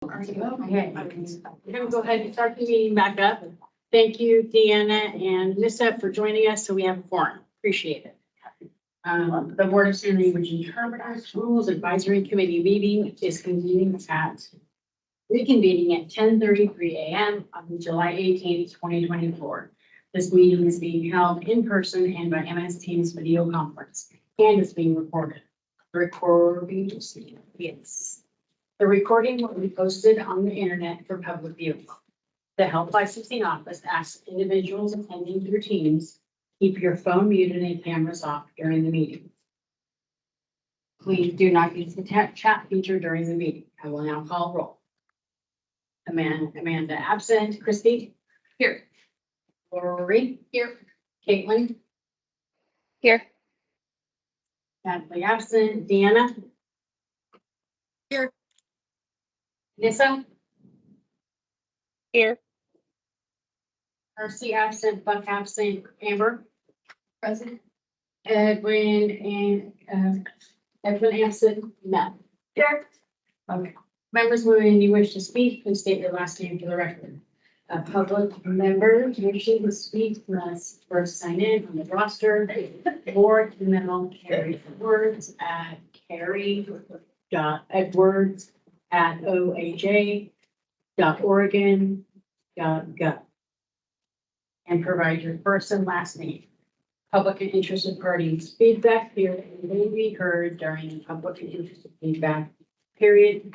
Okay, we're gonna go ahead and start the meeting back up. Thank you, Deanna and Nissa, for joining us, so we have a forum. Appreciate it. The Board of Sign Language Interpreters Rules Advisory Committee meeting is reconvening at 10:33 a.m. on July 18th, 2024. This meeting is being held in person and by MS Teams video conference, and is being recorded. The recording will be posted on the internet for public viewing. The Health Licensing Office asks individuals attending through Teams, keep your phone muted and cameras off during the meeting. Please do not use the chat feature during the meeting. I will now call roll. Amanda absent. Christy? Here. Lori? Here. Caitlin? Here. Natalie absent. Deanna? Here. Nissa? Here. Percy absent. Buck absent. Amber? Present. Edwin absent. Matt? Here. Okay. Members, when you wish to speak, please state your last name for the record. A public member wishing to speak must first sign in on the roster or email Carrie Edwards at carrie.edwards@oaj.oregon.gov and provide your first and last name. Public and interested parties feedback here may be heard during the public and interested feedback period.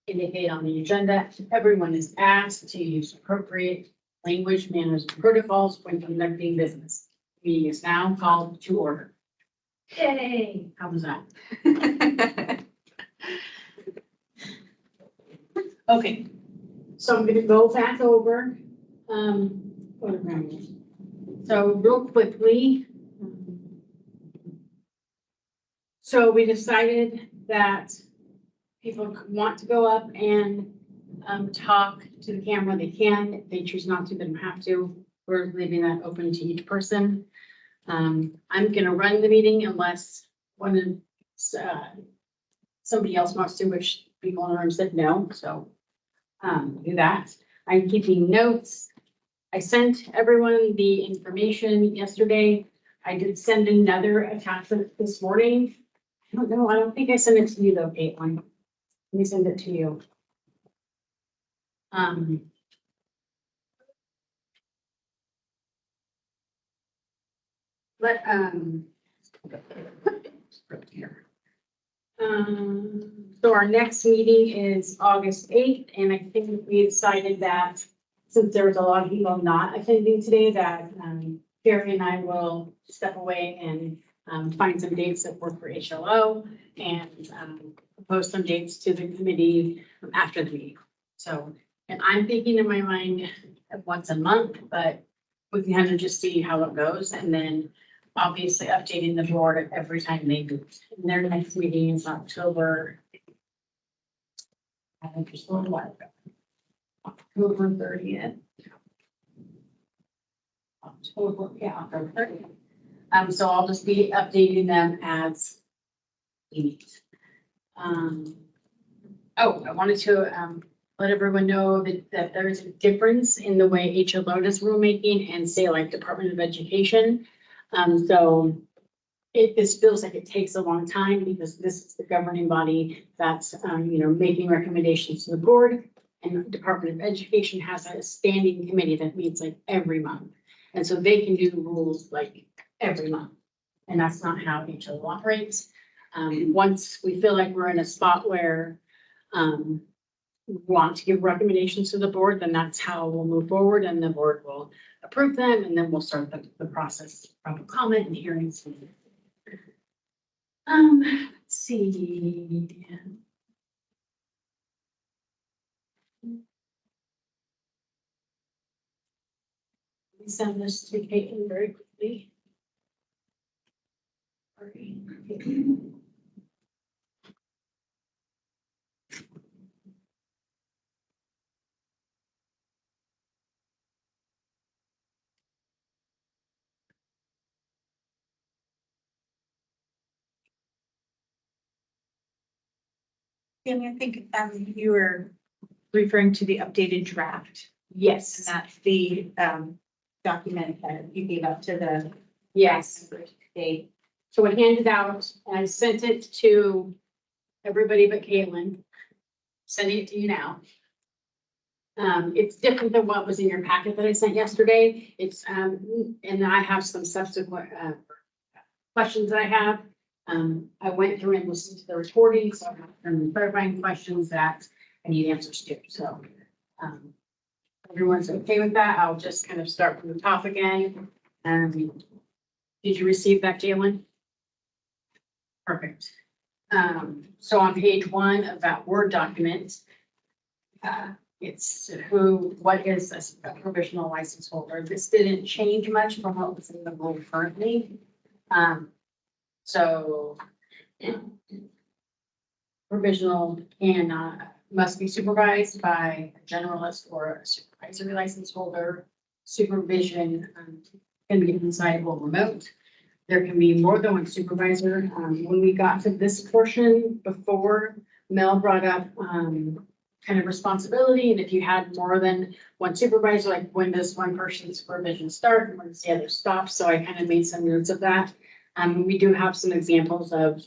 Indicate on the agenda. Everyone is asked to use appropriate language, manners, and protocols when conducting business. Meeting is now called to order. Yay! How was that? Okay, so I'm gonna go back over, what am I doing? So real quickly. So we decided that people want to go up and talk to the camera, they can. If they choose not to, they don't have to. We're leaving that open to each person. I'm gonna run the meeting unless somebody else wants to, which people in the room said no, so do that. I'm keeping notes. I sent everyone the information yesterday. I did send another attachment this morning. I don't know, I don't think I sent it to you though, Caitlin. Let me send it to you. So our next meeting is August 8th, and I think we decided that since there was a lot of people not attending today, that Carrie and I will step away and find some dates that work for HLO and propose some dates to the committee after the meeting. So, and I'm thinking in my mind of once a month, but we can kind of just see how it goes, and then obviously updating the board every time they do. And their next meeting is October. I think it's a little while ago. October 30th. October 30th. So I'll just be updating them as we meet. Oh, I wanted to let everyone know that there is a difference in the way HLO does rulemaking and say like Department of Education. So this feels like it takes a long time because this is the governing body that's, making recommendations to the board, and Department of Education has a standing committee that meets like every month. And so they can do rules like every month, and that's not how HLO operates. Once we feel like we're in a spot where we want to give recommendations to the board, then that's how we'll move forward, and the board will approve them, and then we'll start the process from comment and hearings. Let's see. Let me send this to Caitlin very quickly. And I think you were referring to the updated draft. And Yes, that's the document that you gave up to the yes. date. So I handed out, and I sent it to everybody but Caitlin. Sending it to you now. It's different than what was in your packet that I sent yesterday. It's, and I have some subsequent, questions that I have. I went through and listened to the recording, so I have some clarifying questions that I need answers to, so. Everyone's okay with that? I'll just kind of start from the top again. Did you receive that, Jalen? Perfect. So on page 1 of that Word document, it's what is a provisional license holder. This didn't change much from what was in the rule currently. So provisional must be supervised by a generalist or a supervisory license holder. Supervision can be inside or remote. There can be more than one supervisor. When we got to this portion before, Mel brought up kind of responsibility, and if you had more than one supervisor, like when does one person's supervision start and when does the other stop? So I kind of made some notes of that. We do have some examples of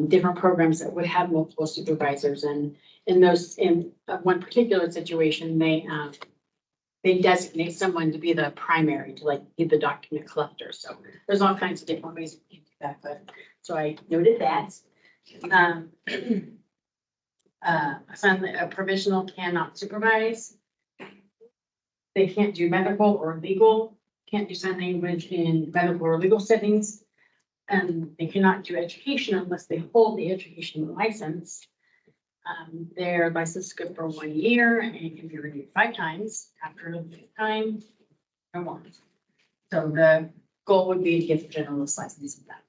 different programs that would have multiple supervisors, and in one particular situation, they designate someone to be the primary, to like be the document collector. So there's all kinds of different ways we can do that, but so I noted that. A provisional cannot supervise. They can't do medical or legal, can't do sign language in medical or legal settings. And they cannot do education unless they hold the education license. Their license is good for 1 year and it can be renewed 5 times. After the 5th time, no more. So the goal would be to get the generalist license of that.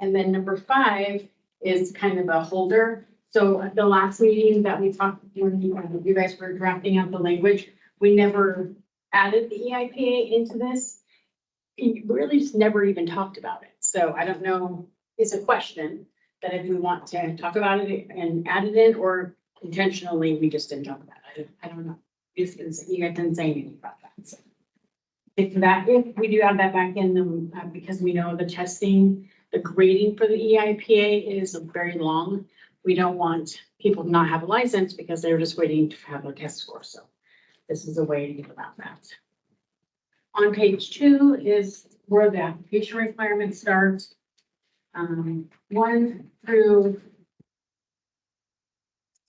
And then number 5 is kind of a holder. So at the last meeting that we talked, when you guys were drafting out the language, we never added the EIPA into this. We really just never even talked about it. So I don't know, it's a question that if we want to talk about it and add it in, or intentionally, we just didn't talk about it. I don't know. You guys didn't say anything about that. So if we do add that back in, then because we know the testing, the grading for the EIPA is very long. We don't want people to not have a license because they're just waiting to have their test score. So this is a way to get around that. On page 2 is where the application requirements start. 1 through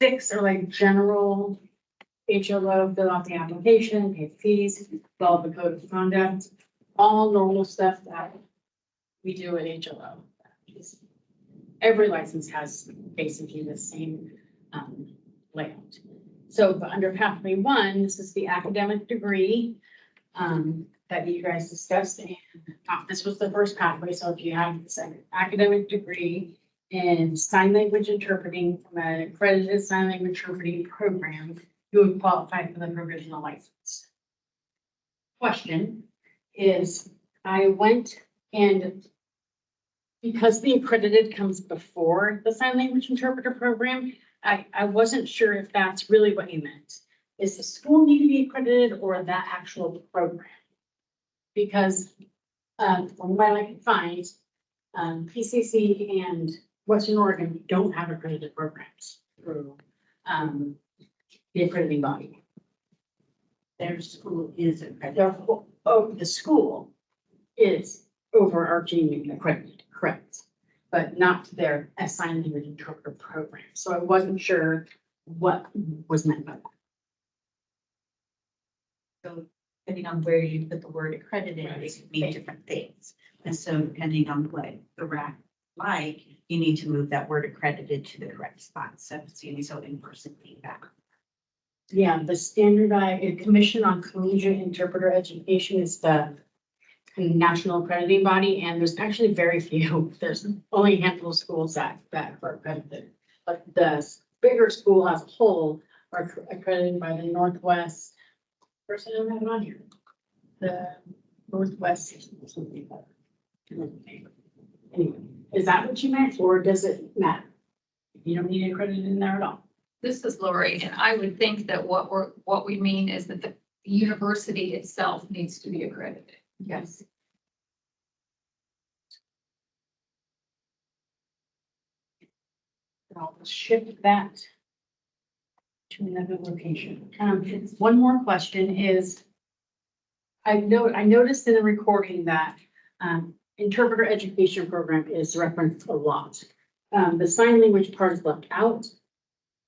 6 are like general HLO, fill out the application, pay the fees, follow the code of conduct, all normal stuff that we do at HLO. Every license has basically the same layout. So under pathway 1, this is the academic degree that you guys discussed, and this was the first pathway. So if you have the second academic degree in sign language interpreting from an accredited sign language interpreting program, you would qualify for the provisional license. Question is, I went and because the accredited comes before the sign language interpreter program, I wasn't sure if that's really what you meant. Is the school need to be accredited or that actual program? Because from what I can find, PCC and Western Oregon don't have accredited programs through the accrediting body. Their school is accredited. The school is overarching accredited, correct, but not their sign language interpreter program. So I wasn't sure what was meant by that. So depending on where you put the word accredited, it could mean different things. And so depending on what the rack like, you need to move that word accredited to the correct spot. So in-person feedback. Yeah, the standardized Commission on Collegiate Interpreter Education is the national accrediting body, and there's actually very few. There's only a handful of schools that are accredited. But the bigger school as a whole are accredited by the Northwest. First, I don't have it on here. The Northwest something. Anyway, is that what you meant, or does it matter? You don't need it accredited in there at all. This is Lori, and I would think that what we mean is that the university itself needs to be accredited. Yes. I'll shift that to another location. One more question is, I noticed in the recording that, interpreter education program is referenced a lot. The sign language part is left out.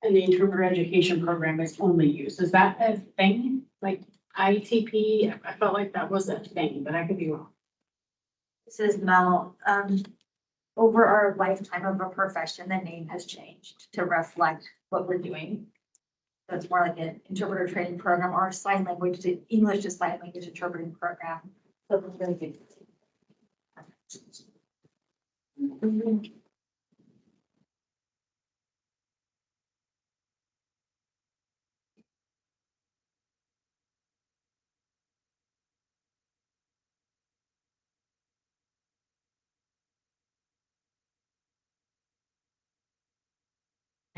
And the interpreter education program is only used. Is that a thing? Like ITP? I felt like that was a thing, but I could be wrong. This is Mel. Over our lifetime of a profession, the name has changed to reflect what we're doing. So it's more like an interpreter training program or a sign language, English to sign language interpreting program. So it's really good.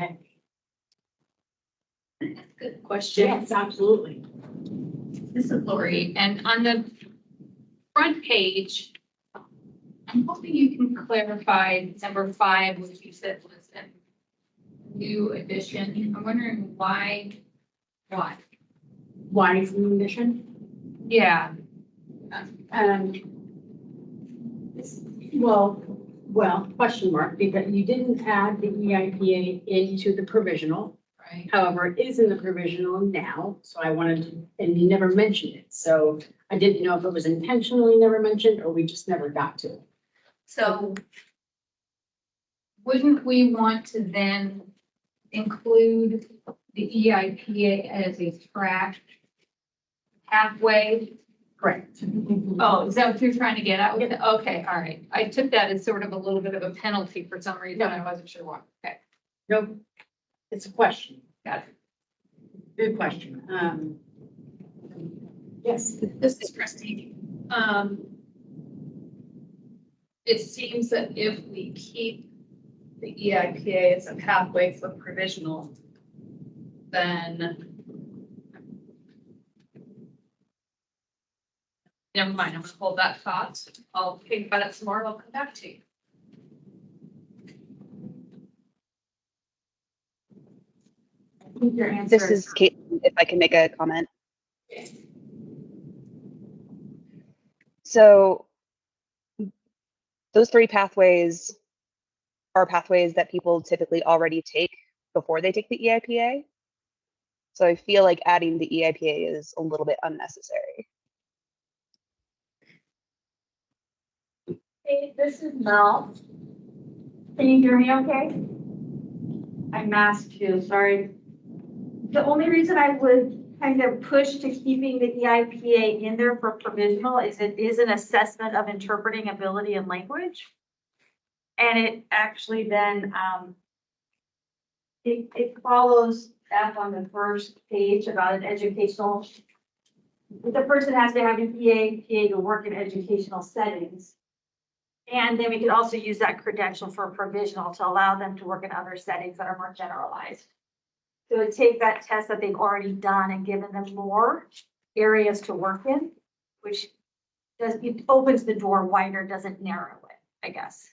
Okay. Good question. Yes, absolutely. This is Lori, and on the front page, I'm hoping you can clarify number 5, which you said was a new addition. I'm wondering why. Why is the addition? Yeah. Well, question mark, because you didn't add the EIPA into the provisional. Right. However, it is in the provisional now, so I wanted to, and you never mentioned it. So I didn't know if it was intentionally never mentioned or we just never got to it. So wouldn't we want to then include the EIPA as a track pathway? Correct. Oh, is that what you're trying to get at with it? Okay, all right. I took that as sort of a little bit of a penalty for some reason. I wasn't sure why. Okay, Nope. It's a question. got it. Good question. Yes. This is Christine. It seems that if we keep the EIPA as a pathway for provisional, then never mind, I'm gonna hold that thought. I'll think about it some more and I'll come back to you. I think your answer This is Kate, if I can make a comment. So those 3 pathways are pathways that people typically already take before they take the EIPA. So I feel like adding the EIPA is a little bit unnecessary. Hey, this is Mel. Can you hear me okay? I'm masked too, sorry. The only reason I would kind of push to keeping the EIPA in there for provisional is it is an assessment of interpreting ability and language. And it actually then, it follows up on the first page about an educational. The person has to have an EIPA to work in educational settings. And then we could also use that credential for provisional to allow them to work in other settings that are more generalized. So it take that test that they've already done and given them more areas to work in, which does, it opens the door wider, doesn't narrow it, I guess.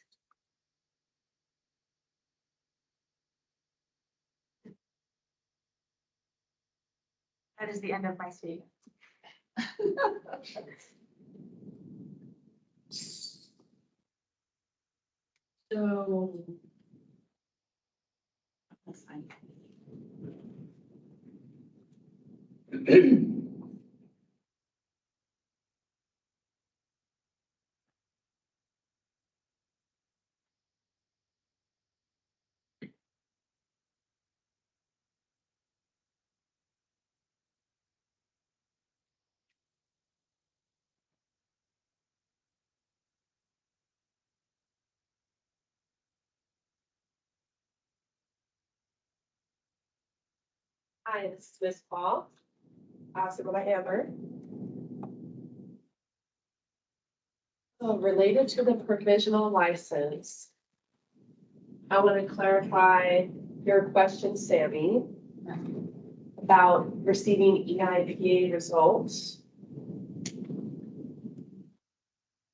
That is the end of my statement. So. That's fine. Hi, this is Miss Paul. Also go by Amber. So related to the provisional license, I want to clarify your question, Sammy, about receiving EIPA results.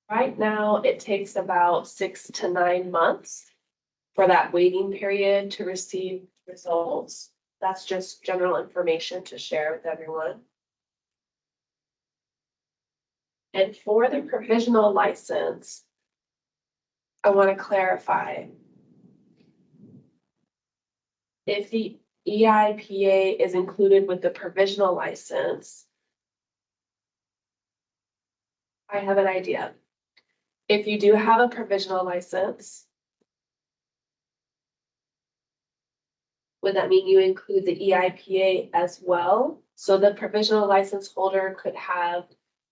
Right now, it takes about 6 to 9 months for that waiting period to receive results. That's just general information to share with everyone. And for the provisional license, I want to clarify. If the EIPA is included with the provisional license, I have an idea. If you do have a provisional license, would that mean you include the EIPA as well? So the provisional license holder could have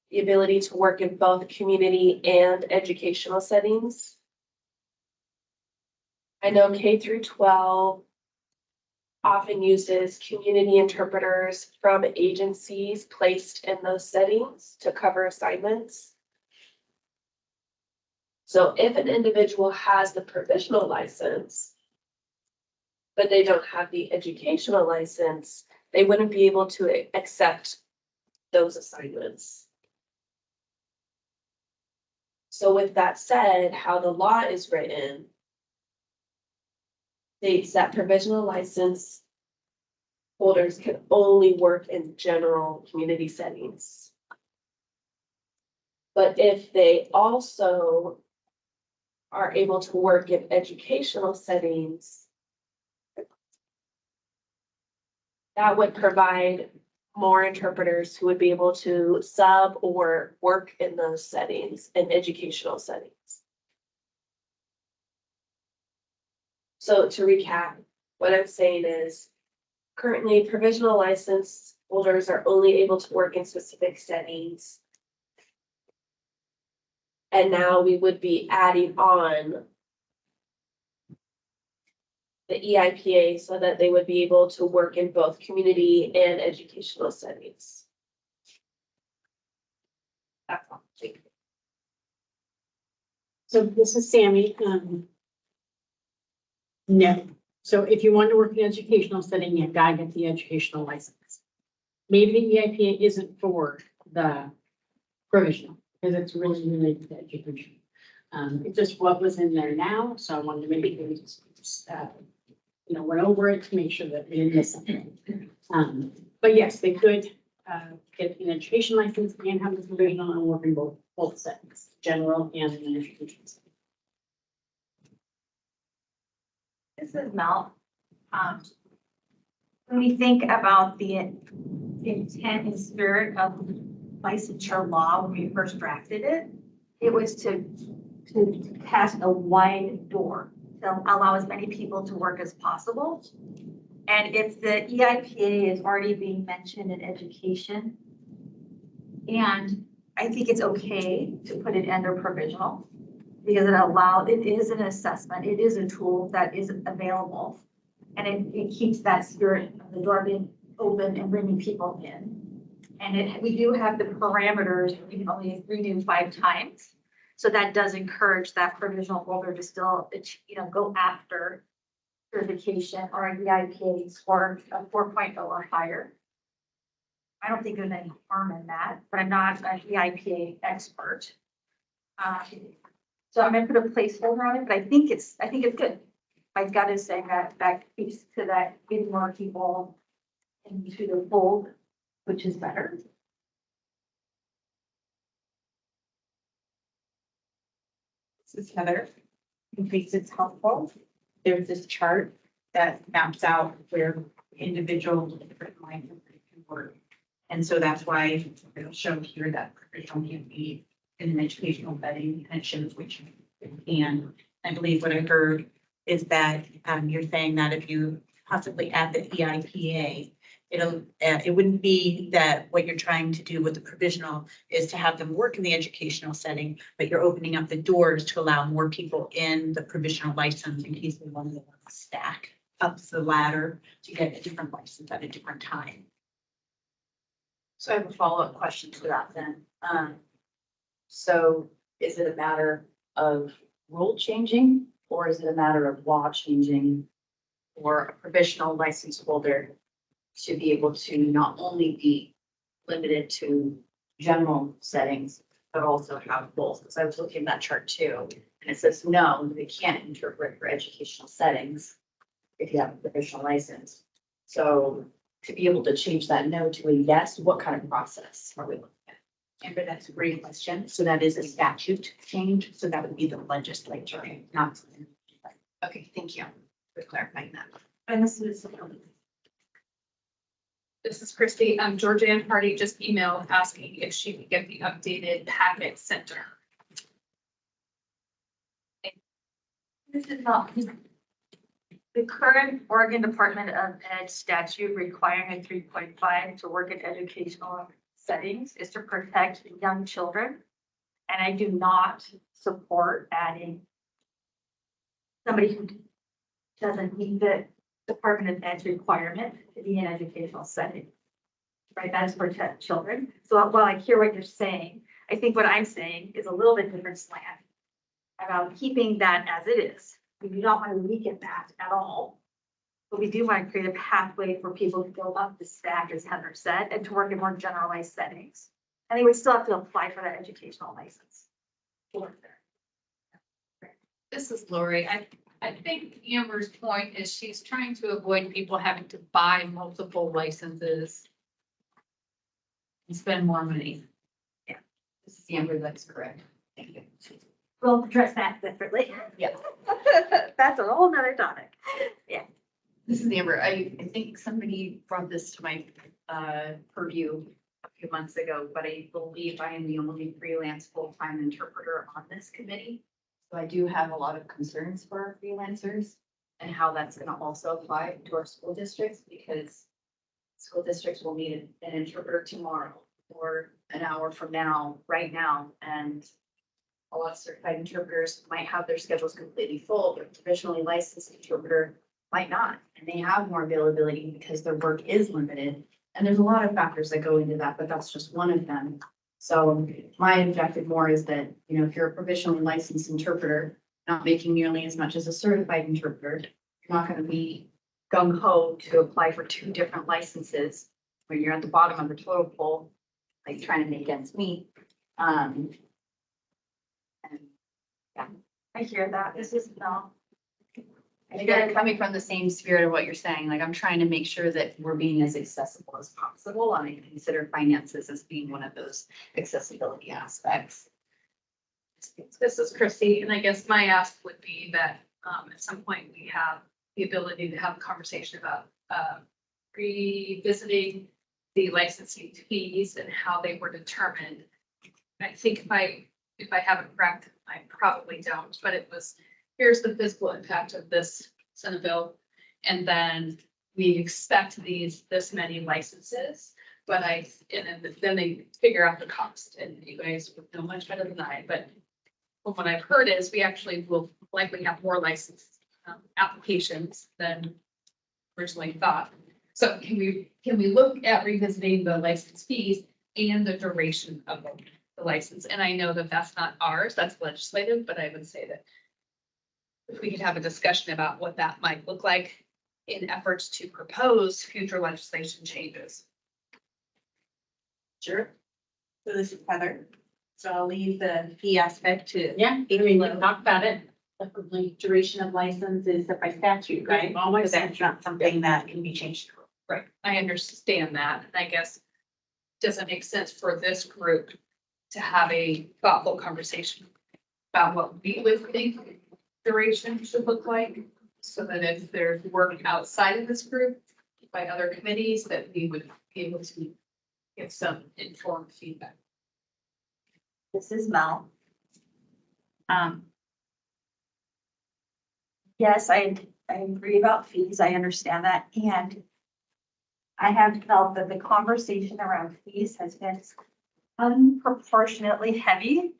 the ability to work in both community and educational settings. I know K through 12 often uses community interpreters from agencies placed in those settings to cover assignments. So if an individual has the provisional license, but they don't have the educational license, they wouldn't be able to accept those assignments. So with that said, how the law is written states that provisional license holders can only work in general community settings. But if they also are able to work in educational settings, that would provide more interpreters who would be able to sub or work in those settings, in educational settings. So to recap, what I'm saying is currently provisional license holders are only able to work in specific settings. And now we would be adding on the EIPA so that they would be able to work in both community and educational settings. That's all. Thank you. So this is Sammy. No. So if you want to work in an educational setting, you've got to get the educational license. Maybe the EIPA isn't for the provisional because it's really related to education. It's just what was in there now. So I wanted to make sure we just went over it to make sure that we didn't miss something. But yes, they could get an education license and have the provisional and work in both settings, general and in education. This is Mel. When we think about the intent and spirit of licensure law, when we first drafted it, it was to cast a wide door to allow as many people to work as possible. And if the EIPA is already being mentioned in education, and I think it's okay to put it under provisional, because it is an assessment, it is a tool that is available. And it keeps that spirit of the door being open and bringing people in. And we do have the parameters, we can only renew 5 times. So that does encourage that provisional holder to still, go after certification or an EIPA score of 4.0 or higher. I don't think there's any harm in that, but I'm not an EIPA expert. So I'm gonna put a placeholder on it, but I think it's good. My gut is saying that speaks to that getting more people into the fold, which is better. This is Heather. In case it's helpful, there's this chart that maps out where individual different lines of work can work. And so that's why it'll show here that provisional can be in an educational setting, and it shows which. And I believe what I heard is that you're saying that if you possibly add the EIPA, it wouldn't be that what you're trying to do with the provisional is to have them work in the educational setting, but you're opening up the doors to allow more people in the provisional license in case they want to stack up the ladder to get a different license at a different time. So I have a follow-up question to that then. So is it a matter of rule changing Or is it a matter of law changing for a provisional license holder to be able to not only be limited to general settings, but also have both? Because I was looking at that chart too, and it says, no, they can't interpret for educational settings if you have a provisional license. So to be able to change that no to a yes, what kind of process are we looking at? Amber, that's a great question. So that is a statute change. So that would be the legislature, not. Okay, thank you for clarifying that. And this is. This is Christy. Georgianne Hardy just emailed asking if she could get the updated packet sent to her. This is not. The current Oregon Department of Ed statute requiring a 3.5 to work in educational settings is to protect young children. And I do not support adding somebody who doesn't meet the Department of Ed's requirement to be in educational setting. Right, that is protect children. So while I hear what you're saying, I think what I'm saying is a little bit different slant about keeping that as it is. We do not want to weaken that at all. But we do want to create a pathway for people to go up the stack, as Heather said, and to work in more generalized settings. And they would still have to apply for that educational license. to work there. This is Lori. I think Amber's point is she's trying to avoid people having to buy multiple licenses and spend more money. This is Amber, that's correct. Thank you. We'll address that separately. Yeah. That's a whole nother topic. Yeah. This is Amber. I think somebody brought this to my purview a few months ago, but I believe I am the only freelance full-time interpreter on this committee. So I do have a lot of concerns for our freelancers and how that's going to also apply to our school districts, because school districts will need an interpreter tomorrow or an hour from now, right now, and a lot of certified interpreters might have their schedules completely full, but a provisionally licensed interpreter might not, and they have more availability because their work is limited. And there's a lot of factors that go into that, but that's just one of them. So my objective more is that, you know, if you're a provisionally licensed interpreter, not making nearly as much as a certified interpreter, you're not going to be gung ho to apply for 2 different licenses when you're at the bottom of the total poll, like trying to make ends meet. And I hear that. This is no. I think I'm coming from the same spirit of what you're saying. Like, I'm trying to make sure that we're being as accessible as possible. And I consider finances as being one of those accessibility aspects. This is Christy, and I guess my ask would be that at some point we have the ability to have a conversation about revisiting the licensing fees and how they were determined. I think if I have it correct, I probably don't, but it was, here's the fiscal impact of this Senate bill. And then we expect this many licenses, but then they figure out the cost, and you guys would know much better than I, but from what I've heard is we actually will likely have more license applications than originally thought. So can we look at revisiting the license fees and the duration of the license? And I know that that's not ours, that's legislative, but I would say that if we could have a discussion about what that might look like in efforts to propose future legislation changes. Sure. So this is Heather. So I'll leave the fee aspect to. Yeah, I mean, we can talk about it. Preferably duration of license is set by statute, right? Always. So that's not something that can be changed. Right, I understand that, and I guess does it make sense for this group to have a thoughtful conversation about what we would think duration should look like, so that if there's work outside of this group by other committees, that we would be able to give some informed feedback. This is Mel. Yes, I agree about fees. I understand that. And I have felt that the conversation around fees has been unproportionately heavy.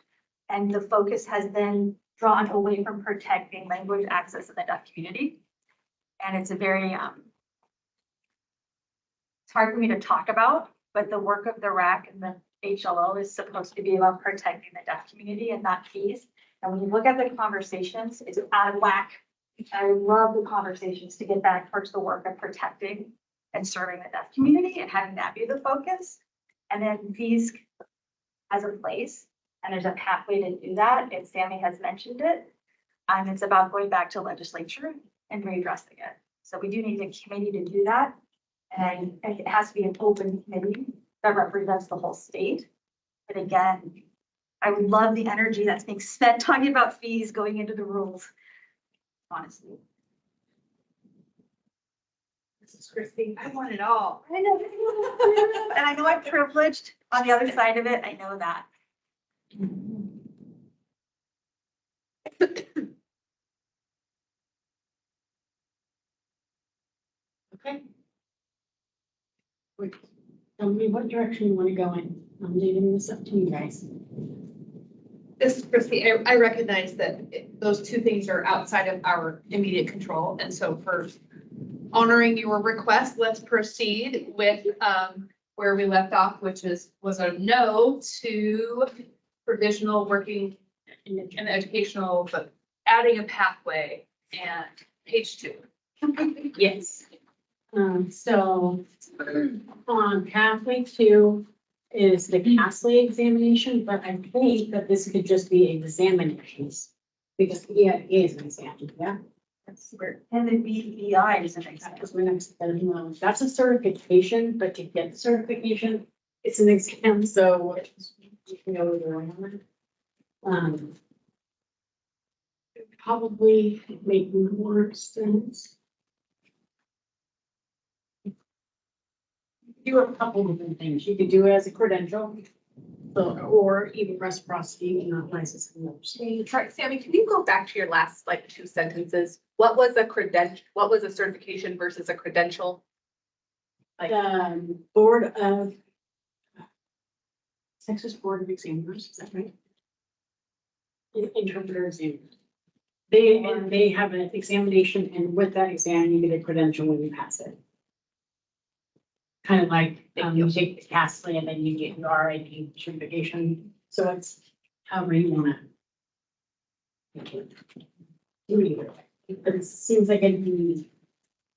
And the focus has been drawn away from protecting language access in the deaf community. And it's a very, it's hard for me to talk about, but the work of the RAC and the HLO is supposed to be about protecting the deaf community and not fees. And when you look at the conversations, it's out of whack. I love the conversations to get back towards the work of protecting and serving the deaf community and having that be the focus. And then fees has a place, and there's a pathway to do that, and Sammy has mentioned it. It's about going back to legislature and readdressing it. So we do need a committee to do that. And it has to be an open committee that represents the whole state. But again, I would love the energy that's being spent talking about fees going into the rules, honestly. This is Christine. I want it all. I know, and I know I'm privileged on the other side of it. I know that. Okay. Wait, tell me what direction you want to go in. I'm leaving this up to you guys. This is Christie. I recognize that those two things are outside of our immediate control. And so for honoring your request, let's proceed with where we left off, which was a no to provisional working in educational, but adding a pathway and page 2. Yes. So on pathway 2 is the CASLI examination, but I think that this could just be examinations. Because the EIA is an exam, yeah? That's where, And the BEI is an that example. was my next, that's a certification, but to get the certification, it's an exam, so you can go either way on it. It would probably make more sense. Do a couple different things. You could do it as a credential, or even reciprocity and not license in another state. Sorry, Sammy, can you go back to your last like 2 sentences? What was a credential, what was a certification versus a credential? Board of Texas Board of Examiners, is that right? Interpreter examiners. They have an examination, and with that exam, you get a credential when you pass it. Kind of like, you take the CASLI and then you get your RIP certification, so it's however you wanna. Do it either way, but it seems like it'd be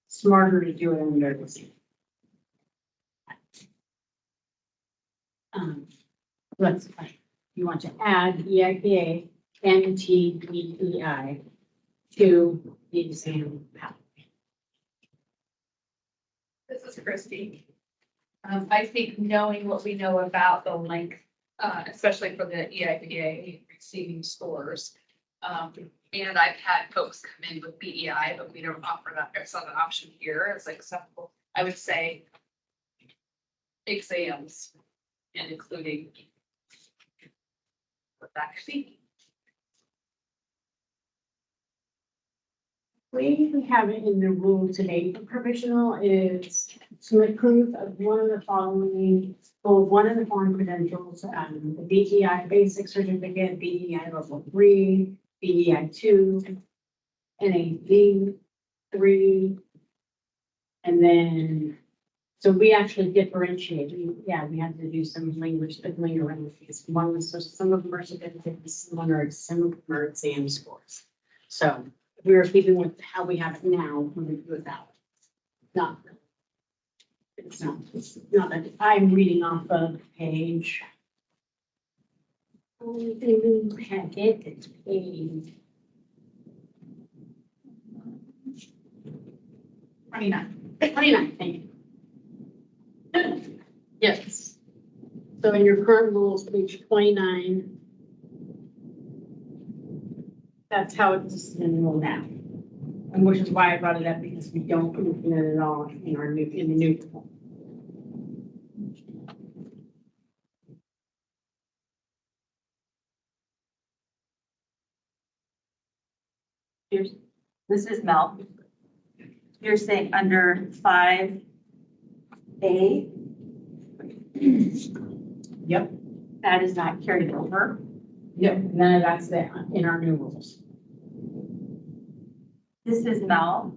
smarter to do it under the same. Let's, you want to add EIPA and TBEI to the exam pathway. This is Christie. I think knowing what we know about the length, especially for the EIPA receiving scores. And I've had folks come in with BEI, but we don't offer that. It's not an option here as acceptable. I would say exams and including what that could be. We have it in the rule today. The provisional is submit proof of one of the following, or one of the following credentials, the BEI basic certificate, BEI level 3, BEI 2, NAV 3. And then, so we actually differentiate. Yeah, we had to do some language, around these. One was, so some of them are certificates, some of them are exam scores. So we were keeping with how we have it now, when we do it that way. Not, it's not that I'm reading off of page. It's page 29. 29, thank you. Yes. So in your current rules, page 29. That's how it's in rule now. And which is why I brought it up, because we don't implement it at all in our new, in the new. rule. This is Mel. You're saying under 5A. Yep. That is not carried over. Yep, none of that's there in our new rules. This is Mel.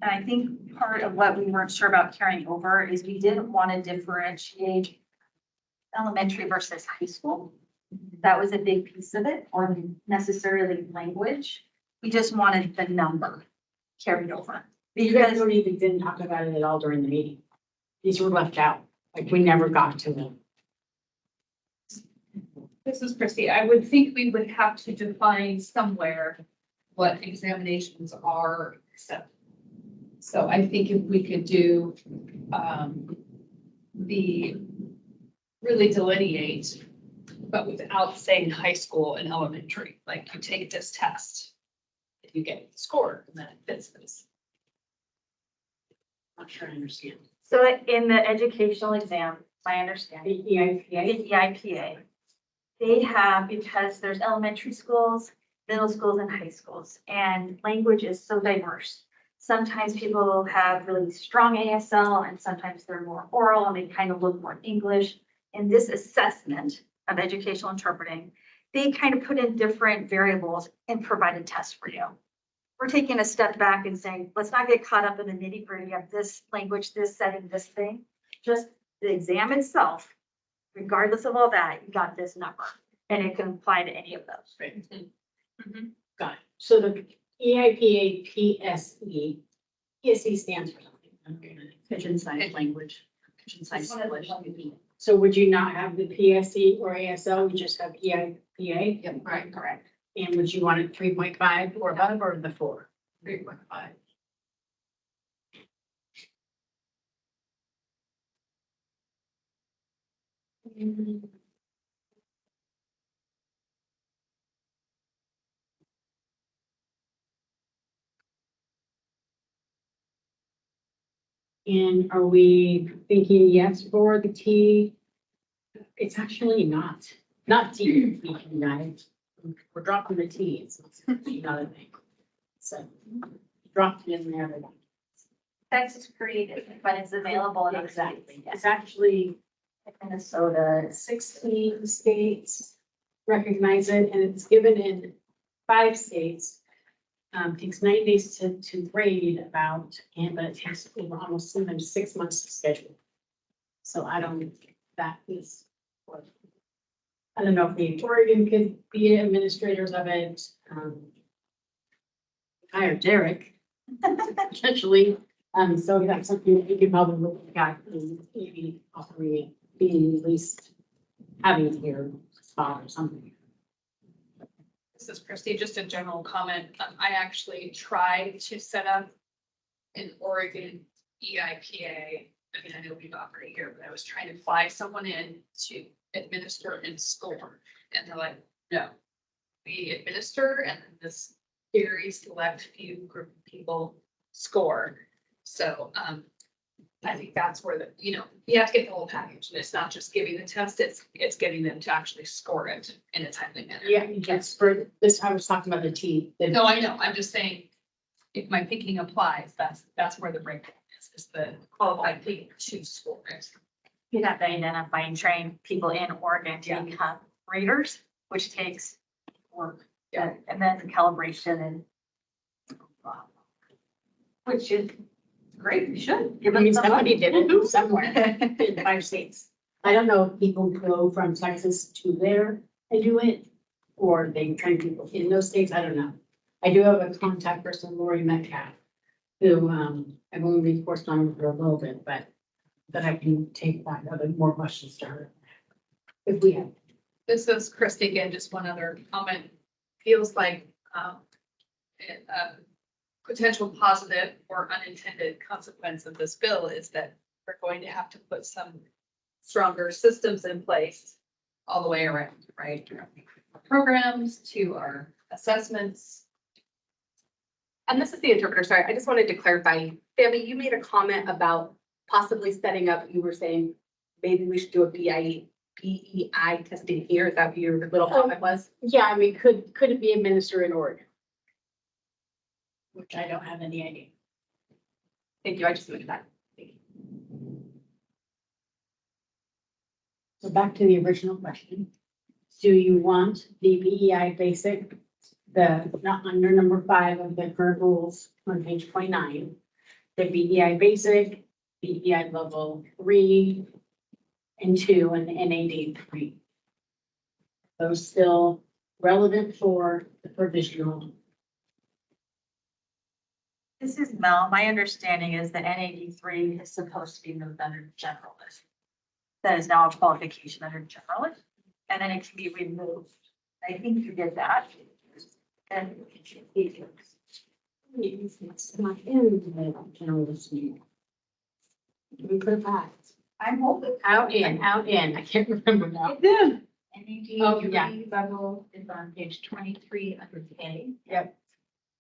And I think part of what we weren't sure about carrying over is we didn't want to differentiate elementary versus high school. That was a big piece of it, or necessarily language. We just wanted the number carried over. You guys Because don't even didn't talk about it at all during the meeting. These were left out, like we never got to them. This is Christie. I would think we would have to define somewhere what examinations are accepted. So I think if we could do, the, really delineate, but without saying high school and elementary, like you take this test. If you get scored, and then it fits this. Not sure I understand. so in the educational exam, my understanding, The EIPA, the EIPA, they have, because there's elementary schools, middle schools and high schools, and language is so diverse. Sometimes people have really strong ASL and sometimes they're more oral and they kind of look more English. In this assessment of educational interpreting, they kind of put in different variables and provide a test for you. We're taking a step back and saying, let's not get caught up in the nitty gritty of this language, this setting, this thing. Just the exam itself, regardless of all that, you got this number and it can apply to any of those. got it. So the EIPA PSE, PSE stands for something. Pigeon sized language. Pigeon sized English. So would you not have the PSE or ASL, you just have EIPA? Yep, right, correct. And would you want it 3.5 or above or the 4? 3.5. And are we thinking yes for the T? It's actually not T, guys. We're dropping the T's. It's another thing. So dropped it in there. Text is created, but it's available in other Exactly. states. It's actually Minnesota, 16 states recognize it, and it's given in 5 states. Takes 9 days to grade about, but it takes over almost sometimes 6 months to schedule. So I don't, that is, I don't know if the Oregon could be administrators of it. Hire Derek, potentially. So that's something that you could probably look at and maybe offering it, being at least having it here, spot or something. This is Christie, just a general comment. I actually tried to set up an Oregon EIPA. I mean, I know we've offered it here, but I was trying to fly someone in to administer and score. And they're like, no, we administer and then this very select few group of people score. So I think that's where you have to get the whole package. And it's not just giving the test, it's getting them to actually score it in a timely manner. Yeah, that's for this, I was talking about the T. No, I know. I'm just saying, if my thinking applies, that's where the breakdown is the qualified people to score it. you'd have to identify and train people in Oregon to become readers, which takes work. Yeah. And then the calibration and which is great, we should. Give I mean, them somebody some. did it somewhere in 5 states. I don't know if people go from Texas to there and do it, or they train people in those states. I don't know. I do have a contact person, Lori Metcalf, who I've only corresponded with her a little bit, but that I can take that other more questions to her if we have. This is Christie again, just one other comment. Feels like a potential positive or unintended consequence of this bill is that we're going to have to put some stronger systems in place all the way around, right? Programs to our assessments. And this is the interpreter, sorry, I just wanted to clarify, Sammy, you made a comment about possibly setting up, you were saying, maybe we should do a BEI testing here, is that what your little comment was? Yeah, I mean, could it be administered in Oregon? Which I don't have any idea. Thank you, I just moved that. So back to the original question. Do you want the BEI basic, not under number 5 of the current rules on page 29, the BEI basic, BEI level 3 and 2, and the NAD 3? those still relevant for the provisional? This is Mel. My understanding is that NAD3 is supposed to be moved under generalist. That is now a qualification under generalist, and then it can be removed. I think you did that. And It's not in the general listening. We put it back. I'm hoping. Out in, I can't remember now. NAD Oh, yeah. three level is on page 23 under K. Yep.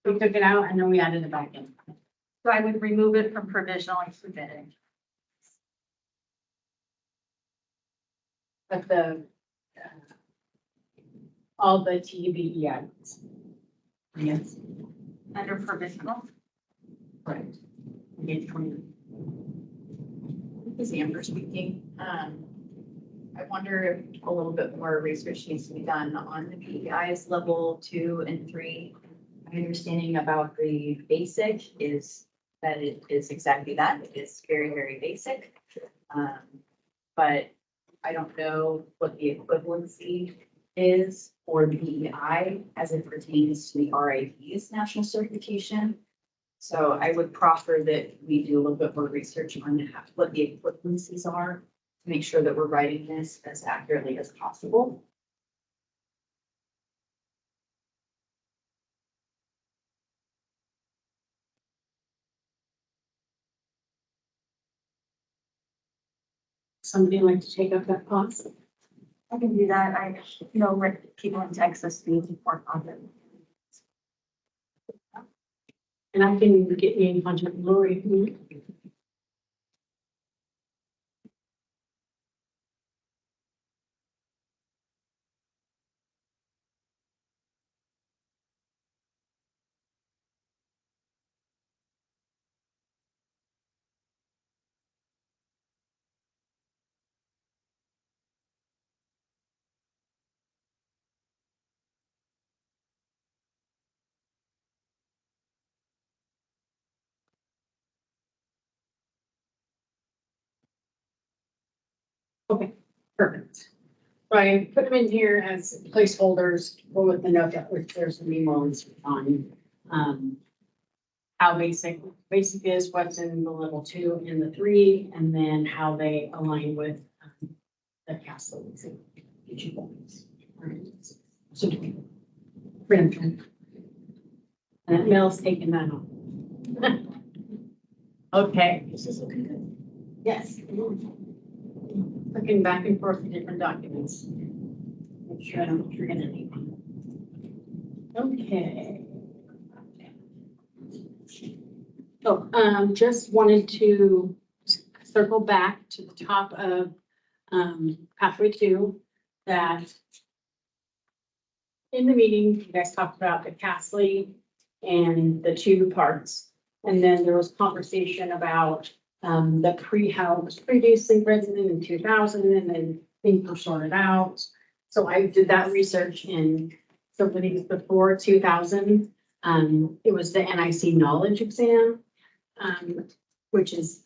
We took it out and then we added it back in. So I would remove it from provisional and submitting. But all the TBE items. Yes, Under provisional. right. Page 20. This is Amber speaking. I wonder if a little bit more research needs to be done on the PEIs level 2 and 3. My understanding about the basic is that it is exactly that. It is very, very basic. But I don't know what the equivalency is for the PEI as it pertains to the RIP's national certification. So I would proffer that we do a little bit more research on what the equivalencies are to make sure that we're writing this as accurately as possible. Somebody like to take up that class? I can do that. I know people in Texas need to work on it. And I can get you in contact with Lori. Okay, perfect. Right, put them in here as placeholders, or with the note that there's some new ones on, how basic is, what's in the level 2 and the 3, and then how they align with, the castle. Each of those. Alright, so, print. And Mel's taking that on. Okay. This is looking good. Yes. Looking back and forth to different documents. Make sure I don't forget anything. Okay. So, just wanted to circle back to the top of, pathway 2, that in the meeting, you guys talked about the Castley and the 2 parts. And then there was conversation about how it was previously written in 2000 and then things were sorted out. So I did that research in somebody before 2000. It was the NIC knowledge exam, which is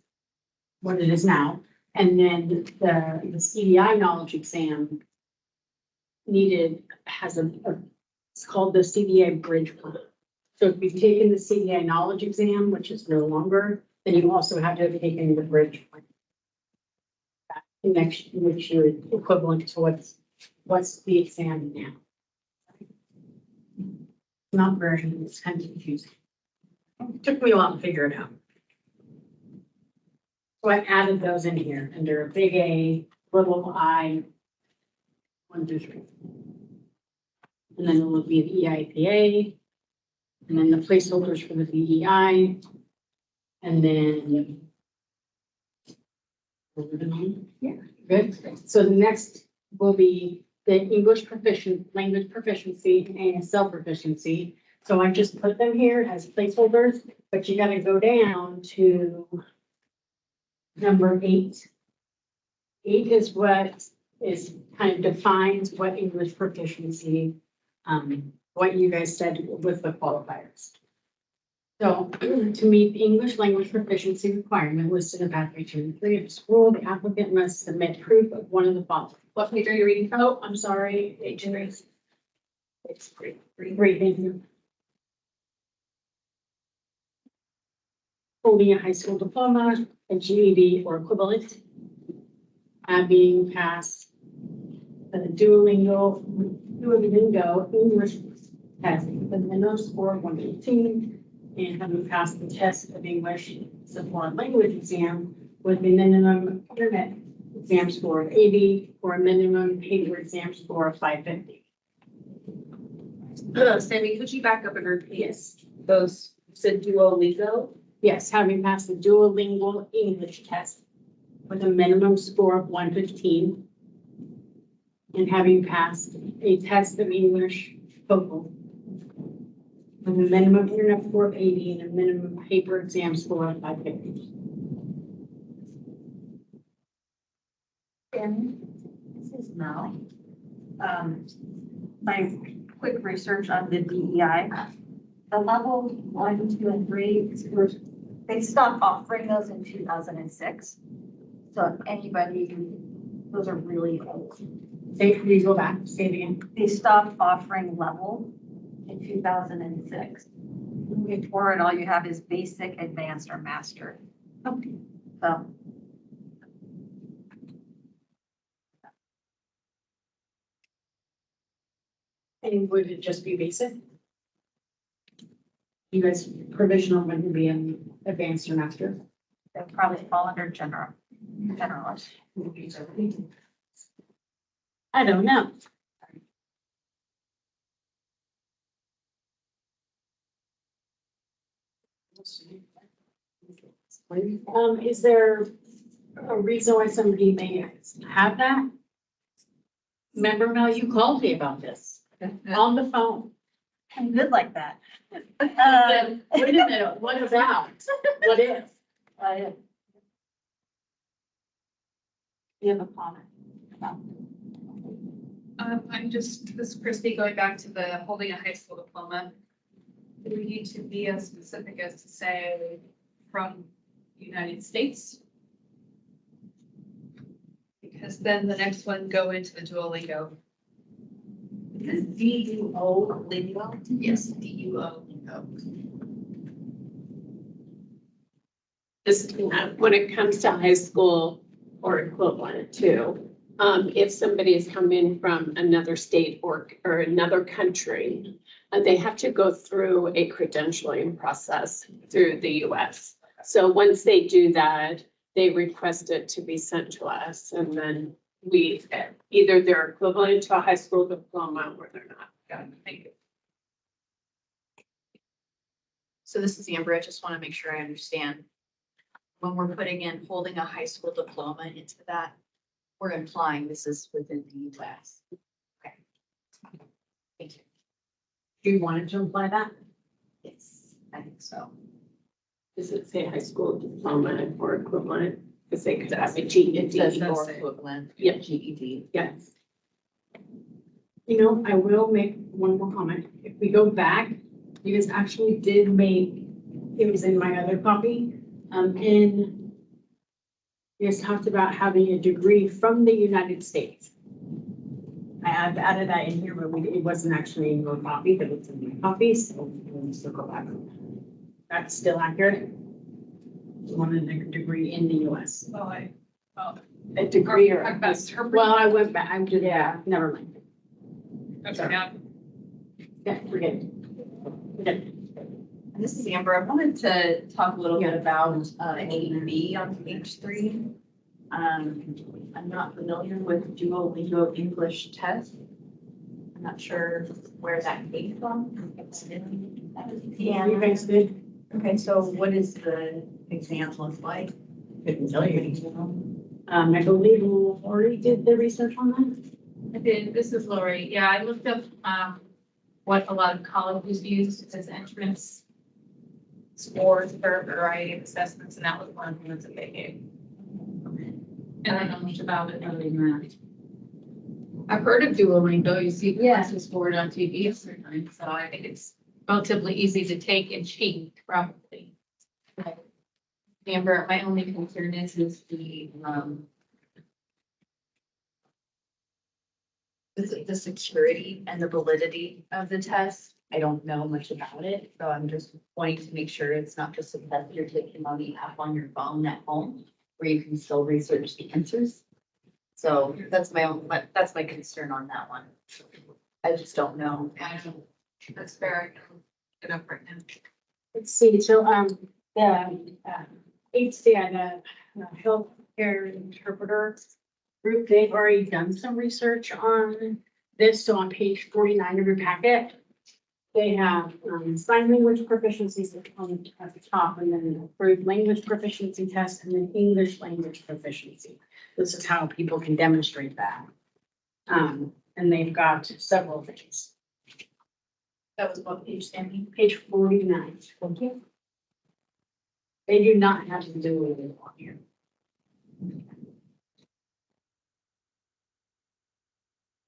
what it is now. And then the CDI knowledge exam it's called the CDI bridge plan. So if you've taken the CDI knowledge exam, which is no longer, then you also have to have taken the bridge plan. Next, which are equivalent to what's the exam now. Not very, it's kind of confusing. It took me a while to figure it out. So I added those in here under a big A, little I, 1 through 3. And then it will be the EIPA, and then the placeholders for the BEI, and then. Yeah, good. So the next will be the language proficiency and ASL proficiency. So I just put them here as placeholders, but you gotta go down to number 8. 8 is what is kind of defines what English proficiency, what you guys said with the qualifiers. So to meet the English language proficiency requirement listed in pathway 2 and 3 of the school, the applicant must submit proof of one of the following. What page are you reading from? Oh, I'm sorry, page 3. It's great. Great, thank you. Holding a high school diploma, a GED or equivalent. Having passed the Duolingo English test with a minimum score of 118, and having passed the test of English support language exam with a minimum internet exam score of 80 or a minimum paper exam score of 550. Sammy, could you back up and repeat Yes. those? You said Duolingo? Yes, having passed the Duolingo English test with a minimum score of 115, and having passed a test of English TOEFL with a minimum internet score of 80 and a minimum paper exam score of 550. And this is Mel. My quick research on the DEI, the level 1, 2, and 3, they stopped offering those in 2006. So if anybody, those are really old. Say, please go back, say it again. They stopped offering level in 2006. Moving forward, all you have is basic, advanced, or master. So. And would it just be basic? You guys, provisional wouldn't be an advanced or master? They'll probably fall under generalist. I don't know. Is there a reason why somebody may have that? Remember, Mel, you called me about this on the phone. I'm good like that. Wait a minute, what about? What if? You have a comment? I'm just, this is Christy, going back to the holding a high school diploma. Do we need to be as specific as to say from the United States? Because then the next one go into the Duolingo. Is this DUO lingo? Yes, DUO lingo. Just when it comes to high school or equivalent too, if somebody is coming from another state or another country, they have to go through a credentialing process through the US. So once they do that, they request it to be sent to us, and then we, either they're equivalent to a high school diploma or they're not. Got it, thank you. So this is Amber. I just want to make sure I understand. When we're putting in holding a high school diploma into that, we're implying this is within the US. Okay. Thank you. Do you want it to imply that? Yes, I think so. Does it say high school diploma or equivalent? Because they could have a GED or equivalent. Yep. GED. yes. You know, I will make one more comment. If we go back, you guys actually did make, it was in my other copy, you guys talked about having a degree from the United States. I've added that in here, but it wasn't actually in your copy, but it's in my copy, so we'll still go back. That's still accurate? You wanted a degree in the US. A degree or, well, I went back, I'm just, yeah, never mind. Okay, now, Yeah, forget it. Forget it. This is Amber. I wanted to talk a little bit about A&B on page 3. I'm not familiar with Duolingo English test. I'm not sure where that came from. Yeah, you guys did. Okay, so what does the exam look like? Couldn't tell you. I believe Lori did the research on that. I did, this is Lori. Yeah, I looked up, what a lot of colleges use as entrance scores for a variety of assessments, and that was one of the ones that they gave. And I don't know much about it other than that. I've heard of Duolingo, you see classes for it on TV sometimes, so I think it's relatively easy to take and cheat, probably. Amber, my only concern is the security and the validity of the test. I don't know much about it, so I'm just wanting to make sure it's not just a test you're taking on the app on your phone at home, where you can still research the answers. So that's that's my concern on that one. I just don't know. That's fair. Get up right now. Let's see, so, the, HCI, the healthcare interpreter group, they've already done some research on this, so on page 49 of your packet, they have, sign language proficiencies at the top, and then an approved language proficiency test, and then English language proficiency. This is how people can demonstrate that. And they've got several things. That was what page, Sandy? Page 49. Thank you. They do not have to do it on here.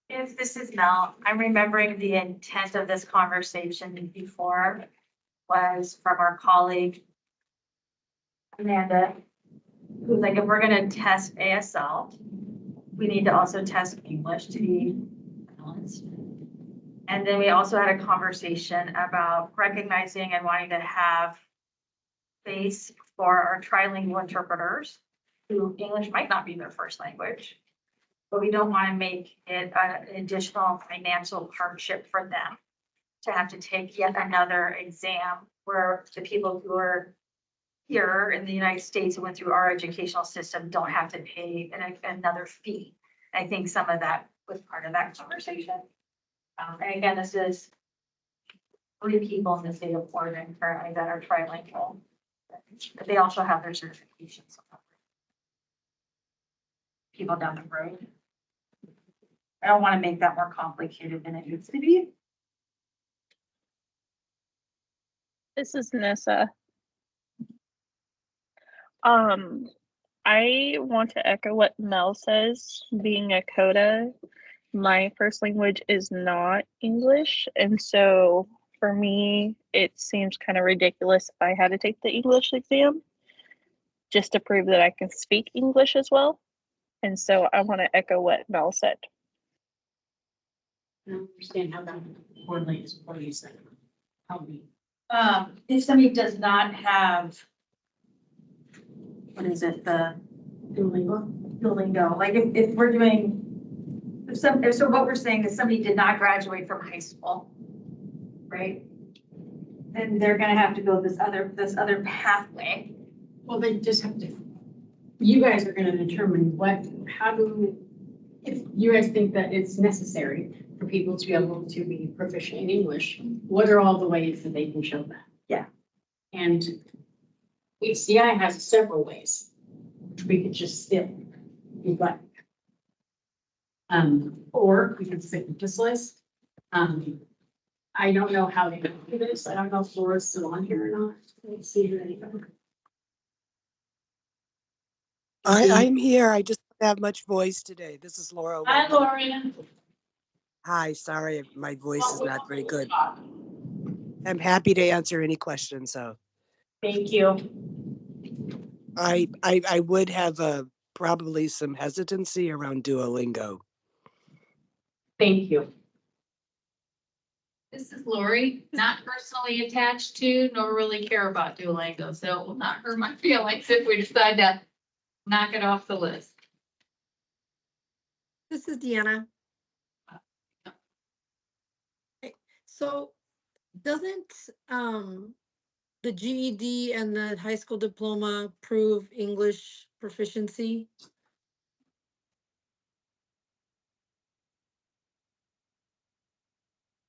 If this is Mel, I'm remembering the intent of this conversation before was from our colleague Amanda, who's like, if we're gonna test ASL, we need to also test English to be balanced. And then we also had a conversation about recognizing and wanting to have space for our trilingual interpreters who English might not be their first language. But we don't want to make it an additional financial hardship for them to have to take yet another exam where the people who are here in the United States who went through our educational system don't have to pay another fee. I think some of that was part of that conversation. And again, this is 3 people in the state of Oregon currently that are trilingual. But they also have their certifications. People down the road. I don't want to make that more complicated than it needs to be. This is Nessa. I want to echo what Mel says. Being a CODA, my first language is not English, and so for me, it seems kind of ridiculous if I had to take the English exam just to prove that I can speak English as well. And so I want to echo what Mel said. I don't understand how that correlates with what you said. Help me. If somebody does not have, what is it, the Duolingo, like if we're doing, so what we're saying is somebody did not graduate from high school, right? And they're gonna have to go this other pathway. Well, they just have to, you guys are gonna determine if you guys think that it's necessary for people to be able to be proficient in English, what are all the ways that they can show that? Yeah. And HCI has several ways, which we could just still be like. Or we could stick with this list. I don't know how they do this. I don't know if Laura's still on here or not. Let's see her anything. I'm here. I just don't have much voice today. This is Laura. Hi, Lauren. Hi, sorry, my voice is not very good. I'm happy to answer any questions, so. Thank you. I would have probably some hesitancy around Duolingo. Thank you. This is Lori, not personally attached to, nor really care about Duolingo, so it will not hurt my feelings if we decide to knock it off the list. This is Deanna. So doesn't the GED and the high school diploma prove English proficiency?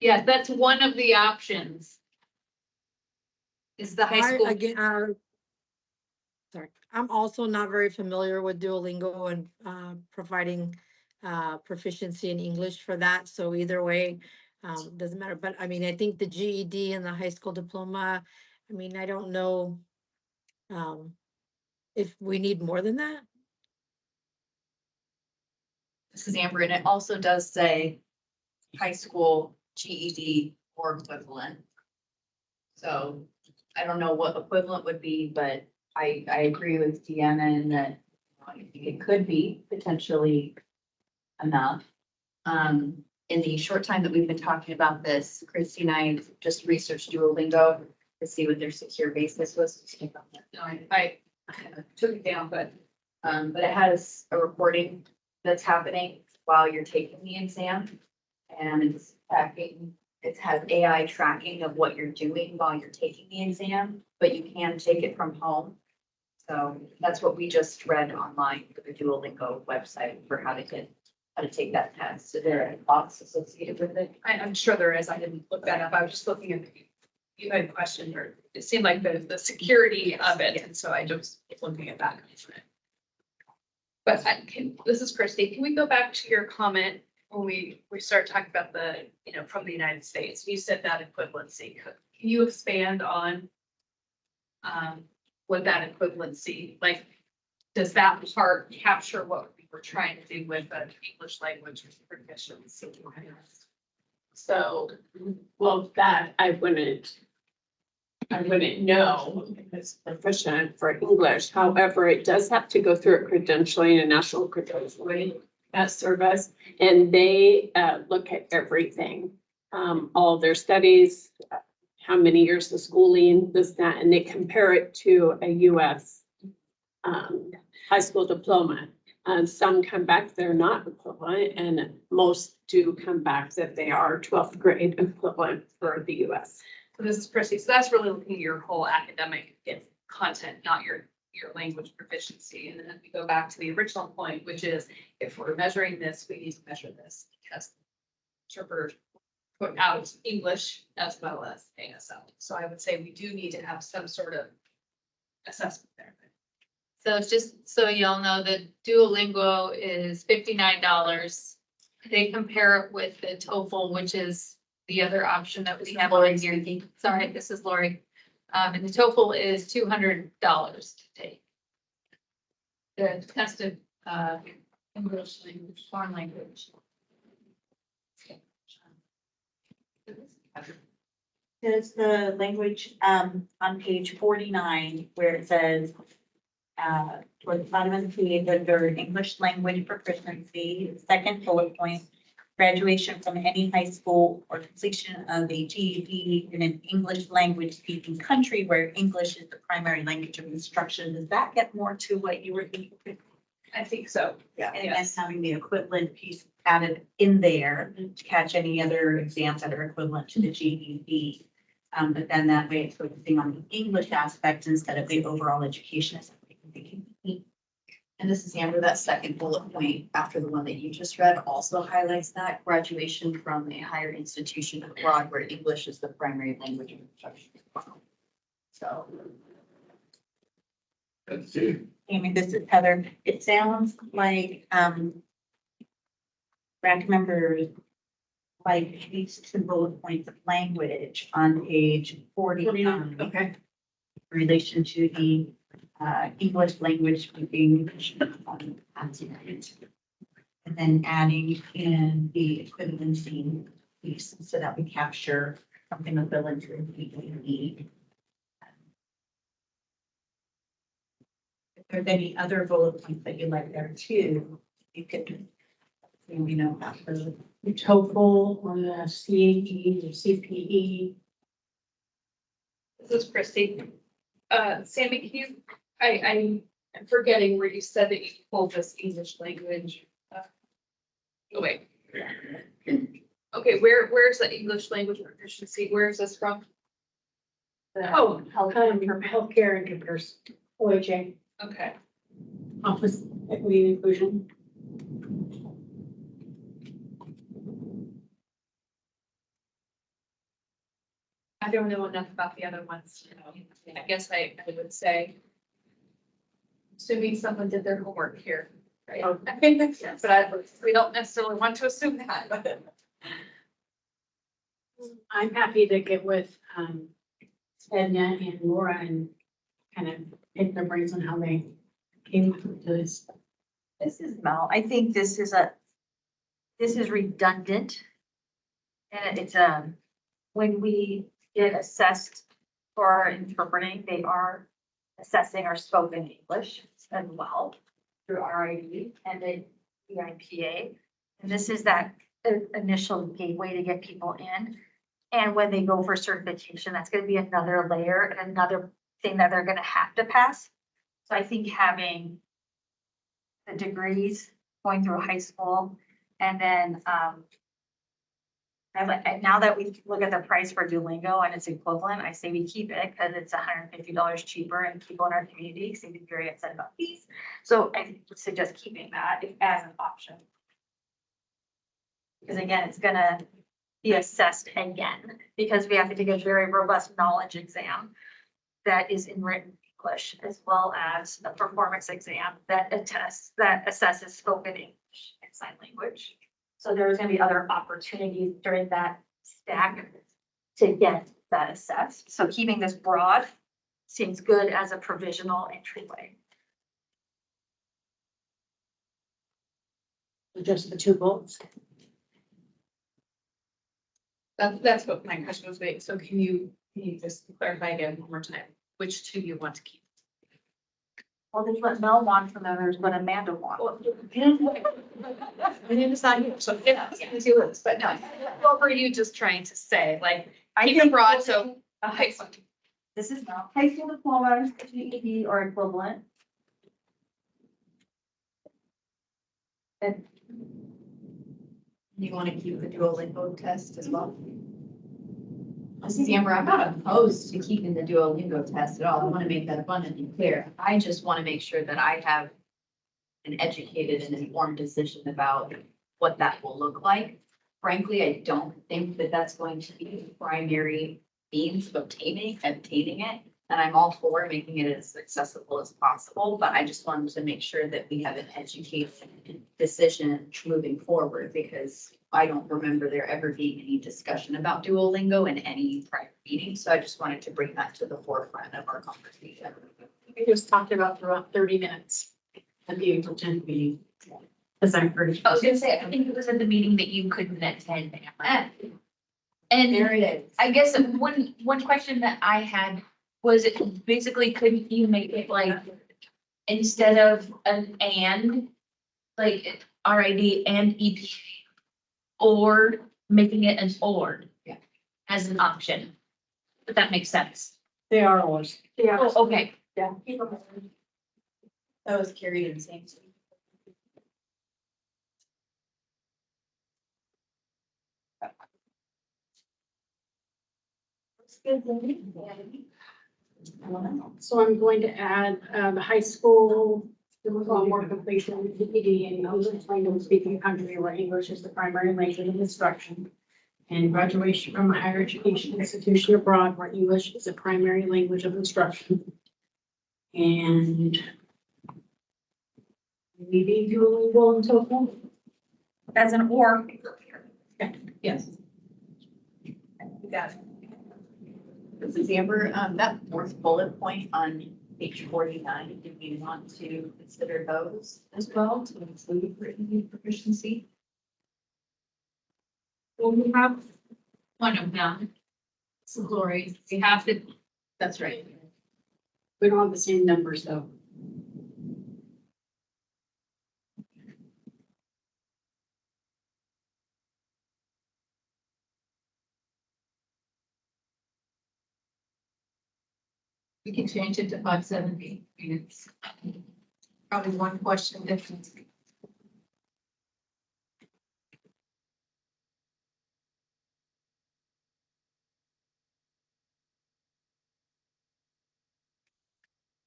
Yes, that's one of the options. Is the high school. Sorry, I'm also not very familiar with Duolingo and providing proficiency in English for that. So either way, doesn't matter. But I mean, I think the GED and the high school diploma, I mean, I don't know if we need more than that. This is Amber, and it also does say high school GED or equivalent. So I don't know what equivalent would be, but I agree with Deanna in that I think it could be potentially enough. In the short time that we've been talking about this, Christy and I just researched Duolingo to see what their secure basis was. No, I took it down, but it has a recording that's happening while you're taking the exam. And it's tracking, it has AI tracking of what you're doing while you're taking the exam, but you can take it from home. So that's what we just read online for the Duolingo website for how to take that test. So there are costs associated with it. I'm sure there is. I didn't look that up. I was just looking at, you had a question, or it seemed like the security of it, and so I just was looking at that. But this is Christy. Can we go back to your comment when we started talking about the, from the United States? You said that equivalency. Can you expand on what that equivalency, like, does that part capture what we were trying to do with the English language proficiency? So, well, that I wouldn't know if it's proficient for English. However, it does have to go through a credentialing, a national credentialing service, and they look at everything, all their studies, how many years of schooling, this, that, and they compare it to a U.S. High school diploma. Some come back, they're not equivalent, and most do come back that they are 12th grade equivalent for the U.S. So this is Christy. So that's really looking at your whole academic content, not your language proficiency. And then we go back to the original point, which is if we're measuring this, we need to measure this because interpreters put out English as well as ASL. So I would say we do need to have some sort of assessment there. So just so y'all know that Duolingo is $59. They compare it with the TOEFL, which is the other option that we have on here. Sorry, this is Lori. And the TOEFL is $200 to take. The test of English language, foreign language. There's the language on page 49 where it says toward the bottom of the page under English language proficiency, second bullet point, graduation from any high school or completion of a GED in an English language speaking country where English is the primary language of instruction. Does that get more to what you were thinking? I think so. Yeah. And then having the equivalent piece added in there to catch any other exams that are equivalent to the GED. But then that way it's focusing on the English aspect instead of the overall education. And this is Amber, that second bullet point after the one that you just read also highlights that graduation from a higher institution abroad where English is the primary language of instruction. So. Amy, this is Heather. It sounds like, RAC members like these two bullet points of language on page 49. Okay. In relation to the English language speaking. And then adding in the equivalency piece so that we capture something equivalent to the If there's any other bullet points that you like there too, you could, after The TOEFL or the CAE or CPE. This is Christy. Sammy, can you, I'm forgetting where you said that you pulled this English language. Oh, wait. Okay, where's the English language proficiency? Where is this from? Oh, Healthcare and computers, OHA, okay. Office Equity and Inclusion. I don't know enough about the other ones. I guess I would say, assuming someone did their homework here, right? I think that's, but we don't necessarily want to assume that. I'm happy to get with Edna and Laura and kind of pick their brains on how they came up with this. This is Mel. I think this is redundant. And it's when we get assessed for interpreting, they are assessing our spoken English as well through RID and the EIPA. And this is that initial gateway to get people in. And when they go for certification, that's gonna be another layer and another thing that they're gonna have to pass. So I think having the degrees going through high school and then, and now that we look at the price for Duolingo and its equivalent, I say we keep it because it's $150 cheaper and people in our community seem to be very upset about fees. So I would suggest keeping that as an option. Because again, it's gonna be assessed again because we have to take a very robust knowledge exam that is in written English as well as a performance exam that assesses spoken English and sign language. So there's gonna be other opportunities during that stack to get that assessed. So keeping this broad seems good as a provisional entryway. Just the two bullets. That's what my question was made. So can you just clarify again one more time, which two you want to keep? Well, there's what Mel wants and then there's what Amanda wants. My name is not here, so yeah, it's you list, but no. What were you just trying to say? Like, keep it broad, so a high school. This is now high school diploma, GED or equivalent. And You want to keep the Duolingo test as well? This is Amber. I'm not opposed to keeping the Duolingo test at all. I want to make that abundantly clear. I just want to make sure that I have an educated and informed decision about what that will look like. Frankly, I don't think that that's going to be the primary means of obtaining it. And I'm all for making it as accessible as possible, but I just wanted to make sure that we have an educated decision moving forward because I don't remember there ever being any discussion about Duolingo in any prior meeting. So I just wanted to bring that to the forefront of our conversation. We just talked about for about 30 minutes at the April 10th meeting. As I'm pretty I was gonna say, I think it was at the meeting that you couldn't attend. Amber. There And it is. I guess one question that I had was it basically, couldn't you make it like, instead of an and, like RID and EPA, or making it an or? Yeah. As an option, but that makes sense. They are ours. yeah, Oh, okay. yeah. That was carried in the same. So I'm going to add the high school diploma completion, GED, and English language speaking country where English is the primary language of instruction. And graduation from a higher education institution abroad where English is a primary language of instruction. And maybe Duolingo in total. As an or. Yes. You got it. This is Amber. That fourth bullet point on page 49, do we want to consider those as well to include written proficiency? Well, we have one of them. So Lori, we have to, That's right. We don't have the same numbers though. we can change it to 570. It's probably one question difference.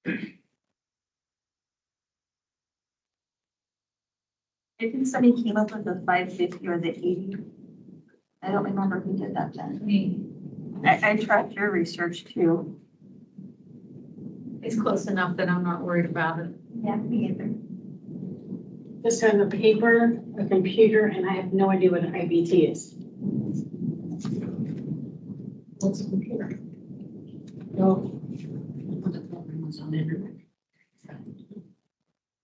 I think somebody came up with the 550 or the 80. I don't remember who did that then. I tracked your research too. It's close enough that I'm not worried about it. Yeah, me either. This has a paper, a computer, and I have no idea what an IBT is. What's a computer? No.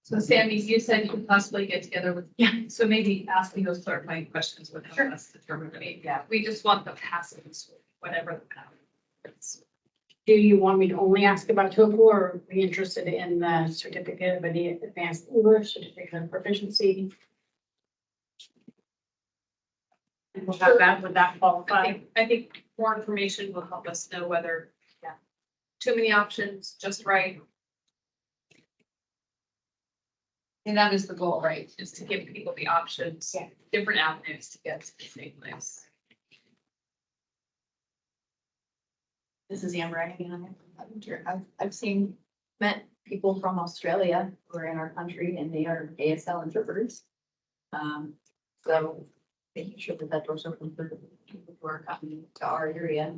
So Sammy, you said you could possibly get together with, Yeah. so maybe asking those clarifying questions would help us determine. I mean, yeah, we just want the passive, whatever the path is. do you want me to only ask about TOEFL or are we interested in the certificate of advanced English, certificate of proficiency? And we'll have that, would that qualify? I think more information will help us know whether, yeah, too many options, just right. And that is the goal, right? Is to give people the options, Yeah. different avenues to get to the same place. This is Amber again. I've seen, met people from Australia who are in our country and they are ASL interpreters. So making sure that door's open for people who are coming to our area.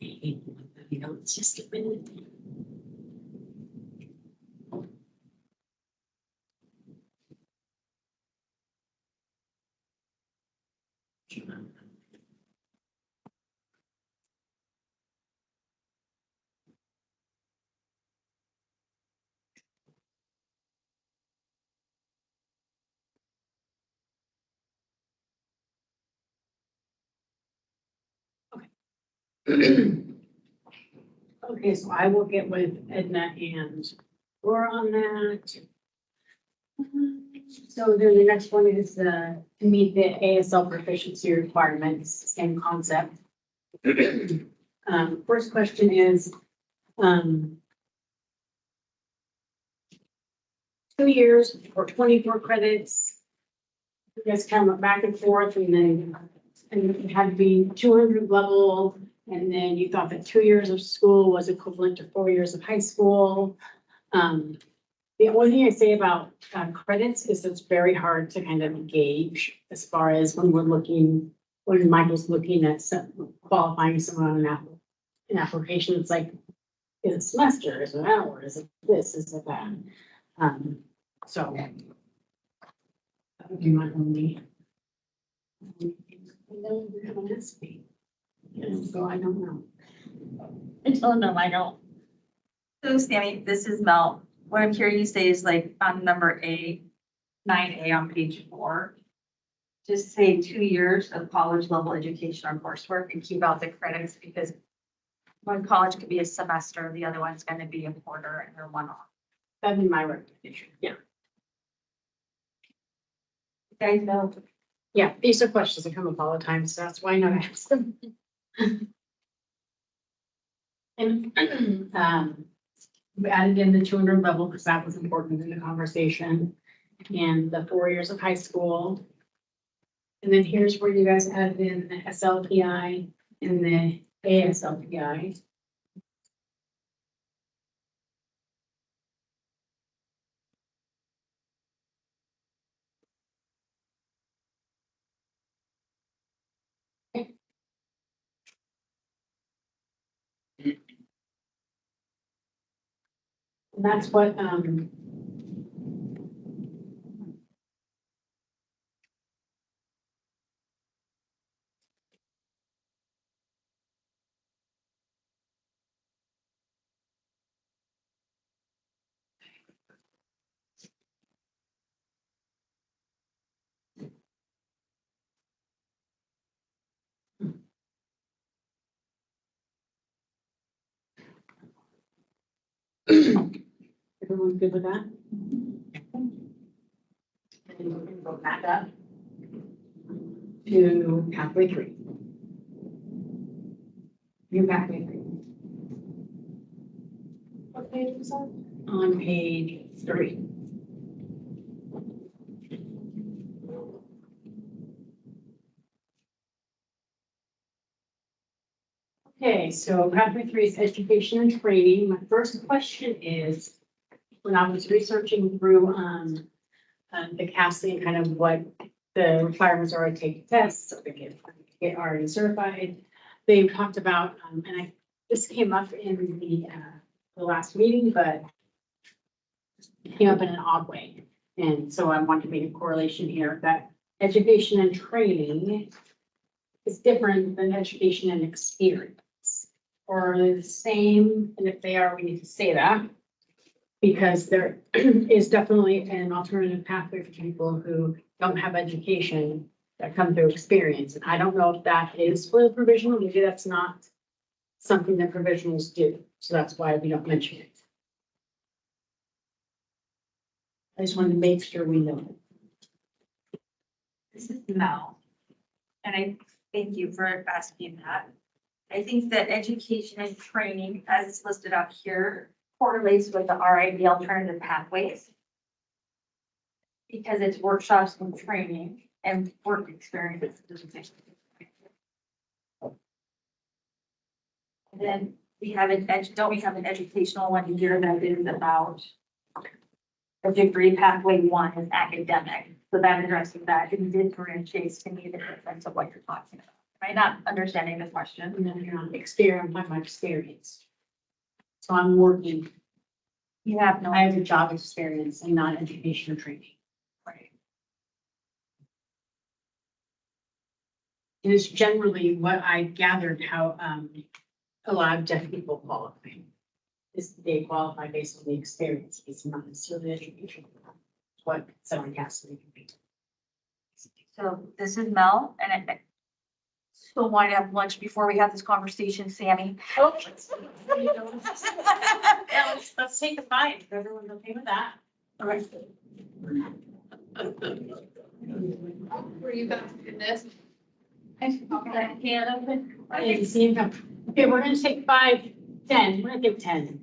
It's just a minute. Okay, so I will get with Edna and Laura on that. So then the next one is to meet the ASL proficiency requirements, same concept. First question is, 2 years or 24 credits. You guys kind of went back and forth and then, and it had to be 200 level. And then you thought that 2 years of school was equivalent to 4 years of high school. The only thing I say about credits is it's very hard to kind of gauge as far as when we're looking, when Michael's looking at qualifying someone on an application, it's like, is it semester, is it hour, is it this, is it that? So. That would be my only. No, you haven't asked me. So I don't know. I told them I don't. So Sammy, this is Mel. What I'm hearing you say is like on number A, 9A on page 4. Just say 2 years of college level education or coursework and keep out the credits because one college could be a semester, the other one's gonna be a quarter and they're one off. That'd be my recommendation. Yeah. You guys know. Yeah, these are questions that come up all the time, so that's why I not ask them. And, we added in the 200 level because that was important in the conversation and the 4 years of high school. And then here's where you guys added in the SLPI and the ASLPI. And that's what, everyone good with that? And then we can go back up to pathway 3. New pathway 3. What page was that? On page 3. Okay, so pathway 3 is education and training. My first question is, when I was researching through the casting, kind of what the requirements are to take tests, so they get already certified. They talked about, and this came up in the last meeting, but it came up in an odd way. And so I want to make a correlation here that education and training is different than education and experience. Or the same, and if they are, we need to say that. Because there is definitely an alternative pathway for people who don't have education that come through experience. And I don't know if that is for the provisional, maybe that's not something that provisionals do. So that's why we don't mention it. I just wanted to make sure we know. This is Mel. And I thank you for asking that. I think that education and training, as it's listed out here, correlates with the RIB alternative pathways. Because it's workshops and training and work experience. And then we have don't we have an educational one here that is about a degree pathway 1 is academic. So that addresses that and differentiates to me the difference of what you're talking about. Am I not understanding the question? And then you're on experience, I'm talking about experience. So I'm working, You have no. I have a job experience and not education or training. Right. It is generally what I gathered how a lot of deaf people qualify. Is they qualify based on the experience, it's not necessarily education. What someone has to be. So this is Mel and I still wanted to have lunch before we have this conversation, Sammy. Oh, yeah, let's take the 5, if everyone's okay with that. All right. Were you guys in this? Yeah, you see him come. Okay, we're gonna take 5, 10, we're gonna take 10.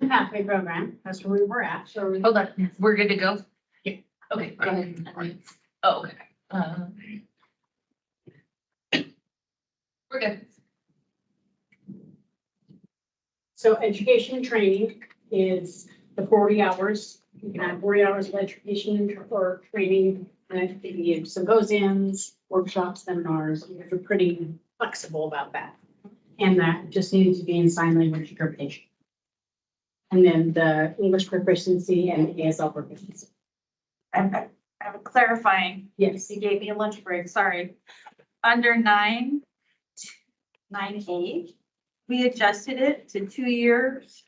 pathway program, that's where we were at, so. Hold on, we're good to go? Yeah. Okay, go ahead. Oh, okay. We're good. So education and training is the 40 hours. You can have 40 hours of education or training, and it could be symposiums, workshops, seminars. We're pretty flexible about that. And that just needs to be in sign language interpretation. And then the English proficiency and ASL proficiency. I have a clarifying. Yes. You gave me a lunch break, sorry. Under 9A, we adjusted it to 2 years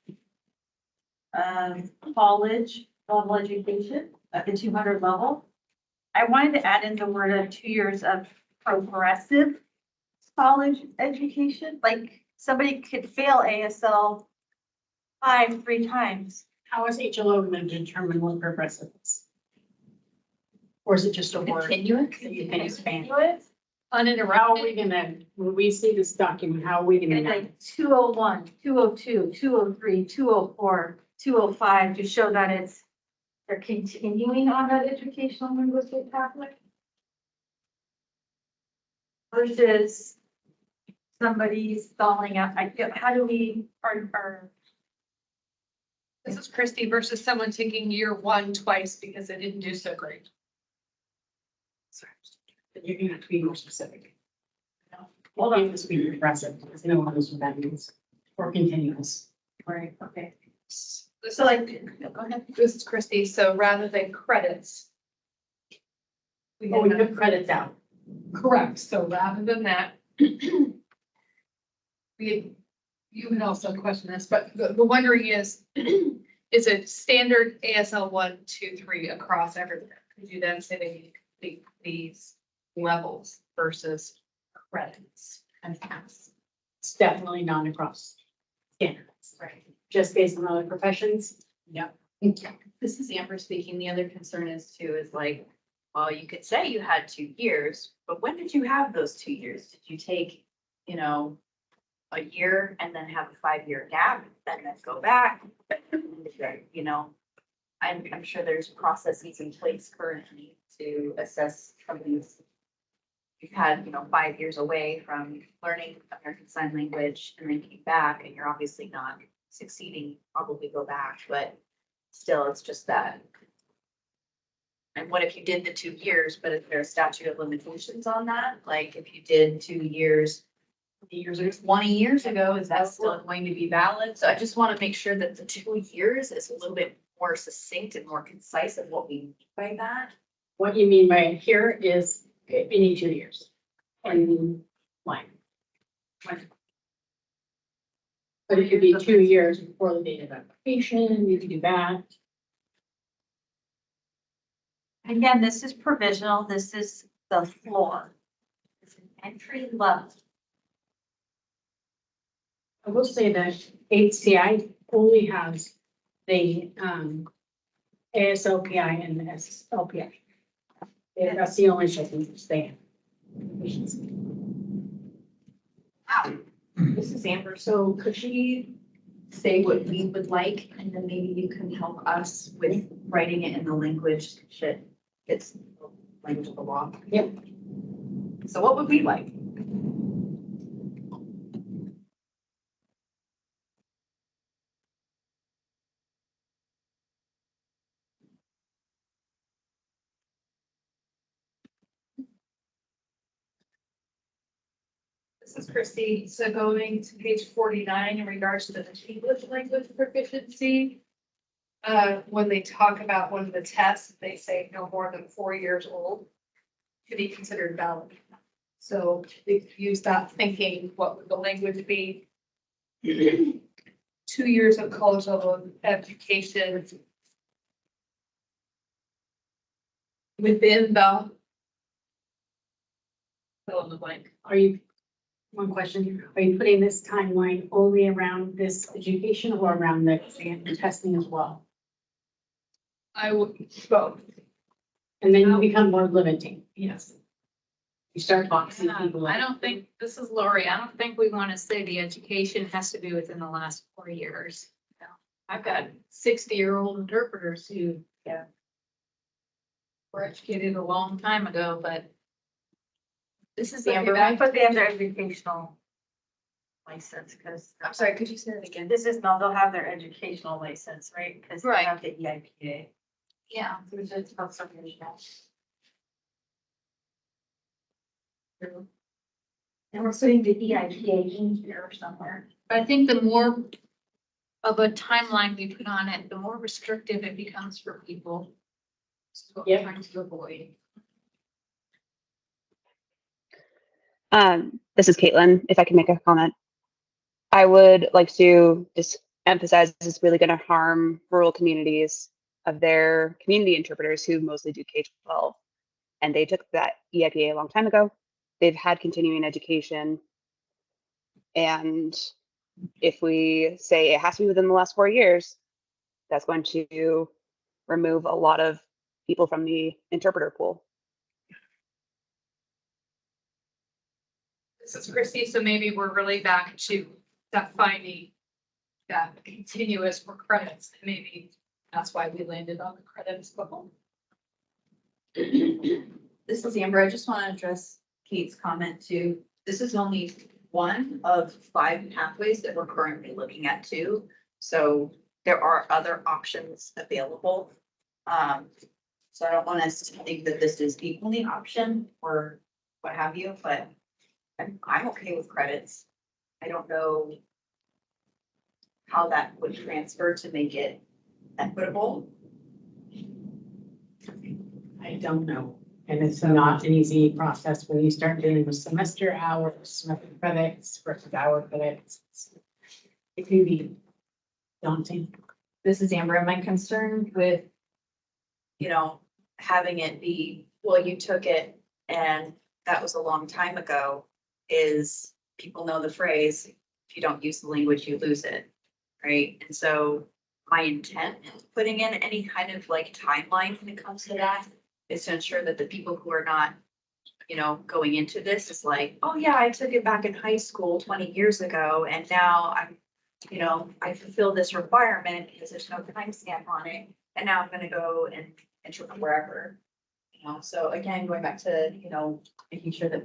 of college level education at the 200 level. I wanted to add in the word of 2 years of progressive college education, like somebody could fail ASL 3 times. How is HLO going to determine what progressive is? Or is it just a word Continuous? that you can expand? Do it. How are we gonna, when we see this document, how are we gonna It's know? like 201, 202, 203, 204, 205 to show that they're continuing on that educational linguistic pathway. Versus somebody stalling out, how do we, This is Christy versus someone taking year 1 twice because they didn't do so great. Sorry, but you're gonna have to be more specific. Hold on, this be progressive, because no one knows what that means, or continuous. right, okay. So like, go ahead. This is Christy. So rather than credits. We Oh, we have took credits out. correct. So rather than that. You can also question this, but the wondering is it standard ASL 1, 2, 3 across everything? Could you then say they need to complete these levels versus credits and pass? It's definitely not across standards, Right. just based on other professions. Yep. This is Amber speaking. The other concern is too, is like, well, you could say you had 2 years, but when did you have those 2 years? Did you take, a year and then have a 5-year gap, then go back? I'm sure there's processes in place currently to assess companies. You've had, 5 years away from learning American Sign Language and then came back and you're obviously not succeeding, probably go back, but still, it's just that. And what if you did the 2 years, but is there a statute of limitations on that? Like if you did 2 years, 20 years ago, is that still going to be valid? So I just want to make sure that the 2 years is a little bit more succinct and more concise of what we mean by that. What you mean by here is, okay, we need 2 years. And why? But it could be 2 years before the date of application, you could do that. Again, this is provisional, this is the floor. It's an entry level. I will say that HCI only has the ASLPI and the SLPI. That's the only things they have. This is Amber. So could she say what we would like, and then maybe you can help us with writing it in the language that it's the language of the law? Yep. So what would we like? This is Christy. So going to page 49 in regards to the English language proficiency. When they talk about one of the tests, they say no more than 4 years old to be considered valid. So they use that thinking, what would the language be? 2 years of college level education within the fill in the blank. One question, are you putting this timeline only around this education or around the exam and testing as well? I would both. And then you become more limiting. Yes. You start boxing people I in. don't think, this is Lori, I don't think we want to say the education has to be within the last 4 years. I've got 60-year-old interpreters who. Yeah. Were educated a long time ago, but. This is Yeah, Amber. but they have their educational license, because. I'm sorry, could you say that again? This is, no, they'll have their educational license, right? Because they Right. have the EIPA. Yeah. Which is about some regional. And we're putting the EIPA in here somewhere. But I think the more of a timeline we put on it, the more restrictive it becomes for people. This is what we're Yep. trying to avoid. This is Caitlin, if I can make a comment. I would like to just emphasize this is really going to harm rural communities of their community interpreters who mostly do K-12. And they took that EIPA a long time ago. They've had continuing education. And if we say it has to be within the last 4 years, that's going to remove a lot of people from the interpreter pool. This is Christy, so maybe we're really back to defining that continuous for credits. Maybe that's why we landed on the credits bubble. This is Amber. I just want to address Kate's comment too. This is only one of 5 pathways that we're currently looking at too. So there are other options available. So I don't want us to think that this is the only option or what have you, but I'm okay with credits. I don't know how that would transfer to make it equitable. I don't know. And it's not an easy process when you start dealing with semester hours, semester credits, versus hour credits. It can be daunting. This is Amber, and my concern with, Having it be, well, you took it and that was a long time ago, is people know the phrase, if you don't use the language, you lose it, right? And so my intent in putting in any kind of like timeline when it comes to that is to ensure that the people who are not, going into this is like, oh yeah, I took it back in high school 20 years ago and now I fulfill this requirement because there's no timestamp on it. And now I'm gonna go and enter wherever. So again, going back to, making sure that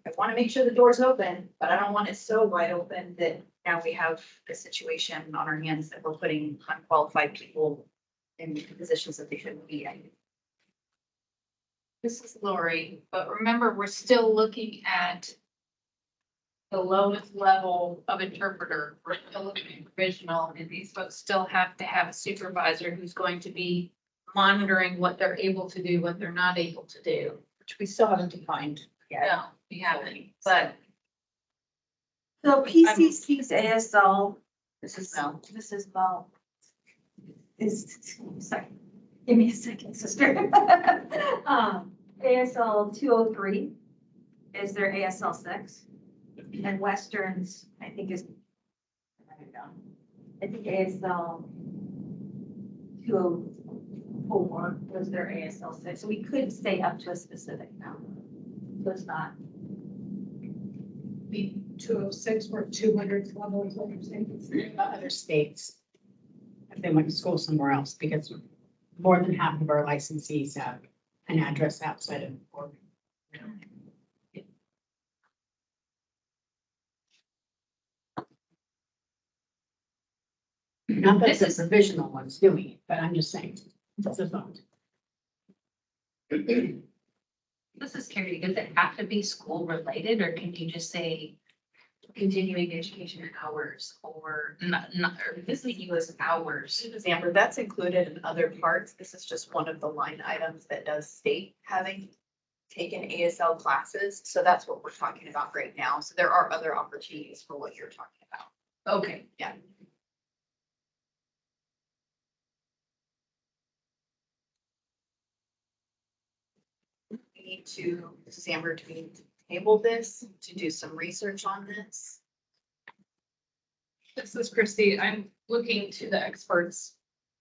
I want to make sure the door's open, but I don't want it so wide open that now we have a situation on our hands that we're putting unqualified people in positions that they shouldn't be in. This is Lori, but remember, we're still looking at the lowest level of interpreter. We're still looking at provisional, and these folks still have to have a supervisor who's going to be monitoring what they're able to do, what they're not able to do. Which we still haven't defined yet. No, we haven't, but so PCC's ASL, This is Mel. this is Mel. Sorry, give me a second, sister. ASL 203 is their ASL 6. And Westerns, I think ASL 204 was their ASL 6. So we could stay up to a specific number. So it's not. The 206 or 200 level is what you're saying. It's the other states. If they went to school somewhere else, because more than half of our licensees have an address outside of Oregon. Not that the provisional one's doing it, but I'm just saying, it's a vote. This is Carrie. Does it have to be school related or can you just say continuing education hours or not, or this is US hours? This is Amber, that's included in other parts. This is just one of the line items that does state having taken ASL classes. So that's what we're talking about right now. So there are other opportunities for what you're talking about. Okay. Yeah. We need to, this is Amber, do we need to table this to do some research on this? this is Christy. I'm looking to the experts.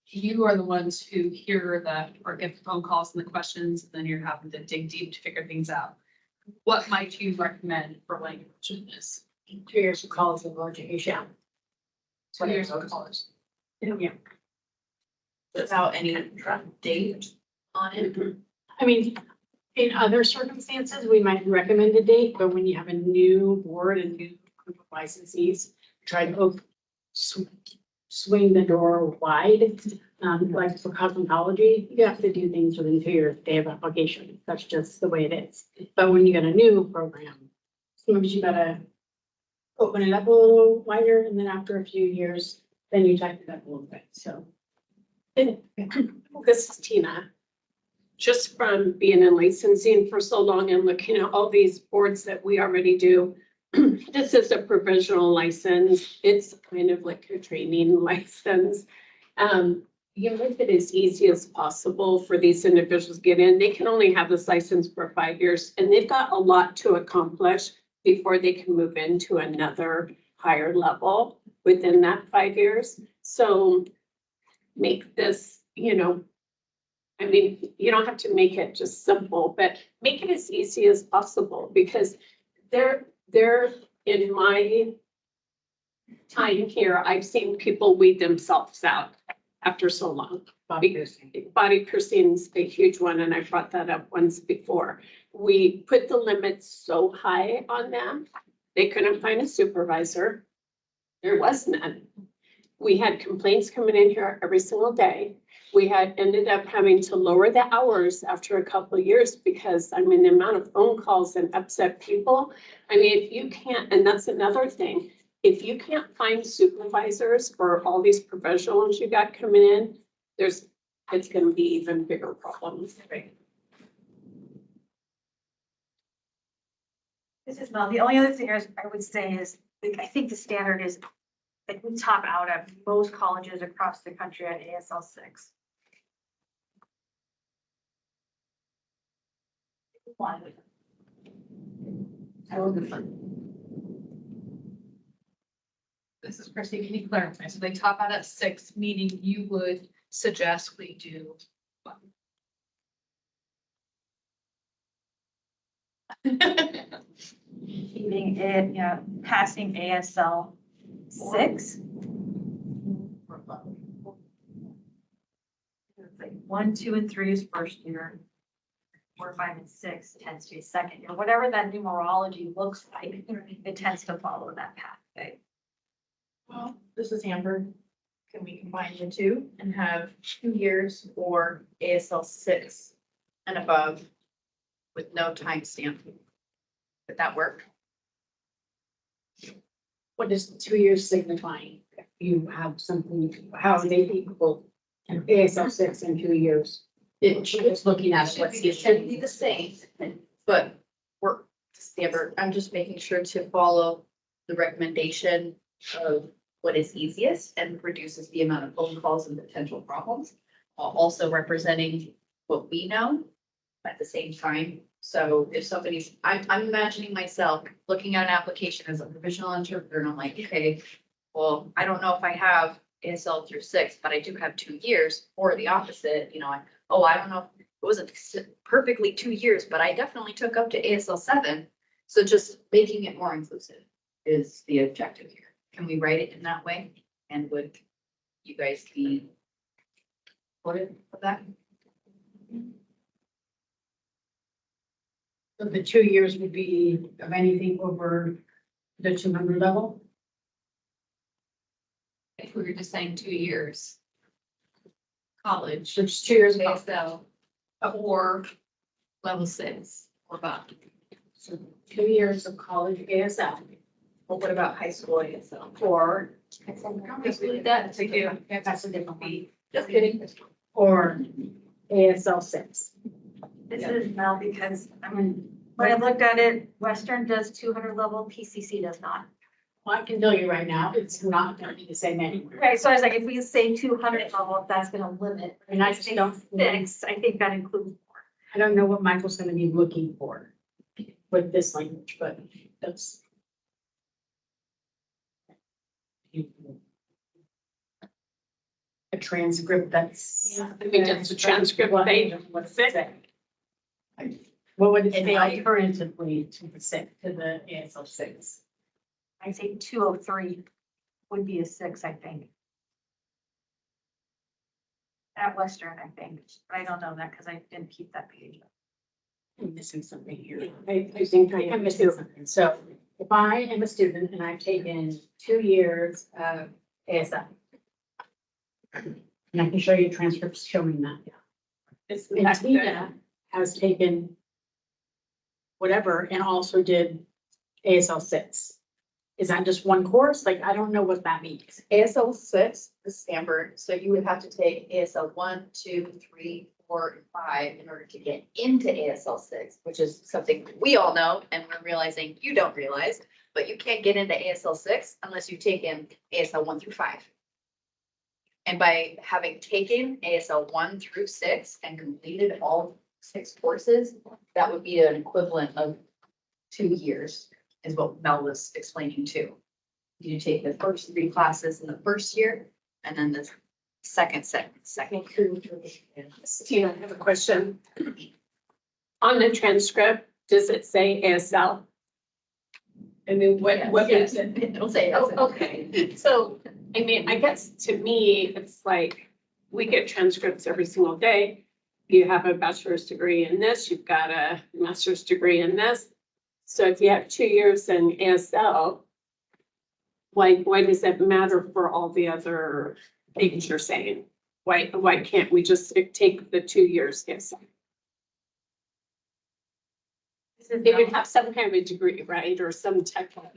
You are the ones who hear or get the phone calls and the questions, and then you're having to dig deep to figure things out. What might you recommend for language in this? 2 years of college and education. 2 years of college. Yeah. Without any date on it. I mean, in other circumstances, we might recommend a date, but when you have a new board and new group of licensees, try to swing the door wide. Like for cosmetology, you have to do things within 2 years of day of application. That's just the way it is. But when you get a new program, sometimes you gotta open it up a little wider, and then after a few years, then you tighten it up a little bit, so. This is Tina. Just from being in licensing for so long and looking at all these boards that we already do, this is a provisional license. It's kind of like a training license. You make it as easy as possible for these individuals to get in. They can only have this license for 5 years, and they've got a lot to accomplish before they can move into another higher level within that 5 years. So make this, I mean, you don't have to make it just simple, but make it as easy as possible, because they're in my time here, I've seen people weed themselves out after so long. Body piercing's a huge one, and I brought that up once before. We put the limits so high on them, they couldn't find a supervisor. There was none. We had complaints coming in here every single day. We had ended up having to lower the hours after a couple of years because, I mean, the amount of phone calls and upset people. I mean, if you can't, and that's another thing, if you can't find supervisors for all these professionals you got coming in, it's gonna be even bigger problems. Right? This is Mel. The only other thing I would say is, like, I think the standard is, like, we top out at most colleges across the country at ASL 6. This is Christy, can you clarify? So they top out at 6, meaning you would suggest we do what? Keeping it, passing ASL 6. It's like 1, 2, and 3 is first year. 4, 5, and 6 tends to be second year. Whatever that numerology looks like, it tends to follow that pathway. Well, this is Amber. Can we combine the two and have 2 years for ASL 6 and above with no timestamp? Would that work? What does 2 years signifying? If you have something, how many people in ASL 6 in 2 years? It's looking at what's. It should be the same, but Amber, I'm just making sure to follow the recommendation of what is easiest and reduces the amount of phone calls and potential problems, while also representing what we know at the same time. So if somebody's, I'm imagining myself looking at an application as a provisional interpreter, and I'm like, okay, well, I don't know if I have ASL through 6, but I do have 2 years, or the opposite, I don't know, it wasn't perfectly 2 years, but I definitely took up to ASL 7. So just making it more inclusive is the objective here. Can we write it in that way? And would you guys be supportive of that? So the 2 years would be of anything over the 200 level? If we were just saying 2 years. College, So it's 2 years of ASL, or level 6 or above. So 2 years of college ASL. But what about high school ASL? Or. Include that to do. That's a different one. Just kidding. Or ASL 6. This is Mel, because when I looked at it, Western does 200 level, PCC does not. Well, I can tell you right now, it's not going to be the same anywhere. Right, so I was like, if we say 200 level, if that's gonna limit. And I just don't. 6, I think that includes. I don't know what Michael's gonna be looking for with this language, but that's. A transcript that's. Yeah, I mean, it's a transcript page. What's it? What would it say alternatively to the ASL 6? I'd say 203 would be a 6, I think. at Western, I think, but I don't know that because I didn't keep that page. I'm missing something here. I think I am missing something. So if I am a student and I've taken 2 years of ASL, and I can show you transcripts showing that. And Tina has taken whatever and also did ASL 6. Is that just one course? Like, I don't know what that means. ASL 6 is Stanford, so you would have to take ASL 1, 2, 3, 4, and 5 in order to get into ASL 6, which is something we all know and we're realizing you don't realize, but you can't get into ASL 6 unless you've taken ASL 1 through 5. And by having taken ASL 1 through 6 and completed all 6 courses, that would be an equivalent of 2 years, is what Mel was explaining too. You take the first 3 classes in the first year, and then the second. Tina, I have a question. On the transcript, does it say ASL? I mean, what is it? It'll say Oh, ASL. okay, so, I mean, I guess to me, it's like, we get transcripts every single day. You have a bachelor's degree in this, you've got a master's degree in this. So if you have 2 years in ASL, why does it matter for all the other things you're saying? Why can't we just take the 2 years ASL? They would have some kind of a degree, right, or some technical.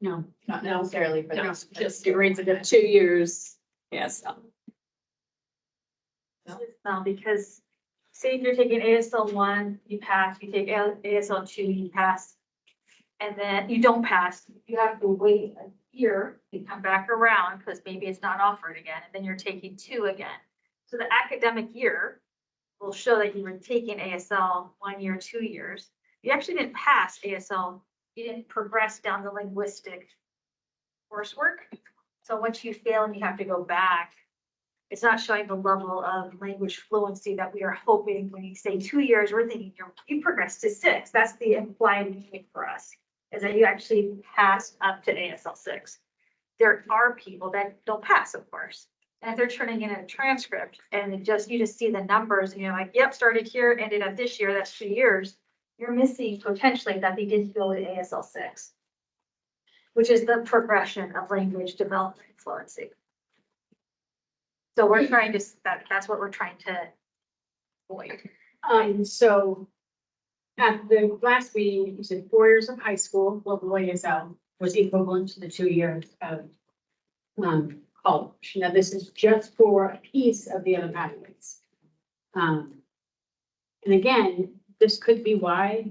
No, Not necessarily for No, that. just degrees of 2 years ASL. No, because say if you're taking ASL 1, you pass, you take ASL 2, you pass. And then you don't pass, you have to wait a year to come back around because maybe it's not offered again, and then you're taking 2 again. So the academic year will show that you were taking ASL 1 year, 2 years. You actually didn't pass ASL, you didn't progress down the linguistic coursework. So once you fail and you have to go back, it's not showing the level of language fluency that we are hoping. When you say 2 years, we're thinking you progressed to 6. That's the implied meaning for us, is that you actually passed up to ASL 6. There are people that don't pass, of course. And if they're turning in a transcript and you just see the numbers and you're like, yep, started here, ended up this year, that's 2 years, you're missing potentially that they didn't go to ASL 6, which is the progression of language development and fluency. So we're trying to, that's what we're trying to avoid. So at the last meeting, you said 4 years of high school, global ASL was equivalent to the 2 years of college. Now, this is just for a piece of the other pathways. And again, this could be why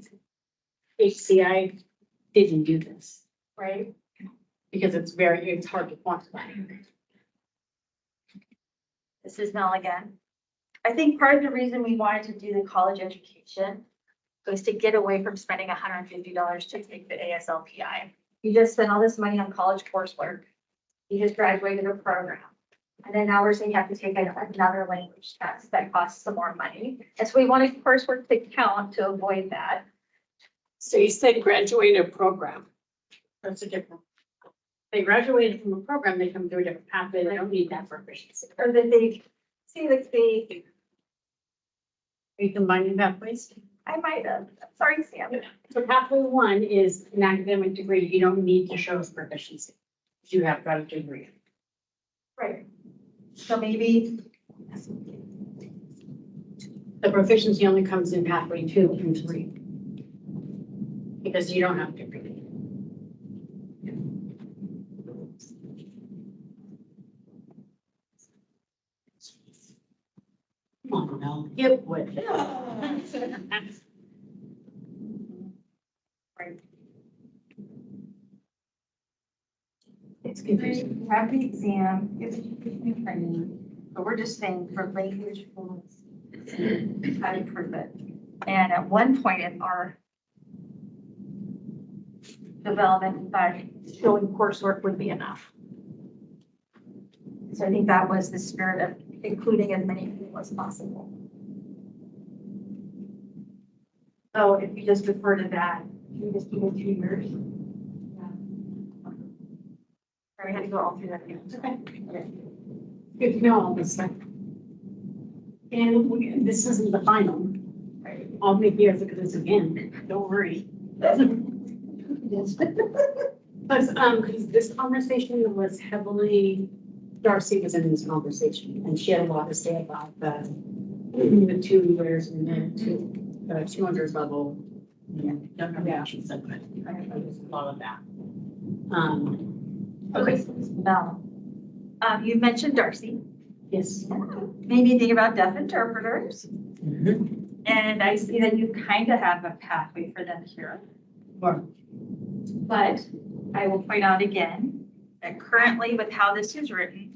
HCI didn't do this, right? Because it's hard to quantify. This is Mel again. I think part of the reason we wanted to do the college education was to get away from spending $150 to take the ASLPI. You just spent all this money on college coursework. You just graduated a program. And then now we're saying you have to take another language test that costs some more money. And so we wanted coursework to count to avoid that. So you said graduated program. That's a different. They graduated from a program, they come through a different pathway, they don't need that proficiency. Or that they, see, like they, Are you combining pathways? I might have, sorry, Sam. So pathway 1 is an academic degree, you don't need to show us proficiency. You have got a degree. Right. So maybe, The proficiency only comes in pathway 2 and 3. Because you don't have a degree. Come on, Mel, get with it. right. It's confusing. You have the exam, it's teaching training, but we're just saying for language fluency, how to improve it. And at one point in our development, we thought showing coursework would be enough. So I think that was the spirit of including as many people as possible. So if you just refer to that, you just do it 2 years. Or we had to go all through that again. Okay. Good to know all this stuff. And this isn't the final. I'll make you guys look at this again, don't worry. But, because this conversation was heavily, Darcy was in this conversation, and she had a lot to say about the 2 years and then 200 level. Yeah, don't know how she said, but I know a lot of that. Okay. Mel, you mentioned Darcy. Yes. Made me think about deaf interpreters. And I see that you kind of have a pathway for them here. Sure. But I will point out again that currently with how this is written,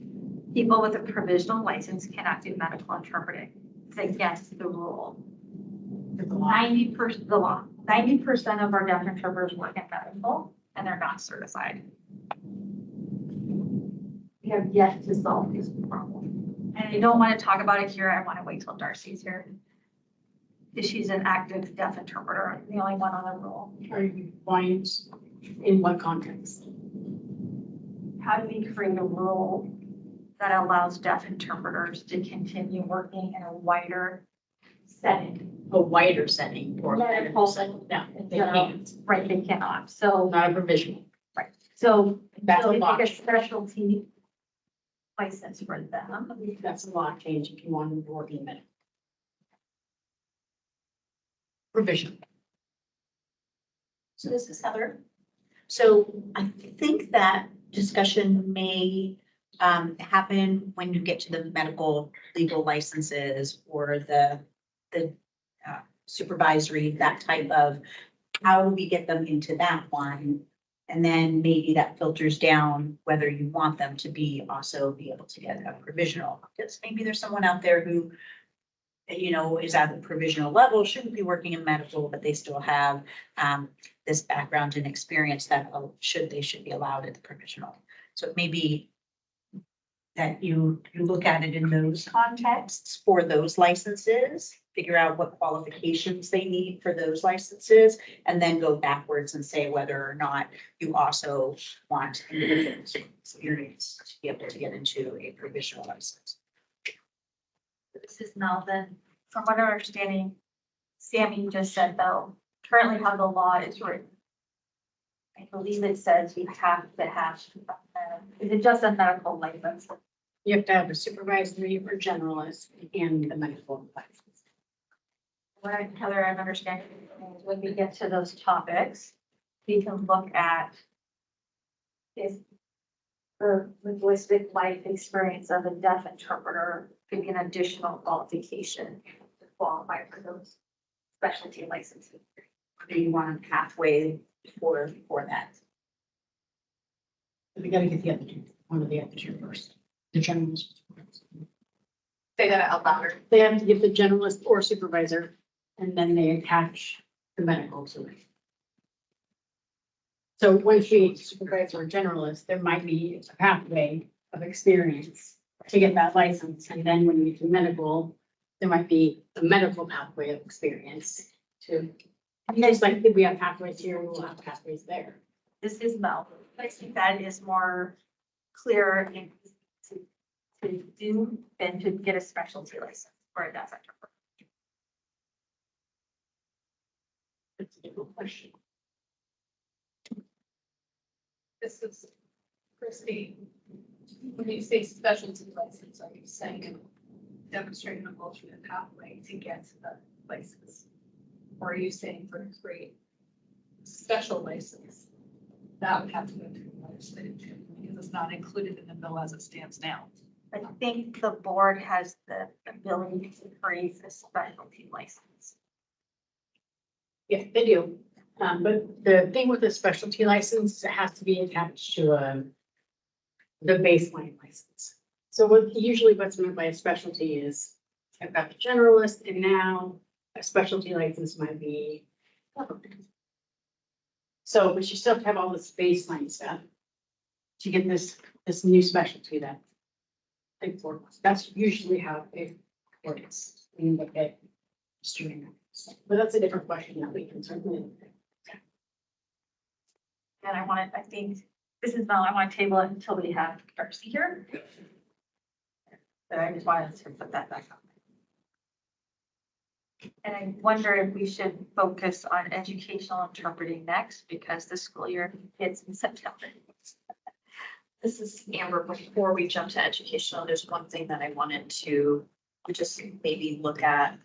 people with a provisional license cannot do medical interpreting. It's against the rule. 90%, the law, 90% of our deaf interpreters work in medical and they're not certified. We have yet to solve this problem. And I don't want to talk about it here. I want to wait till Darcy's here. Because she's an active deaf interpreter, the only one on the roll. Are you blind? In what context? How do we create a rule that allows deaf interpreters to continue working in a wider setting? A wider setting or Medical. No, they can't. Right, they cannot. So, Not a provisional. right. So, That's so a they law. take a specialty license for them. That's a law change if you want to work in medical. Provisional. So this is Heather. So I think that discussion may happen when you get to the medical legal licenses or the supervisory, that type of, how do we get them into that one? And then maybe that filters down whether you want them to be also be able to get a provisional. Because maybe there's someone out there who, you know, is at the provisional level, shouldn't be working in medical, but they still have this background and experience that they should be allowed at the provisional. So it may be that you look at it in those contexts for those licenses, figure out what qualifications they need for those licenses, and then go backwards and say whether or not you also want individuals with experience to be able to get into a provisional license. This is Melvin. From what I'm understanding, Sammy just said though, currently how the law is written. I believe it says you have to have, is it just a medical license? You have to have a supervisory or generalist and the medical license. What Heather, I'm understanding is when we get to those topics, we can look at is the linguistic life experience of a deaf interpreter could be an additional qualification to qualify for those specialty licenses. Do you want a pathway for that? We gotta get the other two, one of the other two first. The generalist. Say that out louder. They have to get the generalist or supervisor, and then they attach the medical to it. So once you get supervisor or generalist, there might be a pathway of experience to get that license, and then when you get to medical, there might be a medical pathway of experience to. Just like if we have pathways here, we'll have pathways there. This is Mel. I think that is more clear and to do than to get a specialty license for a deaf interpreter. It's a different question. This is Christine. When you say specialty license, are you saying demonstrating an alternate pathway to get to the license? Or are you saying for a great special license, that would have to go through legislature because it's not included in the bill as it stands now? I think the board has the ability to create a specialty license. Yeah, they do. But the thing with the specialty license, is it has to be attached to the baseline license. So what's meant by a specialty is I've got the generalist and now a specialty license might be. So, but you still have to have all this baseline stuff to get this new specialty that. That's usually how it works. When you look at streaming. But that's a different question that we can certainly. And I think this is Mel, I want to table it until we have Darcy here. But I just wanted to put that back up. And I wonder if we should focus on educational interpreting next, because the school year hits in September. This is Amber. Before we jump to educational, there's one thing that I wanted to just maybe look at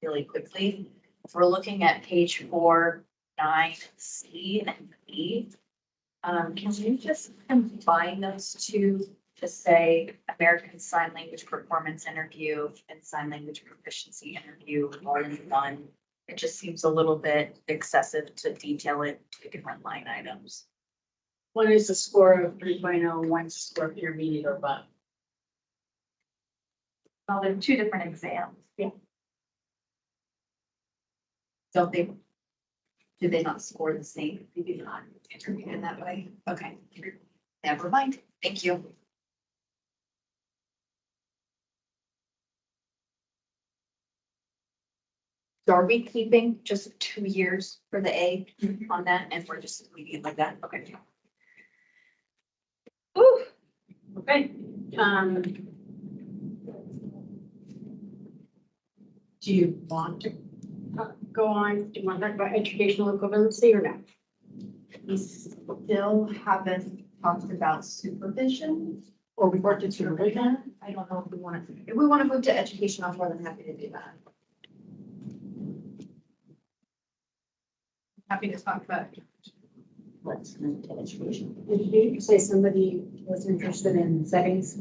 really quickly. If we're looking at page 4.9C and E, can you just combine those two to say American Sign Language Performance Interview and Sign Language Proficiency Interview all in one? It just seems a little bit excessive to detail it to different line items. One is a score of 3.0, one's a score of intermediate or above. Well, they're two different exams. Don't they, do they not score the same? They do not interview in that way? Okay, never mind. Thank you. So are we keeping just 2 years for the A on that and we're just leaving it like that? Okay. Ooh, okay. Do you want to go on? Do you want to talk about educational equivalency or not? We still haven't talked about supervision. Or we worked at supervision? I don't know if we want to move to education, I'm more than happy to do that. Happy to talk about it. Let's move to education. Did you say somebody was interested in settings?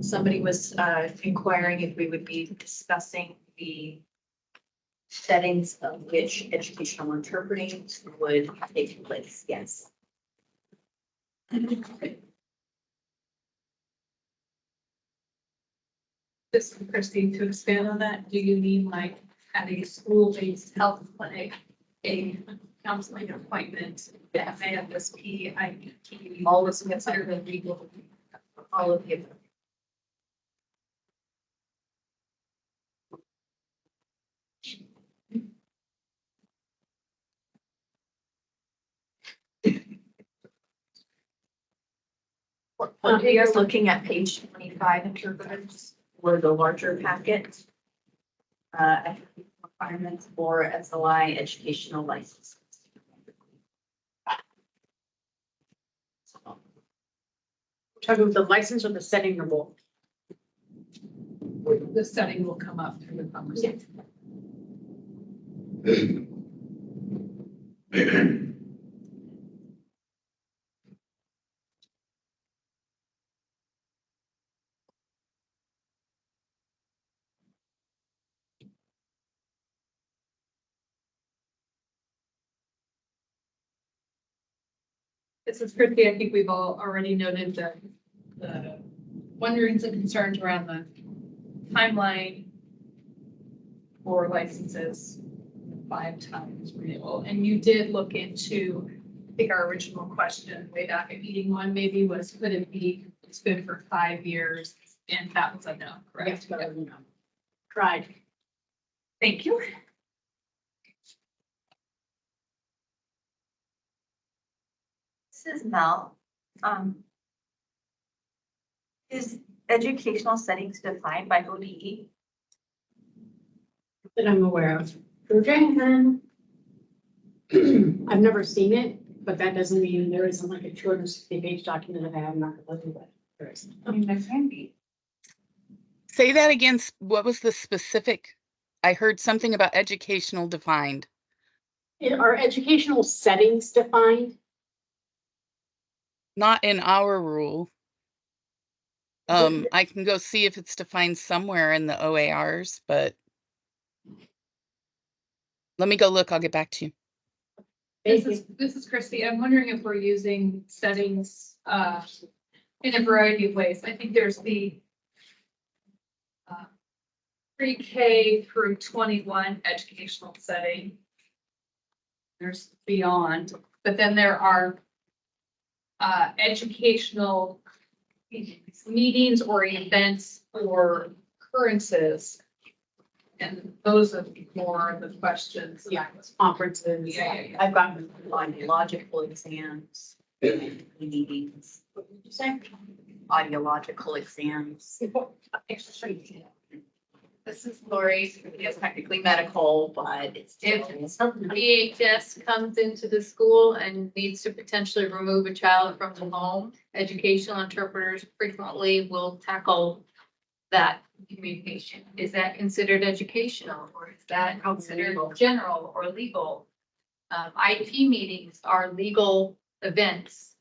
Somebody was inquiring if we would be discussing the settings of which educational interpreting would take place. Yes. This is Christine, to expand on that, do you mean like at a school-based health clinic, a counseling appointment, FAFSP, IEP, all is considered a legal, all of the above? When we are looking at page 25 interpreters or the larger packet, requirements for SLI educational license. Talking about the license or the setting or both? The setting will come up through the conversation. This is Christie. I think we've all already noted the wonderings and concerns around the timeline for licenses, 5 times renewal. And you did look into, I think our original question way back at meeting 1 maybe was, could it be, it's good for 5 years? And that was a no, correct? Yes, tried. Thank you. This is Mel. Is educational settings defined by ODE? That I'm aware of. Okay. I've never seen it, but that doesn't mean there isn't like a 260-page document that I have not looked at. There isn't. I mean, there can be. Say that again. What was the specific? I heard something about educational defined. Are educational settings defined? Not in our rule. I can go see if it's defined somewhere in the OARs, but let me go look. I'll get back to you. This is Christy. I'm wondering if we're using settings in a variety of ways. I think there's the pre-K through 21 educational setting. There's beyond, but then there are educational meetings or events or occurrences. And those are more the questions. Yeah, conferences. Yeah. I've gotten ideological exams, meetings, What did you say? audiological exams. This is Lori, it's technically medical, but it's. If DHS comes into the school and needs to potentially remove a child from the home, educational interpreters frequently will tackle that communication. Is that considered educational, or is that considered general or legal? IP meetings are legal events.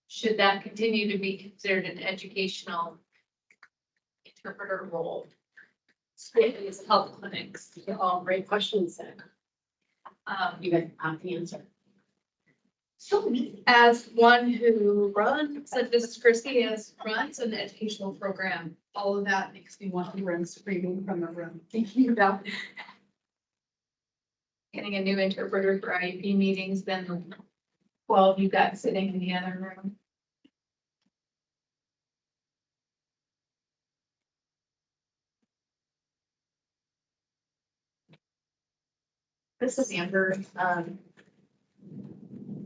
Should that continue to be considered an educational interpreter role? Schools, health clinics, all great questions there. You guys have the answer. As one who runs, this is Christy, as runs an educational program, all of that makes me want to run screaming from the room, thinking about. Getting a new interpreter for IEP meetings than the 12 you got sitting in the other room. This is Amber,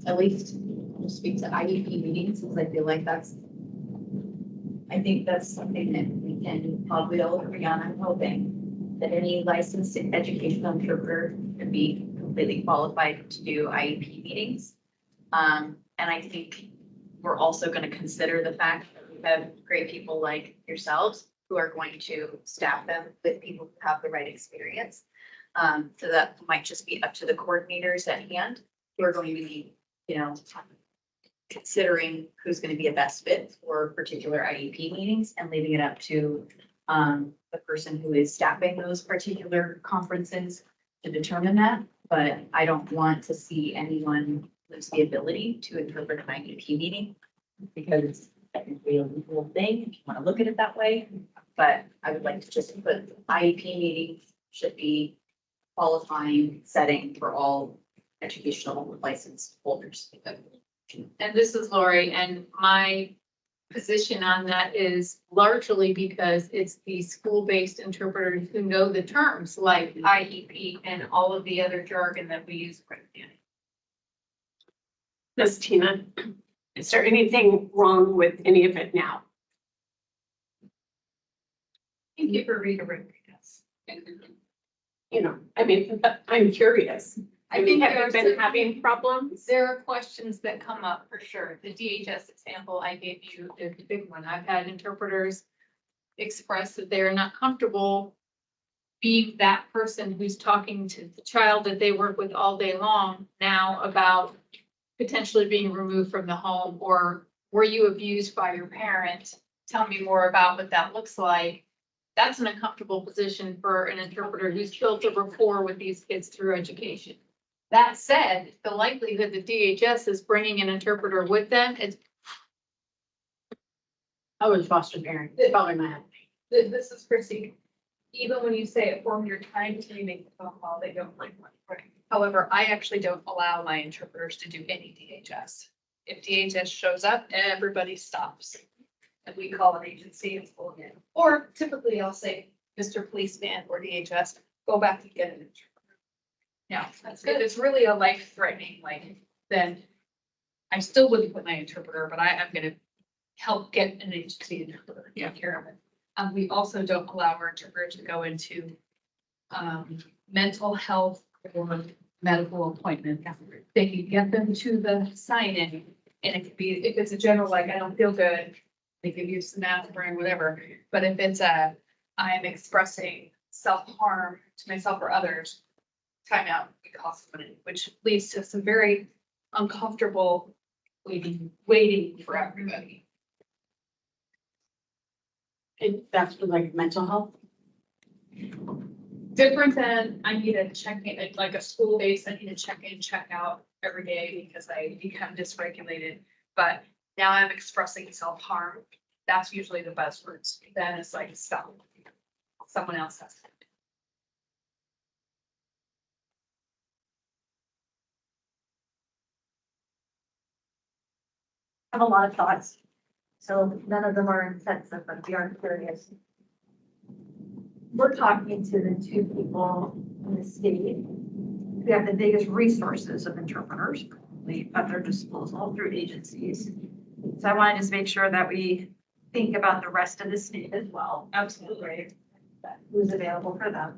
at least I'll speak to IEP meetings, because I feel like I think that's something that we can probably all agree on. I'm hoping that any licensed educational interpreter can be completely qualified to do IEP meetings. And I think we're also going to consider the fact that we have great people like yourselves who are going to staff them with people who have the right experience. So that might just be up to the coordinators at hand who are going to be, considering who's going to be a best fit for particular IEP meetings and leaving it up to the person who is staffing those particular conferences to determine that. But I don't want to see anyone lose the ability to interpret an IEP meeting because it's technically a legal thing, if you want to look at it that way. But I would like to just put IEP meetings should be qualifying setting for all educational license holders. And this is Lori, and my position on that is largely because it's the school-based interpreters who know the terms like IEP and all of the other jargon that we use. Miss Tina, is there anything wrong with any of it now? Thank you for reading this. I mean, I'm curious. I mean, there have are you been certain- having problems? There are questions that come up for sure. The DHS example I gave you is the big one. I've had interpreters express that they're not comfortable being that person who's talking to the child that they work with all day long now about potentially being removed from the home, or were you abused by your parent? Tell me more about what that looks like. That's an uncomfortable position for an interpreter who's built a rapport with these kids through education. That said, the likelihood that DHS is bringing an interpreter with them is. I was foster parent, probably my. This is Chrissy. Even when you say it form your time to make the phone call, they don't like one. However, I actually don't allow my interpreters to do any DHS. If DHS shows up, everybody stops. And we call an agency and pull it in. Or typically I'll say, Mr. Policeman or DHS, go back and get an interpreter. Now, if it's really a life threatening, then I still wouldn't put my interpreter, but I am gonna help get an agency interpreter to take care of it. We also don't allow our interpreter to go into mental health or medical appointment. They can get them to the sign-in, and it could be, if it's a general, like, I don't feel good, they give you some aspirin, whatever. But if it's I'm expressing self-harm to myself or others, timeout, we call someone in, which leads to some very uncomfortable waiting for everybody. And that's for like mental health? Different than I need to check in, like a school base, I need to check in, check out every day because I become dysregulated. But now I'm expressing self-harm. That's usually the buzzwords. Then it's like, stop. Someone else has to. I have a lot of thoughts. So none of them are intensive, but we are curious. We're talking to the two people in the state who have the biggest resources of interpreters at their disposal through agencies. So I want to just make sure that we think about the rest of the state as well. Absolutely. that was available for them.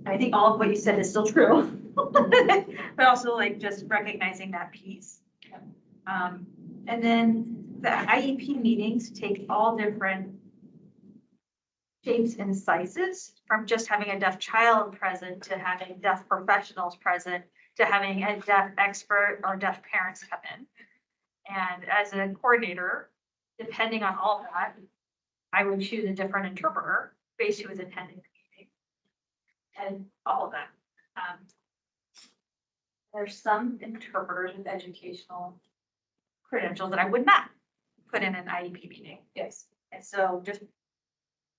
I think all of what you said is still true, but also like just recognizing that piece. And then the IEP meetings take all different shapes and sizes, from just having a deaf child present to having deaf professionals present to having a deaf expert or deaf parents come in. And as a coordinator, depending on all that, I would choose a different interpreter based who is attending the meeting and all of that. There's some interpreters with educational credentials that I would not put in an IEP meeting. Yes. And so just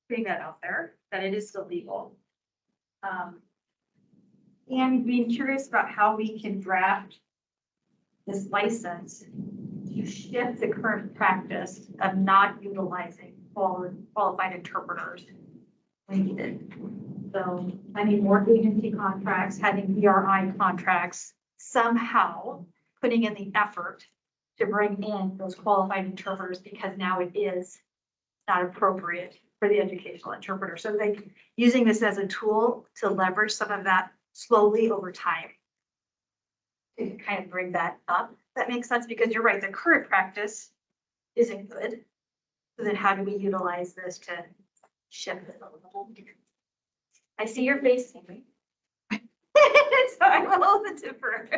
putting that out there, that it is still legal. And being curious about how we can draft this license to shift the current practice of not utilizing qualified interpreters when needed. So having more agency contracts, having BRI contracts, somehow putting in the effort to bring in those qualified interpreters, because now it is not appropriate for the educational interpreter. So like using this as a tool to leverage some of that slowly over time. To kind of bring that up. That makes sense, because you're right, the current practice isn't good. So then how do we utilize this to shift it a little? I see your face, Amy. So I will defer.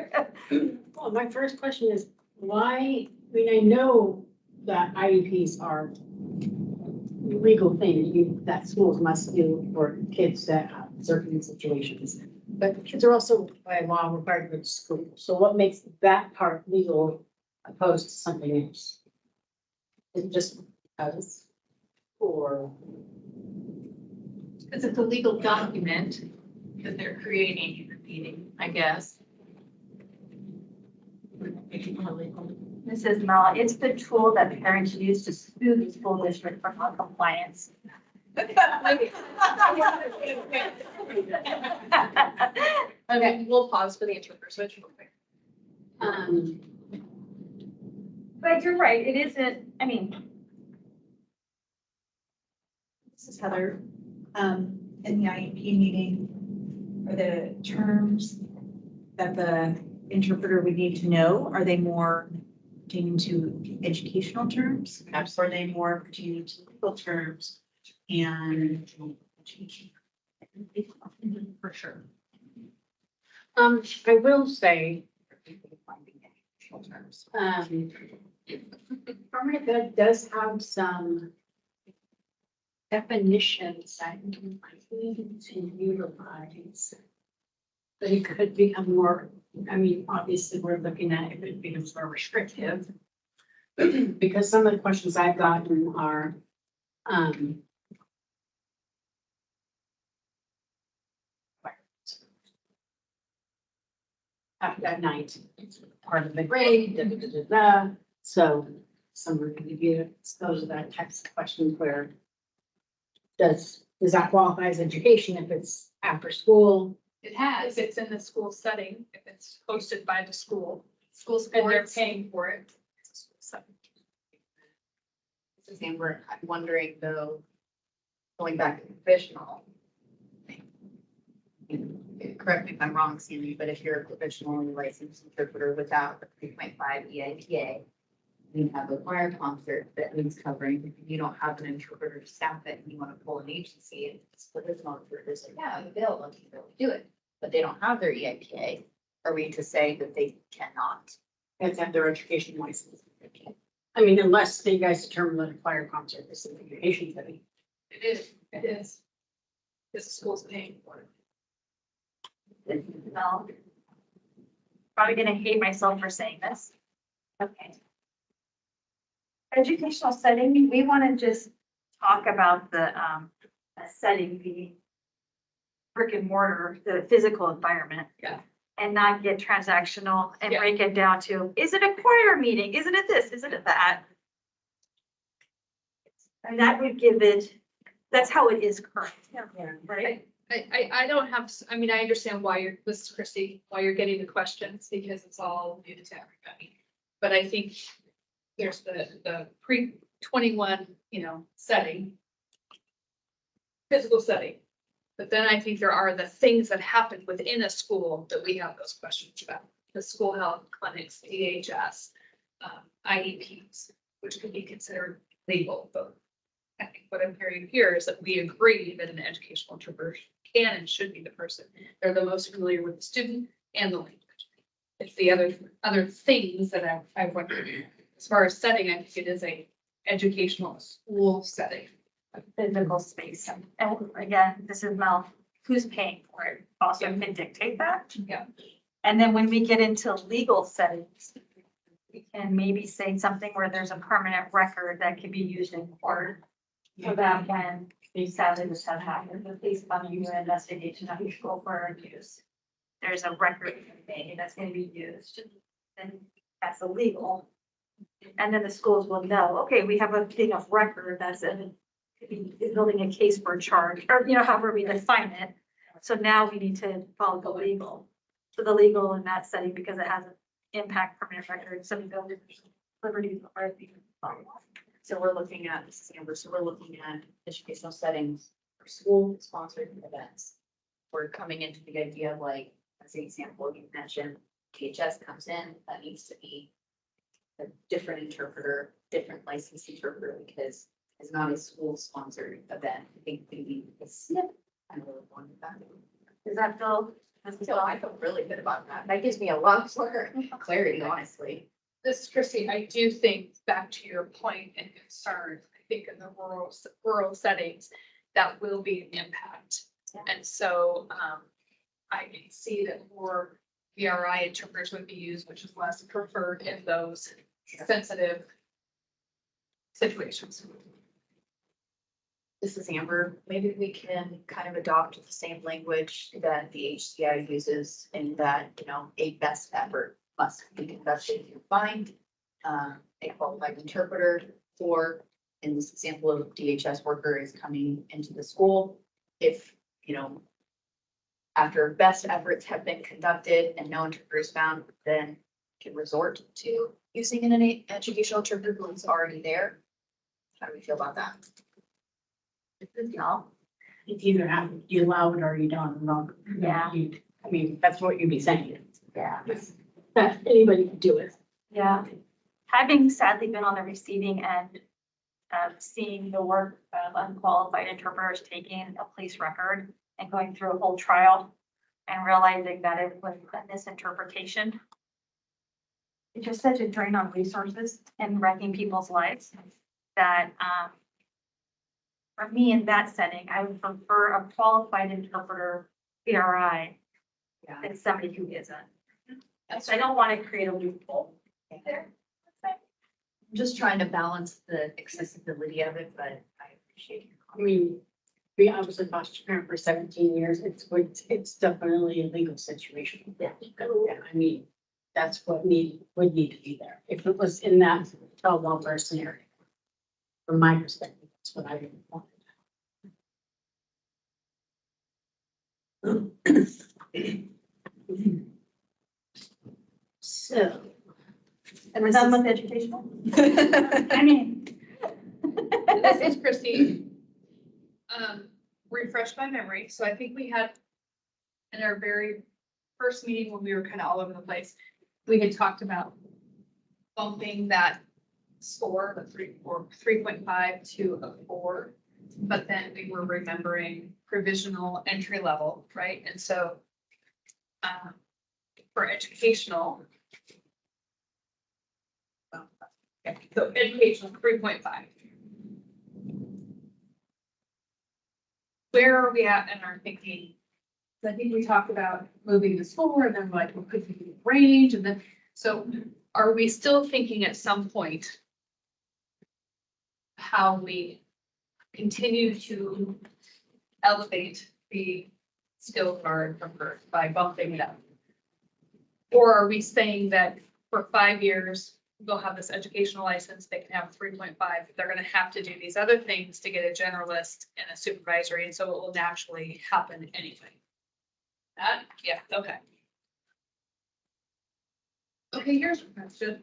Well, my first question is why, I mean, I know that IEPs are a legal thing that schools must do for kids that have certain situations. But kids are also by law required to go to school. So what makes that part legal opposed to something else? Is it just because? Or? Because it's a legal document that they're creating and repeating, I guess. This is Mel. It's the tool that parents use to sue the school district for non-compliance. Okay, we'll pause for the interpreter switch real quick. But you're right, it isn't, I mean. This is Heather. In the IEP meeting, are the terms that the interpreter would need to know, are they more pertaining to educational terms? Perhaps are they more pertaining to legal terms and For sure. I will say, Farmer Ed does have some definitions that you might need to utilize. But it could become more, I mean, obviously, we're looking at if it becomes more restrictive. Because some of the questions I've gotten are, at night, it's part of the grade, da, da, da, da, da. So some are gonna be, those are that types of questions where does that qualify as education if it's after school? It has, if it's in the school setting, if it's hosted by the school, schools, And and they're they're paying for it. It's a school setting. This is Amber. I'm wondering though, going back to professional. Correct me if I'm wrong, Sandy, but if you're a professionally licensed interpreter without a 3.5 EIPA, you have a choir concert that needs covering, you don't have an interpreter to staff it, and you want to pull an agency, and it's professional interpreters like, yeah, I'm available, I can really do it, but they don't have their EIPA. Are we to say that they cannot? That's at their education license. I mean, unless you guys determine that a choir concert is an education setting. It is, it is. Because the school's paying for it. No. Probably gonna hate myself for saying this. Okay. Educational setting, we want to just talk about the setting, the brick and mortar, the physical environment. Yeah. And not get transactional and Yeah. break it down to, is it a choir meeting? Isn't it this? Isn't it that? And that would give it, that's how it is current, right? I don't have, I mean, I understand why you're, this is Christy, why you're getting the questions, because it's all new to everybody. But I think there's the pre-21, setting. physical setting. But then I think there are the things that happen within a school that we have those questions about. The school health clinics, DHS, IEPs, which could be considered legal, but I think what I'm hearing here is that we agree that an educational interpreter can and should be the person. They're the most familiar with the student and the language. It's the other things that I wondered. As far as setting, I think it is a educational school setting. Physical space. And again, this is Mel, who's paying for it also can dictate that. Yeah. And then when we get into legal settings, we can maybe say something where there's a permanent record that can be used in court. So that when sadly this has happened, the police come and do an investigation of your school for abuse. There's a record made that's gonna be used, and that's illegal. And then the schools will know, okay, we have a thing of record that's is building a case for a charge, or, you know, however we define it. So now we need to follow the legal. So the legal in that setting, because it has an impact permanent record, so we go to liberties are being followed. So we're looking at, this is Amber, so we're looking at educational settings for school sponsored events. We're coming into the idea of like, as an example, you mentioned DHS comes in, that needs to be a different interpreter, different licensed interpreter, because it's not a school sponsored event. I think maybe it's kind of one of that. Does that feel? So I feel really good about that. That gives me a lot more clarity, honestly. This is Christine. I do think back to your point and concern, I think in the rural settings, that will be an impact. And so I can see that more VRI interpreters would be used, which is less preferred in those sensitive situations. This is Amber. Maybe we can kind of adopt the same language that the HCI uses in that, you know, a best effort must be conducted to find a qualified interpreter for, in this example of DHS worker is coming into the school. If, you know, after best efforts have been conducted and no interpreter is found, then can resort to using an educational interpreter who is already there. How do we feel about that? No. It's either you allow it or you don't. Yeah. I mean, that's what you'd be saying. Yeah. That anybody can do it. Yeah. Having sadly been on the receiving end of seeing the work of unqualified interpreters taking a police record and going through a whole trial and realizing that it was a misinterpretation. It's just such a drain on resources and wrecking people's lives that, for me in that setting, I would prefer a qualified interpreter, PRI, than somebody who isn't. I don't want to create a loophole there. I'm just trying to balance the accessibility of it, but I appreciate your I mean, we obviously foster parent for 17 years. It's definitely a legal situation. Yeah. I mean, that's what would need to be there. If it was in that child welfare scenario, from my perspective, that's what I would want. So. And we're done with educational? I mean. This is Christine. Refresh my memory. So I think we had in our very first meeting when we were kind of all over the place, we had talked about bumping that score, the 3.5 to a 4. But then we were remembering provisional entry level, right? And so for educational, so educational 3.5. Where are we at in our thinking? I think we talked about moving this forward and then like, what could be the range? And then, so are we still thinking at some point how we continue to elevate the skill card from her by bumping it up? Or are we saying that for 5 years, they'll have this educational license, they can have 3.5, they're gonna have to do these other things to get a generalist and a supervisory, and so it will naturally happen anyway? That, yeah, okay. Okay, here's a question.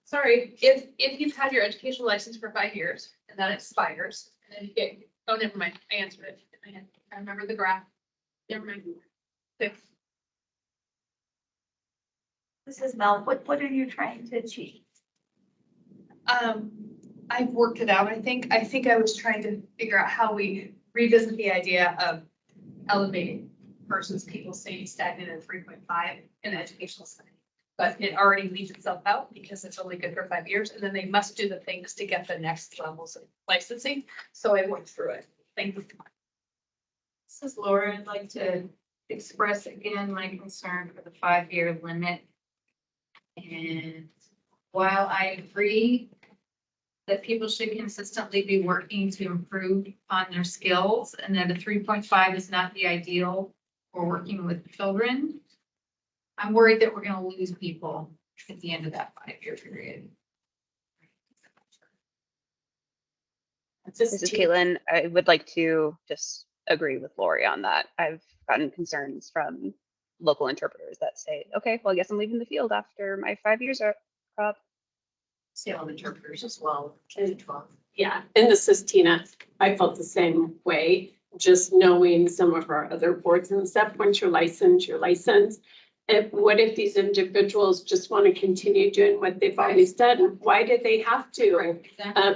Sorry, if you've had your educational license for 5 years and that expires, and then you get Oh, never mind. I answered it. I remember the graph. Never mind. 6. This is Mel. What are you trying to achieve? I've worked it out. I think I was trying to figure out how we revisit the idea of elevating versus people staying stagnant at 3.5 in the educational setting. But it already leaves itself out because it's only good for 5 years, and then they must do the things to get the next levels of licensing. So I went through it. Thank you. This is Laura. I'd like to express again my concern for the 5-year limit. And while I agree that people should consistently be working to improve on their skills and that a 3.5 is not the ideal for working with children, I'm worried that we're going to lose people at the end of that 5-year period. This is Caitlin. I would like to just agree with Lori on that. I've gotten concerns from local interpreters that say, okay, well, I guess I'm leaving the field after my 5 years are up. Sale interpreters as well, K-12. Yeah, and this is Tina. I felt the same way, just knowing some of our other boards and stuff. Once you're licensed, you're licensed. And what if these individuals just want to continue doing what they've always done? Why do they have to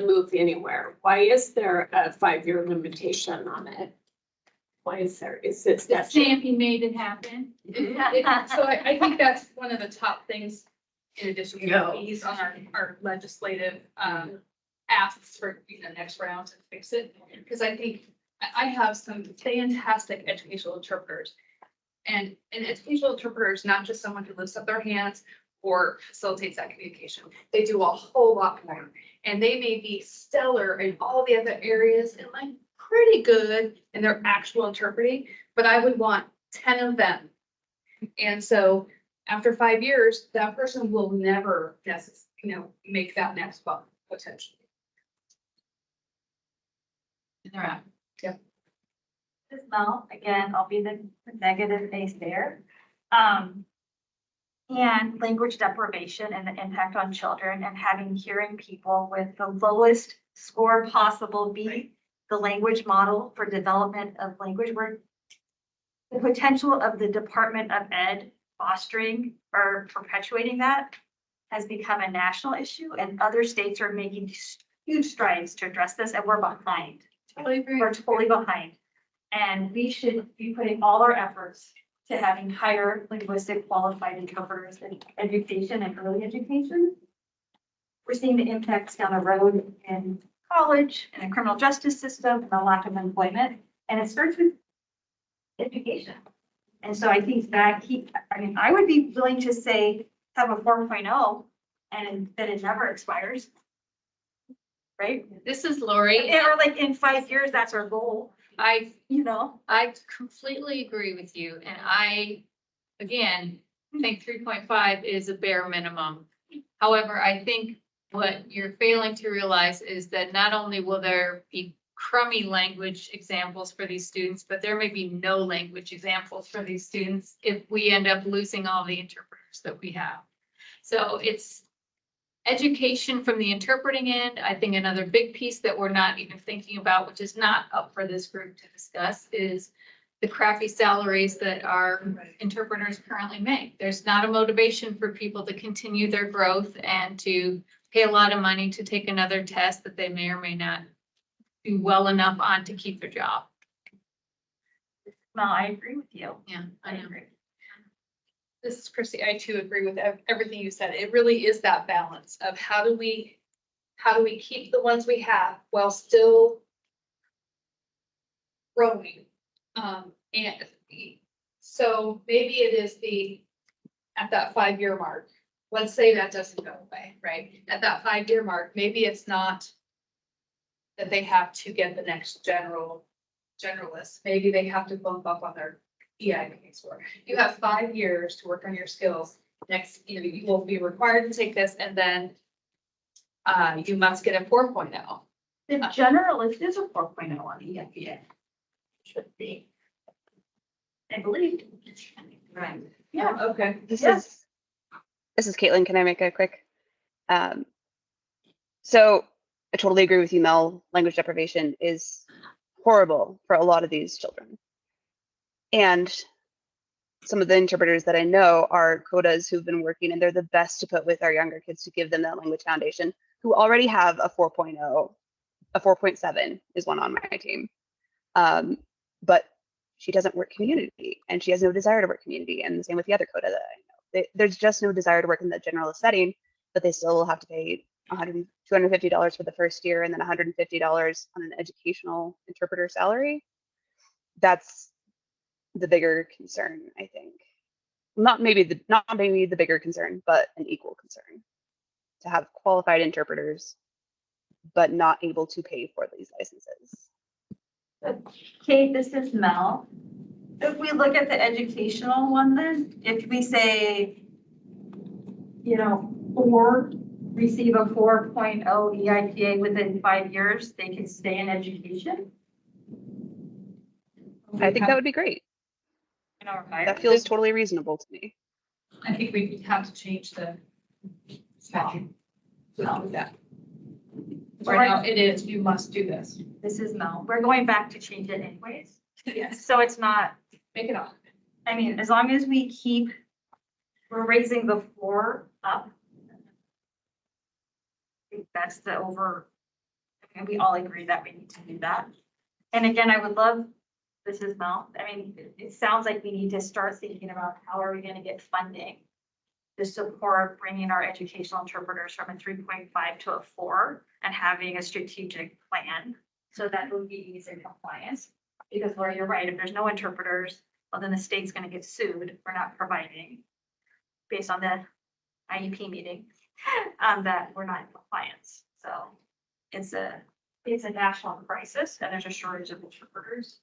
move anywhere? Why is there a 5-year limitation on it? Why is there? Is it that? Sandy made it happen. So I think that's one of the top things in addition to fees on our legislative asks for, next round to fix it. Because I think I have some fantastic educational interpreters. And an educational interpreter is not just someone who lifts up their hands or facilitates that communication. They do a whole lot more. And they may be stellar in all the other areas and like pretty good in their actual interpreting, but I would want 10 of them. And so after 5 years, that person will never make that next bump potentially. They're out. This is Mel. Again, I'll be the negative face there. And language deprivation and the impact on children and having hearing people with the lowest score possible be the language model for development of language, where the potential of the Department of Ed fostering or perpetuating that has become a national issue, and other states are making huge strides to address this, and we're behind. We're totally behind. And we should be putting all our efforts to having higher linguistic qualified interpreters in education and early education. We're seeing the impacts down the road in college and the criminal justice system and the lack of employment. And it starts with education. And so I think that I would be willing to say, have a 4.0 and that it never expires. Right? This is Lori. Or like in 5 years, that's our goal. I completely agree with you. And I, again, think 3.5 is a bare minimum. However, I think what you're failing to realize is that not only will there be crummy language examples for these students, but there may be no language examples for these students if we end up losing all the interpreters that we have. So it's education from the interpreting end. I think another big piece that we're not even thinking about, which is not up for this group to discuss, is the crappy salaries that our interpreters currently make. There's not a motivation for people to continue their growth and to pay a lot of money to take another test that they may or may not do well enough on to keep their job. Well, I agree with you. Yeah, I know. This is Chrissy. I too agree with everything you said. It really is that balance of how do we keep the ones we have while still growing. And so maybe it is at that 5-year mark. Let's say that doesn't go away, right? At that 5-year mark, maybe it's not that they have to get the next generalist. Maybe they have to bump up on their EIP score. You have 5 years to work on your skills. Next, you will be required to take this, and then you must get a 4.0. The generalist is a 4.0 on EIPA. Should be. I believe. Right. Yeah. Okay. This is Caitlin. Can I make a quick? So I totally agree with you, Mel. Language deprivation is horrible for a lot of these children. And some of the interpreters that I know are codas who've been working, and they're the best to put with our younger kids to give them that language foundation, who already have a 4.0, a 4.7 is one on my team. But she doesn't work community, and she has no desire to work community. And the same with the other coda that I know. There's just no desire to work in the generalist setting, but they still have to pay $250 for the first year and then $150 on an educational interpreter salary. That's the bigger concern, I think. Not maybe the bigger concern, but an equal concern, to have qualified interpreters, but not able to pay for these licenses. Kate, this is Mel. If we look at the educational one then, if we say, or receive a 4.0 EIPA within 5 years, they can stay in education? I think that would be great. That feels totally reasonable to me. I think we have to change the statute. So that. Right now, it is, you must do this. This is Mel. We're going back to change it anyways. Yes. So it's not, Make it on. I mean, as long as we're raising the floor up. I think that's and we all agree that we need to do that. And again, I would love, this is Mel, I mean, it sounds like we need to start thinking about how are we gonna get funding to support bringing our educational interpreters from a 3.5 to a 4 and having a strategic plan so that will be easy compliance. Because Laura, you're right, if there's no interpreters, well, then the state's gonna get sued for not providing based on the IEP meeting, that we're not in compliance. So it's a national crisis and there's a shortage of interpreters.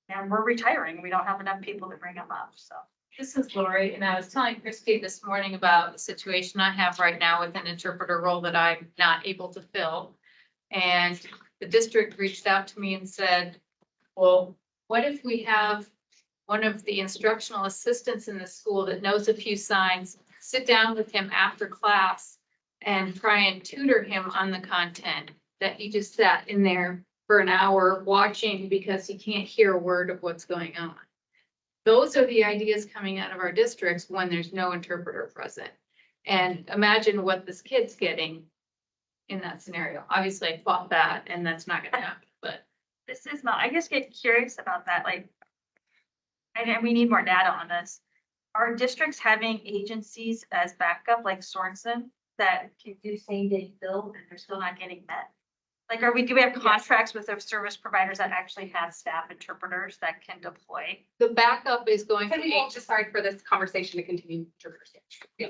And we're retiring. We don't have enough people to bring them up, so. This is Lori, and I was telling Christy this morning about the situation I have right now with an interpreter role that I'm not able to fill. And the district reached out to me and said, well, what if we have one of the instructional assistants in the school that knows a few signs, sit down with him after class and try and tutor him on the content that he just sat in there for an hour watching because he can't hear a word of what's going on. Those are the ideas coming out of our districts when there's no interpreter present. And imagine what this kid's getting in that scenario. Obviously, I fought that and that's not gonna happen, but. This is not, I just get curious about that, like, and we need more data on this. Are districts having agencies as backup, like Sorenson, that can do same-day fill and they're still not getting met? Like, do we have contracts with their service providers that actually have staff interpreters that can deploy? The backup is going to Can we all just sorry for this conversation to continue? Yeah.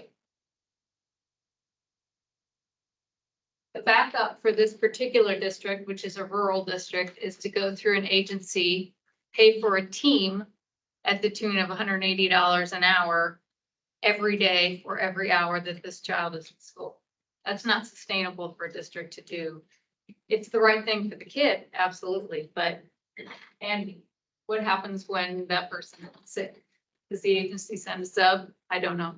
The backup for this particular district, which is a rural district, is to go through an agency, pay for a team at the tune of $180 an hour every day for every hour that this child is in school. That's not sustainable for a district to do. It's the right thing for the kid, absolutely, but, and what happens when that person is sick? Does the agency send a sub? I don't know.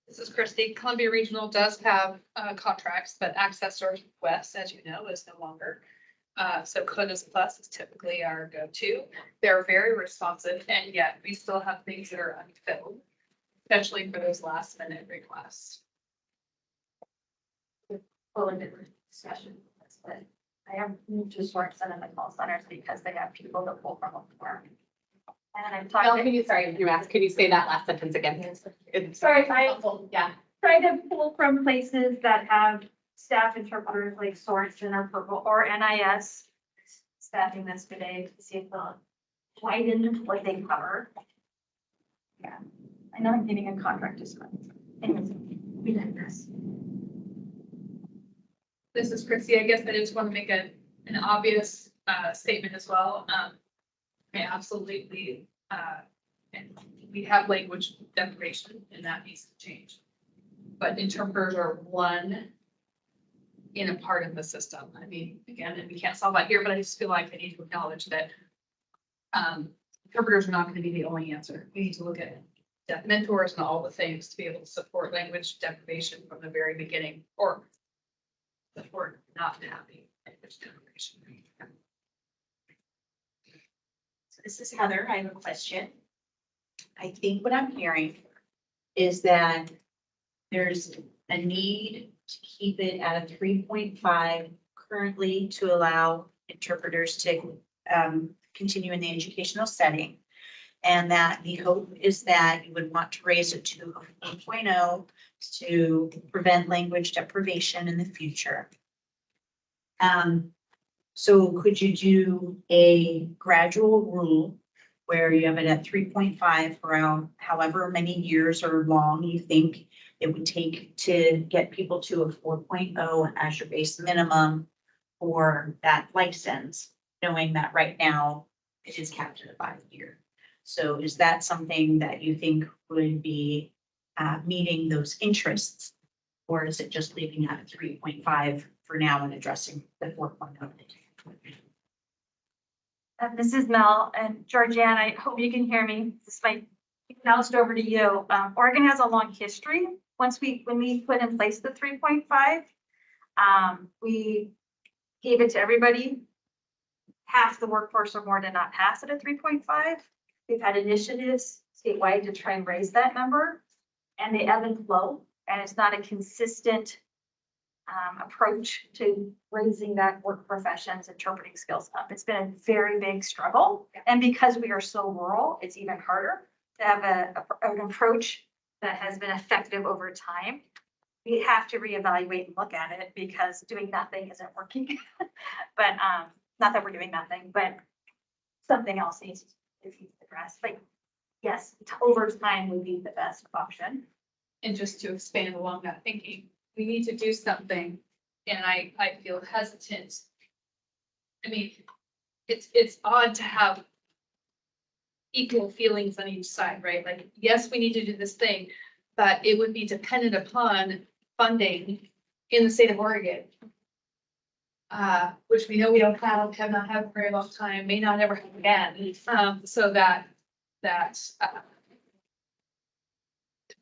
This is Christy. Columbia Regional does have contracts, but Access Northwest, as you know, is no longer. So Codas Plus is typically our go-to. They're very responsive, and yet we still have things that are unfilled, especially for those last minute requests. Totally different discussion, but I have moved to Sorenson in the call centers because they have people that pull from afar. And I've Well, talked. can you, sorry, you asked, can you say that last sentence again? Sorry, I Yeah. try to pull from places that have staff interpreters like Sorenson or Purple or NIS staffing this today to see if they'll widen what they cover. Yeah, I know I'm getting a contract this month. Anyways, we like this. This is Christy. I guess I just want to make an obvious statement as well. I absolutely, and we have language deprivation and that needs to change. But interpreters are one in a part of the system. I mean, again, and we can't solve that here, but I just feel like I need to acknowledge that interpreters are not going to be the only answer. We need to look at deaf mentors and all the things to be able to support language deprivation from the very beginning, or support not having language deprivation. This is Heather. I have a question. I think what I'm hearing is that there's a need to keep it at a 3.5 currently to allow interpreters to continue in the educational setting. And that the hope is that you would want to raise it to a 4.0 to prevent language deprivation in the future. So could you do a gradual rule where you have it at 3.5 for however many years or long you think it would take to get people to a 4.0 as your base minimum for that license, knowing that right now it is capped at a 5-year. So is that something that you think would be meeting those interests? Or is it just leaving at 3.5 for now and addressing the 4.0? This is Mel and Georgianne. I hope you can hear me. This might be bounced over to you. Oregon has a long history. When we put in place the 3.5, we gave it to everybody. Half the workforce or more did not pass at a 3.5. We've had initiatives statewide to try and raise that number, and they ebb and flow, and it's not a consistent approach to raising that work professions interpreting skills up. It's been a very big struggle, and because we are so rural, it's even harder to have an approach that has been effective over time. We have to reevaluate and look at it because doing nothing isn't working. But not that we're doing nothing, but something else needs to be addressed. Like, yes, over time would be the best option. And just to expand along that thinking, we need to do something, and I feel hesitant. I mean, it's odd to have equal feelings on each side, right? Like, yes, we need to do this thing, but it would be dependent upon funding in the state of Oregon. Which we know we don't have not had for a very long time, may not ever have again. So that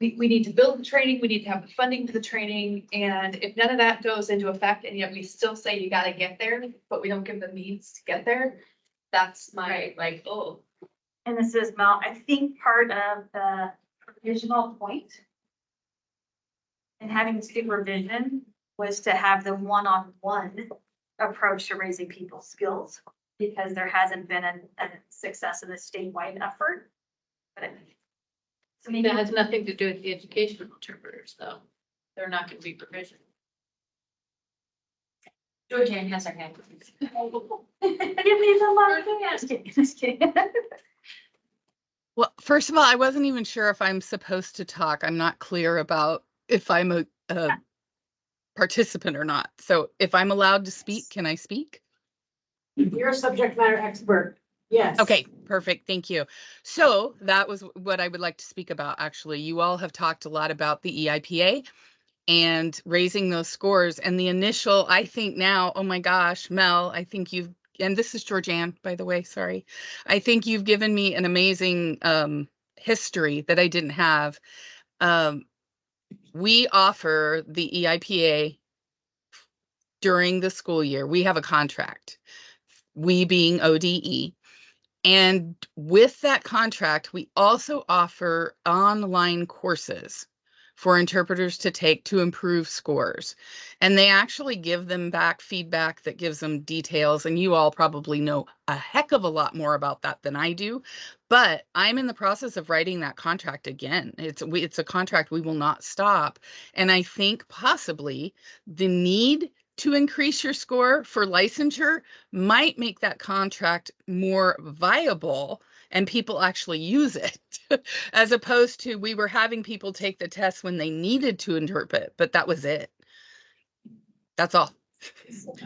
we need to build the training, we need to have the funding for the training, and if none of that goes into effect, and yet we still say you gotta get there, but we don't give the means to get there, that's my, like, oh. And this is Mel. I think part of the provisional point and having supervision was to have the one-on-one approach to raising people's skills, because there hasn't been a success in the statewide effort. But I mean, that has nothing to do with the educational interpreters, though. They're not gonna be provisional. Georgianne has her hand. Give me the money. Just kidding. Well, first of all, I wasn't even sure if I'm supposed to talk. I'm not clear about if I'm a participant or not. So if I'm allowed to speak, can I speak? You're a subject matter expert. Yes. Okay, perfect. Thank you. So that was what I would like to speak about, actually. You all have talked a lot about the EIPA and raising those scores. And the initial, I think now, oh my gosh, Mel, I think you've, and this is Georgianne, by the way, sorry. I think you've given me an amazing history that I didn't have. We offer the EIPA during the school year. We have a contract, we being ODE. And with that contract, we also offer online courses for interpreters to take to improve scores. And they actually give them back feedback that gives them details. And you all probably know a heck of a lot more about that than I do. But I'm in the process of writing that contract again. It's a contract we will not stop. And I think possibly the need to increase your score for licensure might make that contract more viable and people actually use it, as opposed to we were having people take the test when they needed to interpret, but that was it. That's all.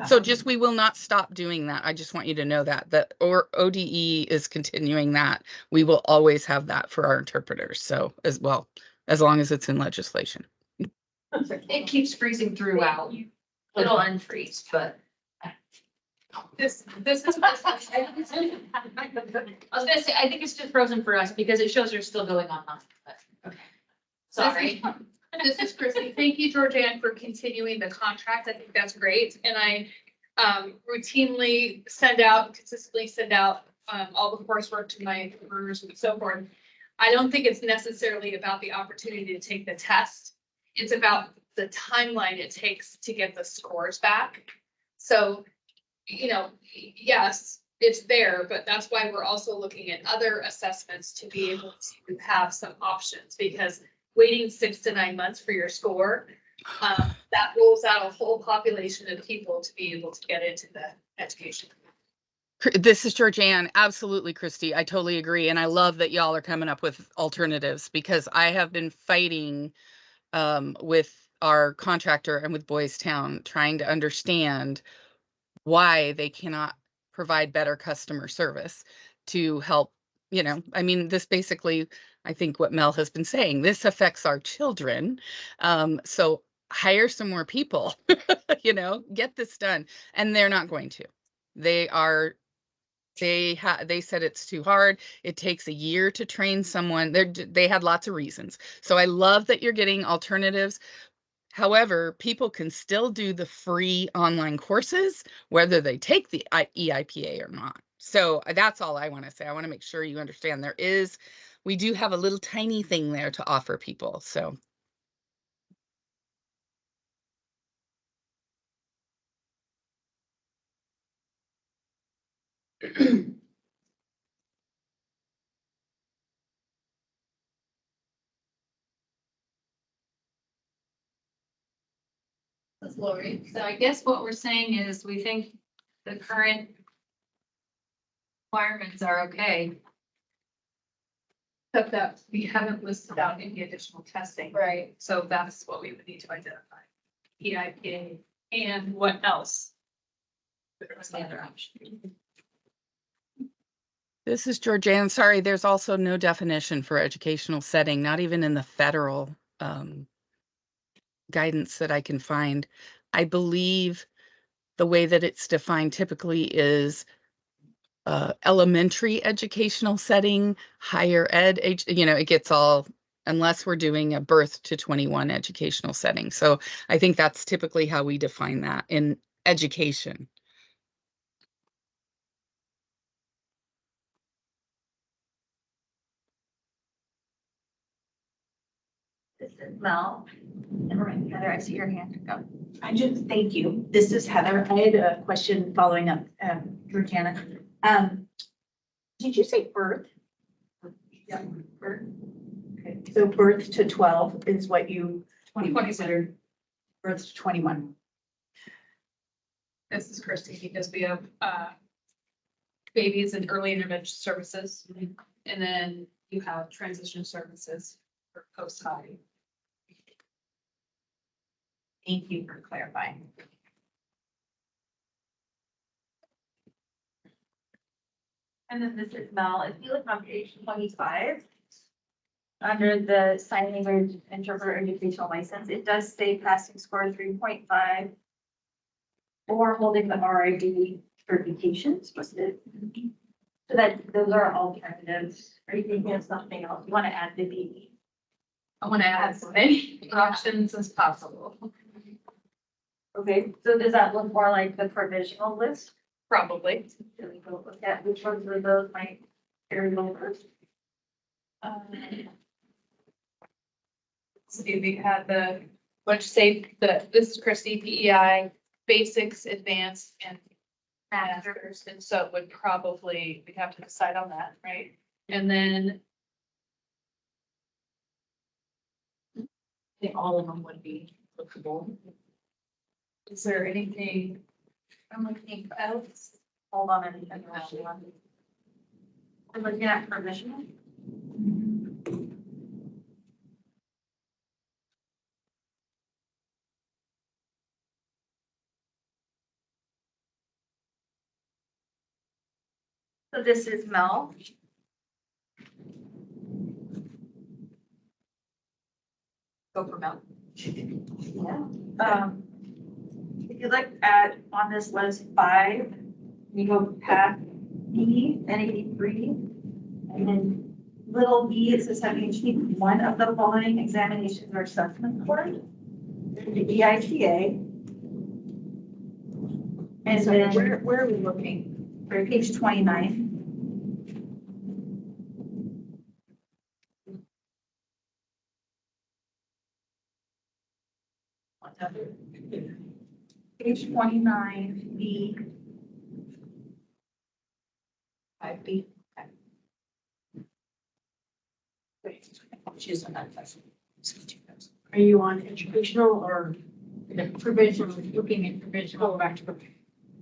So just, we will not stop doing that. I just want you to know that ODE is continuing that. We will always have that for our interpreters. So as well, as long as it's in legislation. It keeps freezing throughout. It'll unfreeze, but. This is. I was gonna say, I think it's just frozen for us because it shows you're still going online, but, okay. Sorry. This is Christy. Thank you, Georgianne, for continuing the contract. I think that's great. And I routinely consistently send out all the coursework to my learners and so forth. I don't think it's necessarily about the opportunity to take the test. It's about the timeline it takes to get the scores back. So, yes, it's there, but that's why we're also looking at other assessments to be able to have some options, because waiting 6 to 9 months for your score, that rules out a whole population of people to be able to get into the education. This is Georgianne. Absolutely, Christy. I totally agree. And I love that y'all are coming up with alternatives, because I have been fighting with our contractor and with Boys Town, trying to understand why they cannot provide better customer service to help, I mean, this basically, I think what Mel has been saying, this affects our children. So hire some more people, get this done. And they're not going to. They said it's too hard. It takes a year to train someone. They had lots of reasons. So I love that you're getting alternatives. However, people can still do the free online courses, whether they take the EIPA or not. So that's all I want to say. I want to make sure you understand we do have a little tiny thing there to offer people. So. That's Lori. So I guess what we're saying is we think the current requirements are okay. Except that we haven't listed out any additional testing. Right. So that's what we would need to identify. EIPA and what else? There's the other option. This is Georgianne. Sorry, there's also no definition for educational setting, not even in the federal guidance that I can find. I believe the way that it's defined typically is elementary educational setting, higher ed, it gets all, unless we're doing a birth to 21 educational setting. So I think that's typically how we define that in education. This is Mel. And Heather, I see your hand go. Thank you. This is Heather. I had a question following up, Georgiana. Did you say birth? Yeah, birth. Okay, so birth to 12 is what you considered birth to 21. This is Christy, because we have babies and early intervention services. And then you have transition services for post-high. Thank you for clarifying. And then this is Mel. If you look on page 25, under the sign language interpreter educational license, it does say passing score 3.5 or holding the RID certifications listed. So that those are alternatives. Are you thinking of something else? You want to add the BE? I want to add as many options as possible. Okay, so does that look more like the provisional list? Probably. Can we go look at which ones of those might carry over? See, we had this is Christy, PEI, basics, advanced, and masters, and so it would probably, we'd have to decide on that, right? And then I think all of them would be applicable. Is there anything I'm looking else? Hold on a minute. I'm looking at provisional. So this is Mel. Go for Mel. Yeah. If you look at on this list 5, you go path B and 83, and then little b, it says having achieved one of the following examinations or assessment course, the EIPA. And So then where are we looking? for page 29. Page 29, B. 5B. She's on that question. Are you on educational or? Provisional, looking at provisional. Go back to.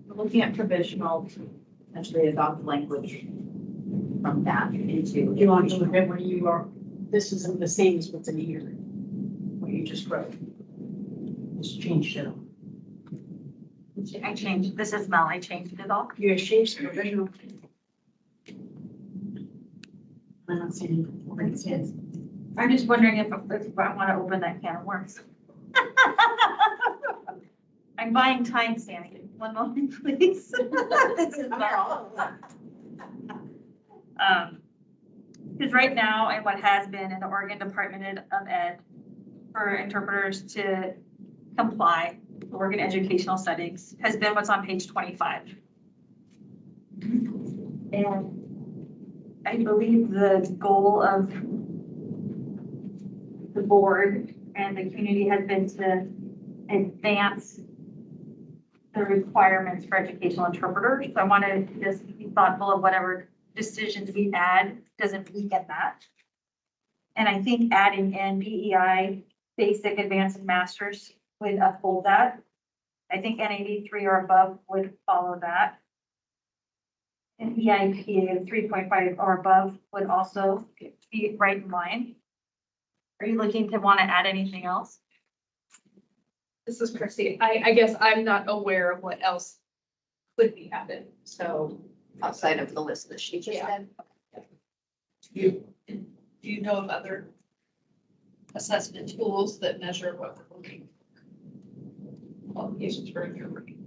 Looking at provisional, essentially adopt language from that into. You want to look at where you are, this isn't the same as what's in here, what you just wrote. Just changed it. I changed, this is Mel, I changed it all. You changed the provisional. I'm not seeing what it says. I'm just wondering if I want to open that can of worms. I'm buying time, Sandy. One moment, please. This is Mel. Because right now, and what has been in the Oregon Department of Ed, for interpreters to comply with Oregon educational settings has been what's on page 25. And I believe the goal of the board and the community has been to advance the requirements for educational interpreters. So I want to just be thoughtful of whatever decisions we add doesn't weaken that. And I think adding in BEI, basic, advanced, and masters would uphold that. I think NAD 3 or above would follow that. And EIPA of 3.5 or above would also be right in line. Are you looking to want to add anything else? This is Chrissy. I guess I'm not aware of what else could be added, so. Outside of the list that she just Yeah. said. Do you know of other assessment tools that measure what we're looking for? Qualifications for interpreting.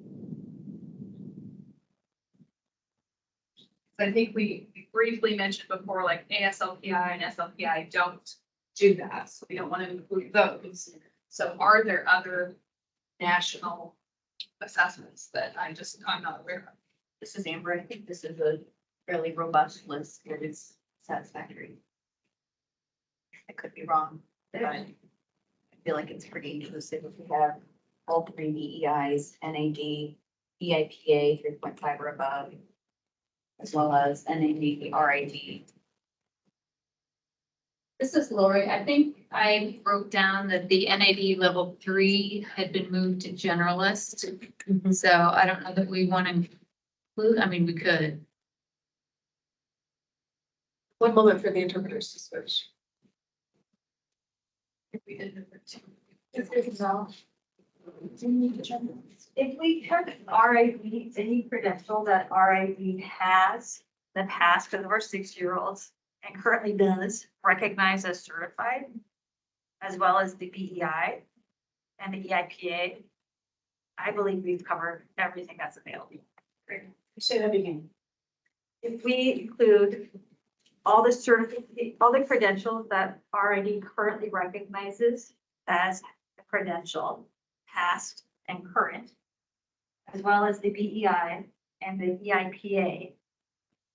I think we briefly mentioned before, like ASLPI and SLPI don't do that, so we don't want to include those. So are there other national assessments that I'm not aware of? This is Amber. I think this is a fairly robust list and it's satisfactory. I could be wrong, but I feel like it's pretty inclusive. If we have all three BEIs, NAD, EIPA 3.5 or above, as well as NAD, RID. This is Lori. I think I wrote down that the NAD level 3 had been moved to generalist. So I don't know that we want to include, I mean, we could. One moment for the interpreters to switch. If we did number 2. If we took RID, any credential that RID has in the past, because we're 6-year-olds and currently does recognize as certified, as well as the BEI and the EIPA, I believe we've covered everything that's available. Say that again. If we include all the credentials that RID currently recognizes as a credential, past and current, as well as the BEI and the EIPA,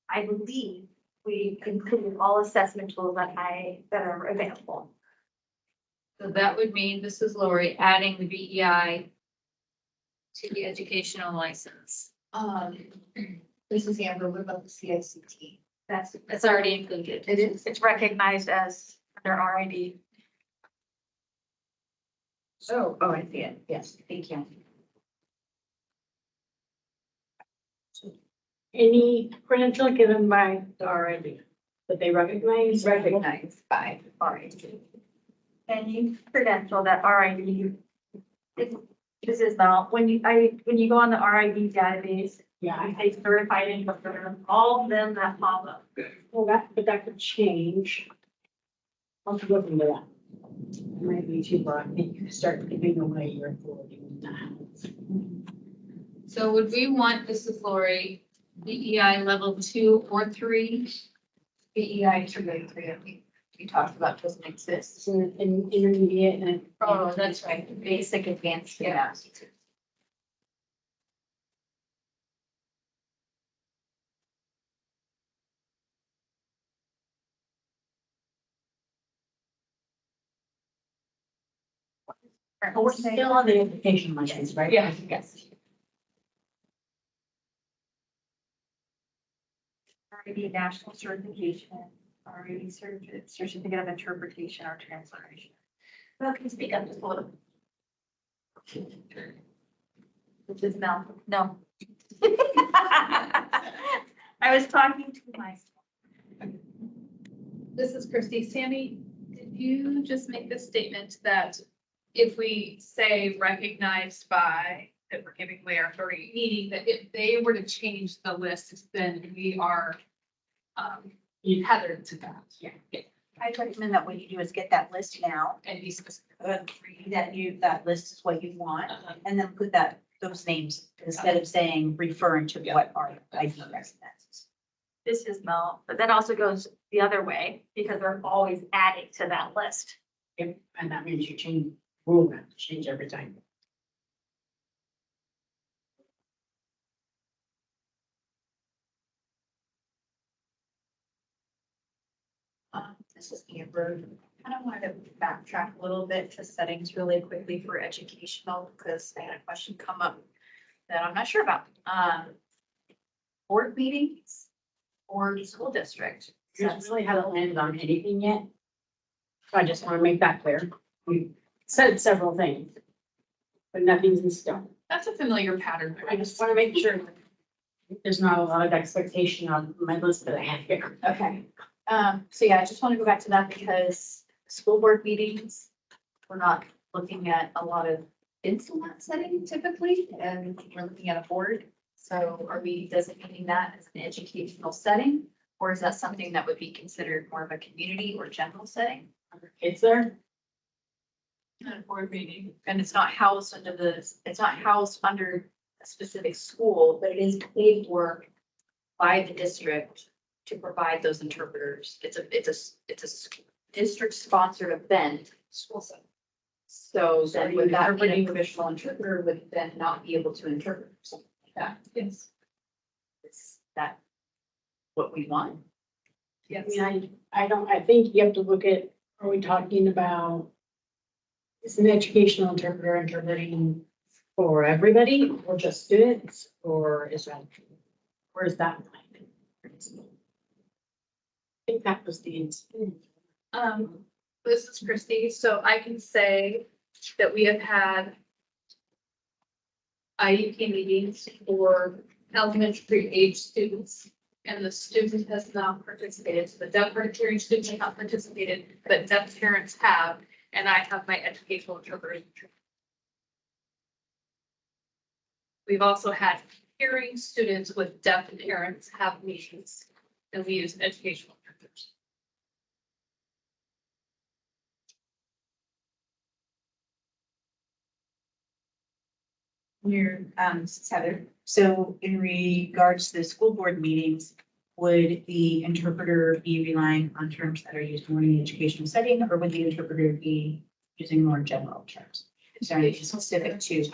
I believe we included all assessment tools that are available. So that would mean, this is Lori, adding the BEI to the educational license. This is Amber. What about the CICT? That's already included. It is. It's recognized as under RID. Oh, I see it. Yes, thank you. Any credential given by the RID that they recognize? Recognized by RID. Any credential that RID, this is now, when you go on the RID database, Yeah, you say certified interpreter, all of them that pop up. but that could change. I'll have to look into that. It might be too broad. I think you start giving away your authority with that. So would we want, this is Lori, BEI level 2 or 3? BEI 3, I think we talked about doesn't exist. It's an intermediate and. Oh, that's right. Basic, advanced, yeah. But we're still on the education license, right? Yeah, yes. Already national certification, already certificate of interpretation or translation. Well, can you speak up just a little? Which is Mel? No. I was talking to myself. This is Christy. Sammy, did you just make the statement that if we say recognized by, that we're giving away our authority, meaning that if they were to change the list, then we are tethered to that? Yeah. I recommend that what you do is get that list now, And be specific. agree that list is what you want, and then put those names instead of saying referring to what our ID residents. This is Mel, but that also goes the other way because they're always adding to that list. Yep, and that means you change, rule that, change every time. This is Amber. I kind of wanted to backtrack a little bit to settings really quickly for educational, because I had a question come up that I'm not sure about. Board meetings or the school district. You just really haven't landed on anything yet. So I just want to make that clear. We said several things, but nothing's in stone. That's a familiar pattern. I just want to make sure there's not a lot of expectation on my list that I have here. Okay. So yeah, I just want to go back to that because school board meetings, we're not looking at a lot of events in that setting typically, and we're looking at a board. So are we designating that as an educational setting? Or is that something that would be considered more of a community or general setting? Kids there? Not a board meeting. And it's not housed under a specific school, but it is paid for by the district to provide those interpreters. It's a district sponsored event. School setting. So then would that mean a provisional interpreter would then not be able to interpret something like that? Yes. Is that what we want? I mean, I think you have to look at, are we talking about, is an educational interpreter interpreting for everybody or just students, or is that, where's that line? I think that was the intent. This is Christy. So I can say that we have had IEP meetings for elementary age students, and the student has not participated. So the deaf hard hearing students have not participated, but deaf parents have, and I have my educational interpreter. We've also had hearing students with deaf parents have meetings, and we use educational interpreters. Heather, so in regards to the school board meetings, would the interpreter be relying on terms that are used more in the educational setting, or would the interpreter be using more general terms? Is there anything specific to?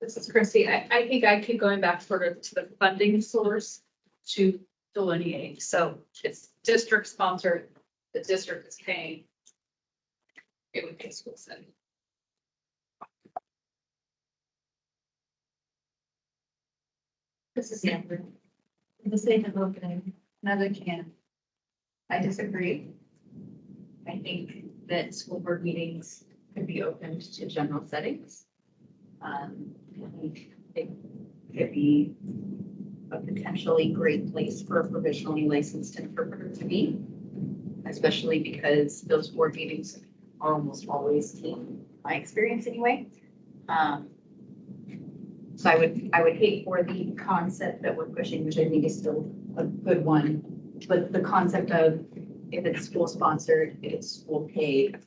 This is Christy. I think I keep going back sort of to the funding source to delineate. So it's district sponsored, the district is paying. It would be a school setting. This is Amber. For the sake of opening another can, I disagree. I think that school board meetings could be opened to general settings. I think it could be a potentially great place for a provisionally licensed interpreter to be, especially because those board meetings are almost always team, my experience anyway. So I would hate for the concept that we're pushing, which I think is still a good one, but the concept of if it's school sponsored, if it's school paid,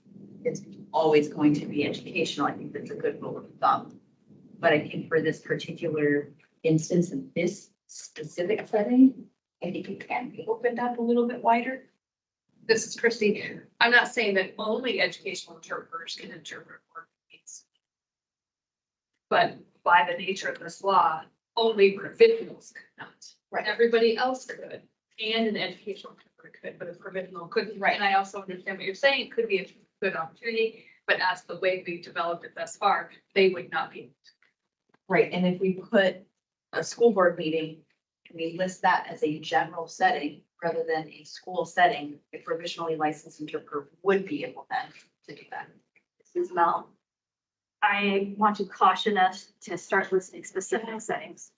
it's always going to be educational. I think that's a good rule of thumb. But I think for this particular instance in this specific setting, I think it can be opened up a little bit wider. This is Christy. I'm not saying that only educational interpreters can interpret board meetings. But by the nature of this law, only professionals could not. Right. Everybody else could, and an educational interpreter or it could, but a provisional couldn't, right? And I also understand what you're saying, it could be a good opportunity, but as the way we've developed it thus far, they would not be. Right, and if we put a school board meeting, and we list that as a general setting rather than a school setting, a provisionally licensed interpreter would be able then to do that. This is Mel. I want to caution us to start listing specific settings.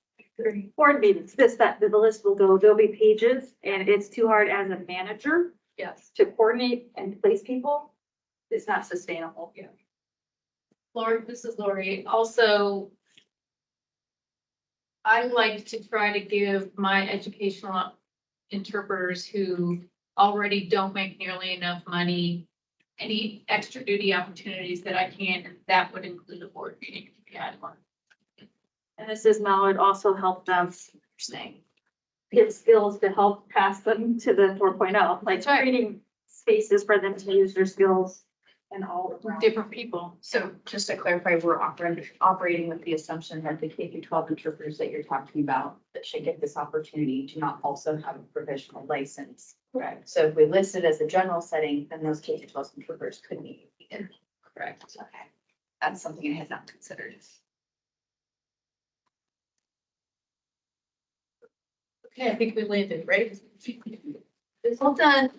Board meetings, that, the list will go, there'll be pages, and it's too hard as a manager Yes. to coordinate and place people. It's not sustainable. Yeah. Lori, this is Lori. Also, I like to try to give my educational interpreters who already don't make nearly enough money any extra duty opportunities that I can, and that would include a board meeting if you had one. And this is Mel, it also helped them get skills to help pass them to the 4.0, like That's right. creating spaces for them to use their skills and all around. Different people. So just to clarify, we're operating with the assumption that the K through 12 interpreters that you're talking about that should get this opportunity do not also have a professional license. Correct. So if we list it as a general setting, then those K through 12 interpreters could be. Correct. Okay. That's something I had not considered. Okay, I think we landed, right? Well done.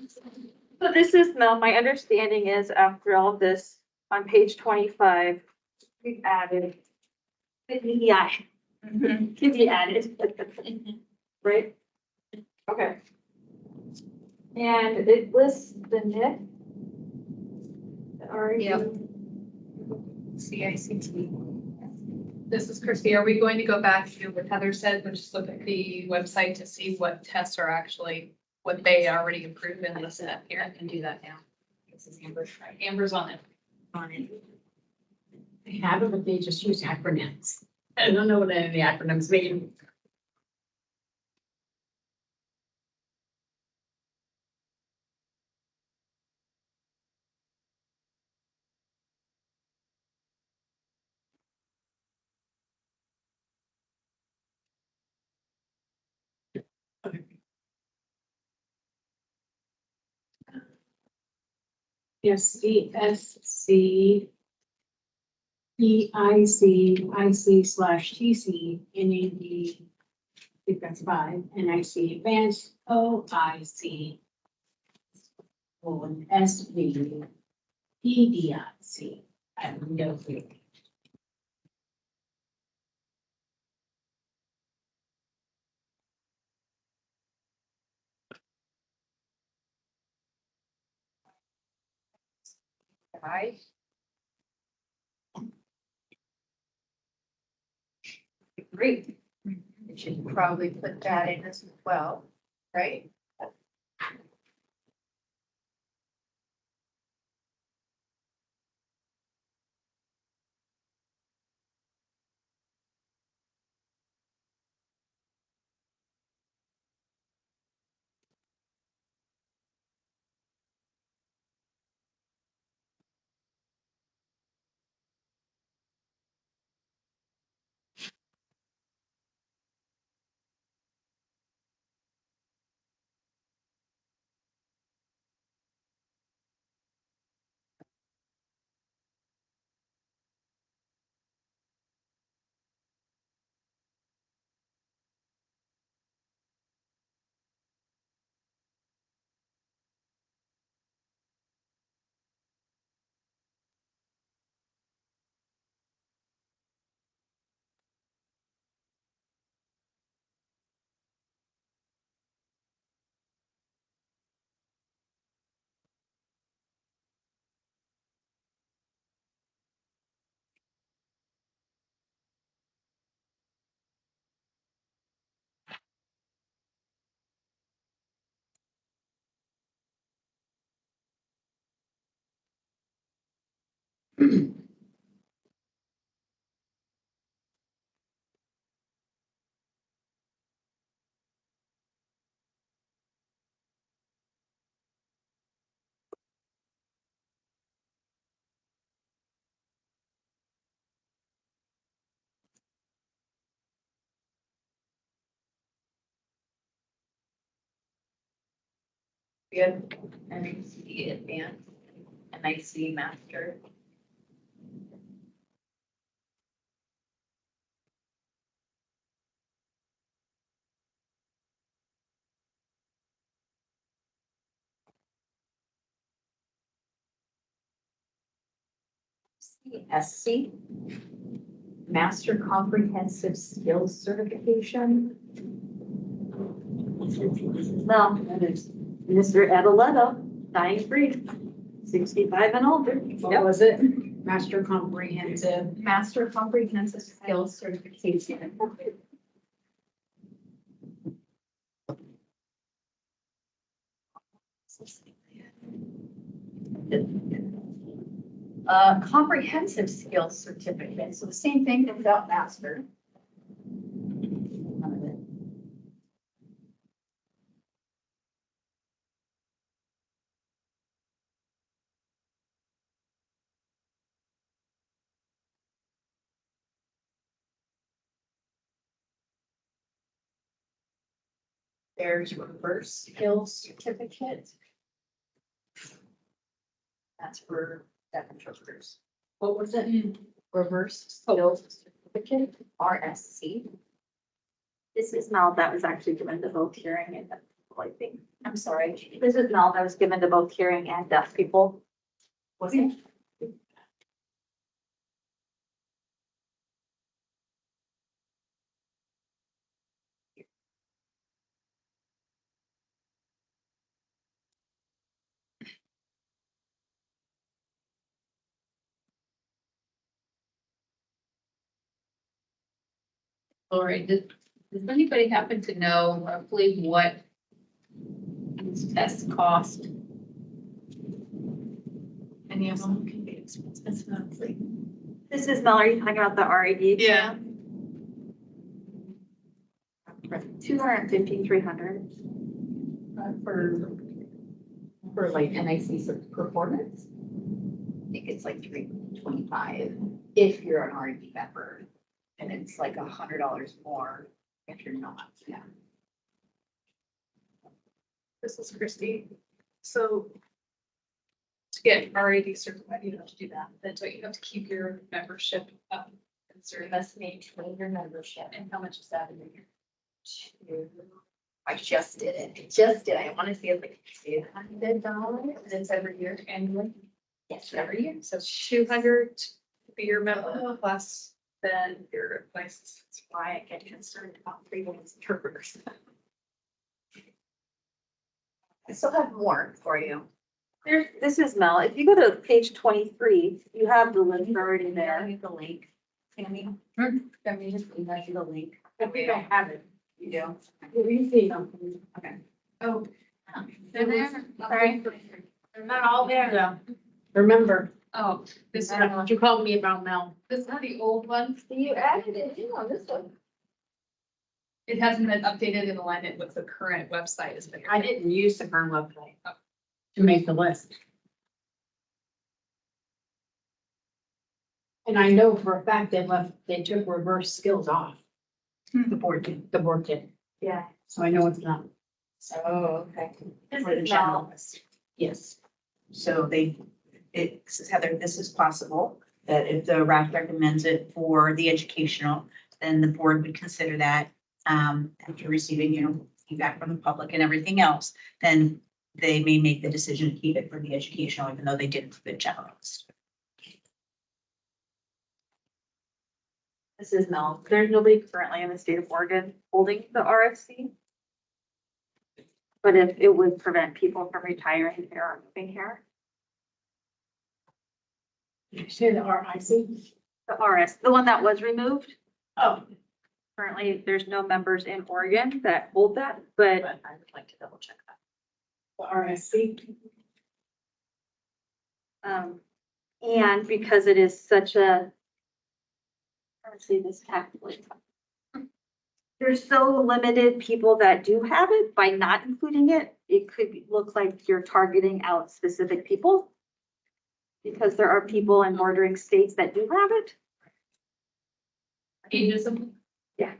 So this is Mel, my understanding is after all this, on page 25, we've added EI. Can be added. Right? Okay. And it lists the NIC. Yep. CICT. This is Christy. Are we going to go back to what Heather said, but just look at the website to see what tests are actually, what they already approved and listen up here? I can do that now. This is Amber's right Amber's on it. on it. They have it, but they just use acronyms. I don't know what any of the acronyms mean. SCSC, EIC/TC, NAD, I think that's 5, NIC Advanced, OIC, SV, EDIC. I have no clue. Right. Great. You should probably put that in as well, right? We have NIC advanced, NIC master. SC, Master Comprehensive Skills Certification. Well, that is Mr. Adeletta, dying free, 65 and older. What was it? Master Comprehensive. Master Comprehensive Skills Certification. Comprehensive Skills Certificate, so the same thing but without master. There's reverse skills certificate. That's for deaf interpreters. What was it? Reverse skills certificate, RSC. This is Mel that was actually given to both hearing and deaf people, I think. I'm sorry. This is Mel that was given to both hearing and deaf people. Was it? Lori, does anybody happen to know roughly what these tests cost? Any of them can be expensive, honestly. This is Mel, are you talking about the RAD? Yeah. 250, 300. For like NIC performance. I think it's like 325 if you're an RD member, and it's like $100 more if you're not. Yeah. This is Christy. So to get RAD certified, you don't have to do that. That's what you have to keep your membership up. And You must maintain your membership. And how much is that in a year? I just did it. I want to see if I can see $100. And it's every year annually? Yes, every year. So 200 to be your member plus then your license. That's why I get concerned about freelance interpreters. I still have more for you. This is Mel. If you go to page 23, you have the list already Email there. you the link. Tammy, Hmm. let me just email you the link. If we don't have it. You do? We see something. Okay. Oh, They're there. Sorry. They're not all there though. Remember, Oh, this is, what you called me about Mel. this is the old one. You added it in on this one. it hasn't been updated in alignment with the current website. Is what you're I saying. didn't use the current website to make the list. And I know for a fact they took reverse skills off. The board did, Yeah. so I know it's not. Oh, okay. This For the is general Mel. list. Yes. So Heather, this is possible, that if the RAC recommends it for the educational, then the board would consider that, after receiving, feedback from the public and everything else, then they may make the decision to keep it for the educational, even though they didn't for the generalist. This is Mel. There's nobody currently in the state of Oregon holding the RFC. But if it would prevent people from retiring here or moving here, Did you say the RIC? the RS, the one that was removed, Oh, currently there's no members in Oregon that hold that, but But I would like to double check that. the RSC. and because it is such a, let's see this tactfully. There's so limited people that do have it, by not including it, it could look like you're targeting out specific people. Because there are people in bordering states that do have it. Ageism. Yeah.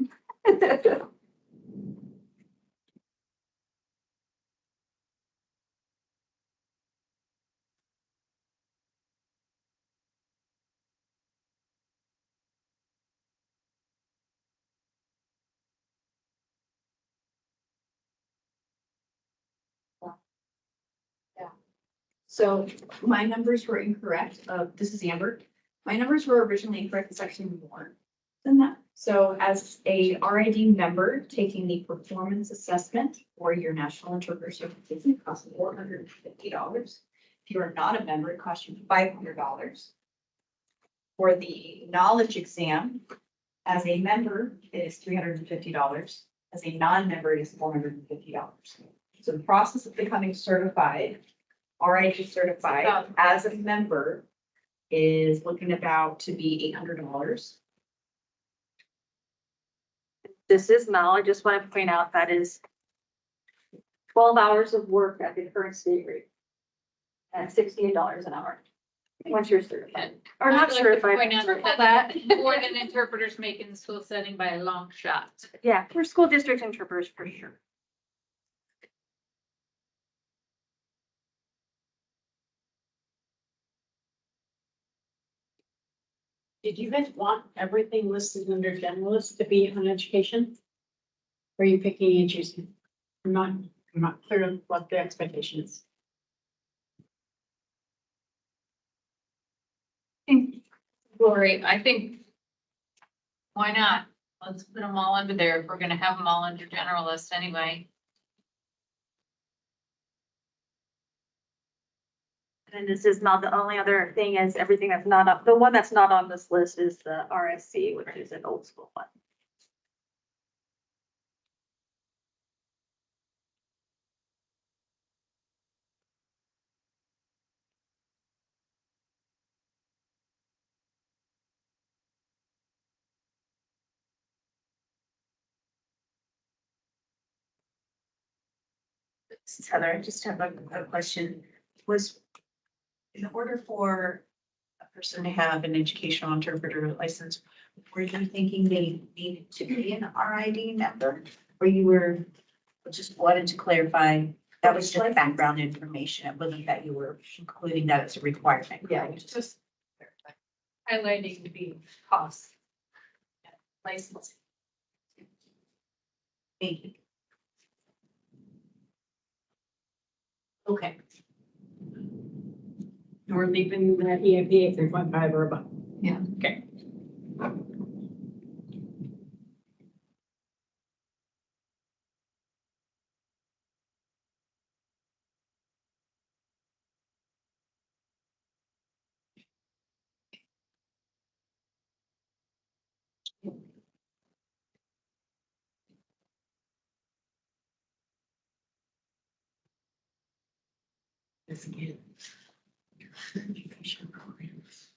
So my numbers were incorrect. This is Amber. My numbers were originally incorrect. It's actually more than that. So as a RID member taking the performance assessment for your national interpreter certification, it costs $450. If you are not a member, it costs you $500. For the knowledge exam, as a member, it is $350. As a non-member, it is $450. So the process of becoming certified, RID certified as a member is looking about to be $800. This is Mel. I just want to point out that is 12 hours of work at the current state rate at $68 an hour. Once you're certified, or not I'd like to certified. point out that more than interpreters make in the school setting by a long shot. Yeah, for school district interpreters for sure. Did you guys want everything listed under generalist to be on education? Or are you picking and choosing? I'm not clear on what the expectation is. Lori, I think, why not? Let's put them all under there if we're gonna have them all under generalist anyway. And this is not the only other thing is everything that's not up, the one that's not on this list is the RSC, which is an old school one. Heather, I just have a question. Was, in order for a person to have an educational interpreter license, were you thinking they needed to be an RID member? Or you were, just wanted to clarify, that was just background information. It wasn't that you were including that as a requirement. Yeah, just Highlighting the cost. licensing. Thank you. Okay. And we're leaving the EAP at 3.5 or above. Yeah. Okay. This again. Education programs.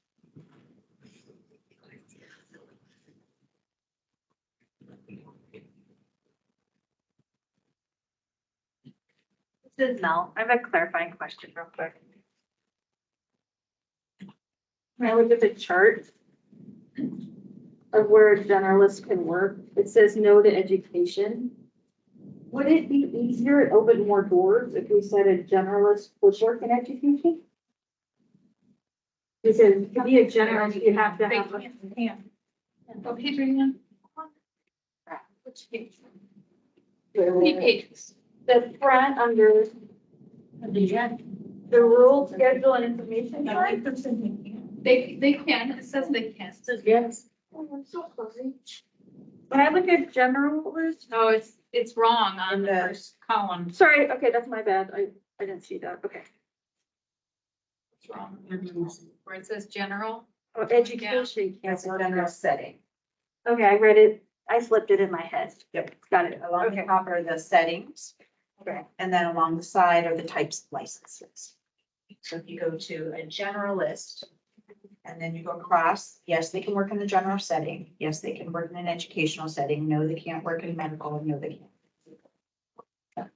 This is Mel. I have a clarifying question real quick. When I look at the chart of where generalists can work, it says no to education. Would it be easier and open more doors if we said a generalist would work in education? Because to be a generalist, you have to have. What page are you on? Which page? Three Pages. The front under the rule, schedule and information chart. They can, it says they can. Yes. Oh, I'm so sorry. When I look at generalist, No, it's wrong on the In the- first column. sorry, okay, that's my bad. I didn't see that. Okay. It's wrong. Where it says general. Oh, education. That's a general setting. Okay, I read it. I flipped it in my head. Yep. Got it. Along the Okay. top are the settings. Okay. And then along the side are the types of licenses. So if you go to a generalist, and then you go across, yes, they can work in the general setting. Yes, they can work in an educational setting. No, they can't work in medical, and no, they can't.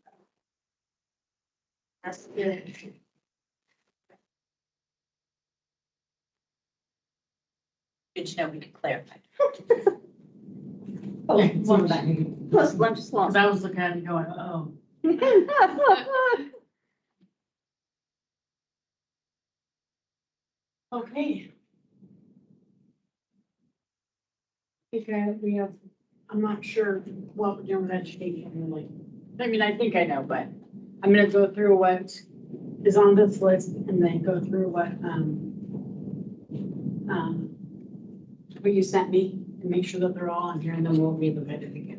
That's good. Good to know we can clarify. Oh, Plus lunch slot. Because I was looking at it going, oh. Okay. Because we have, I'm not sure what we're doing with education really. I mean, I think I know, but I'm gonna go through what is on this list and then go through what you sent me and make sure that they're all on here and then we'll relook at it again.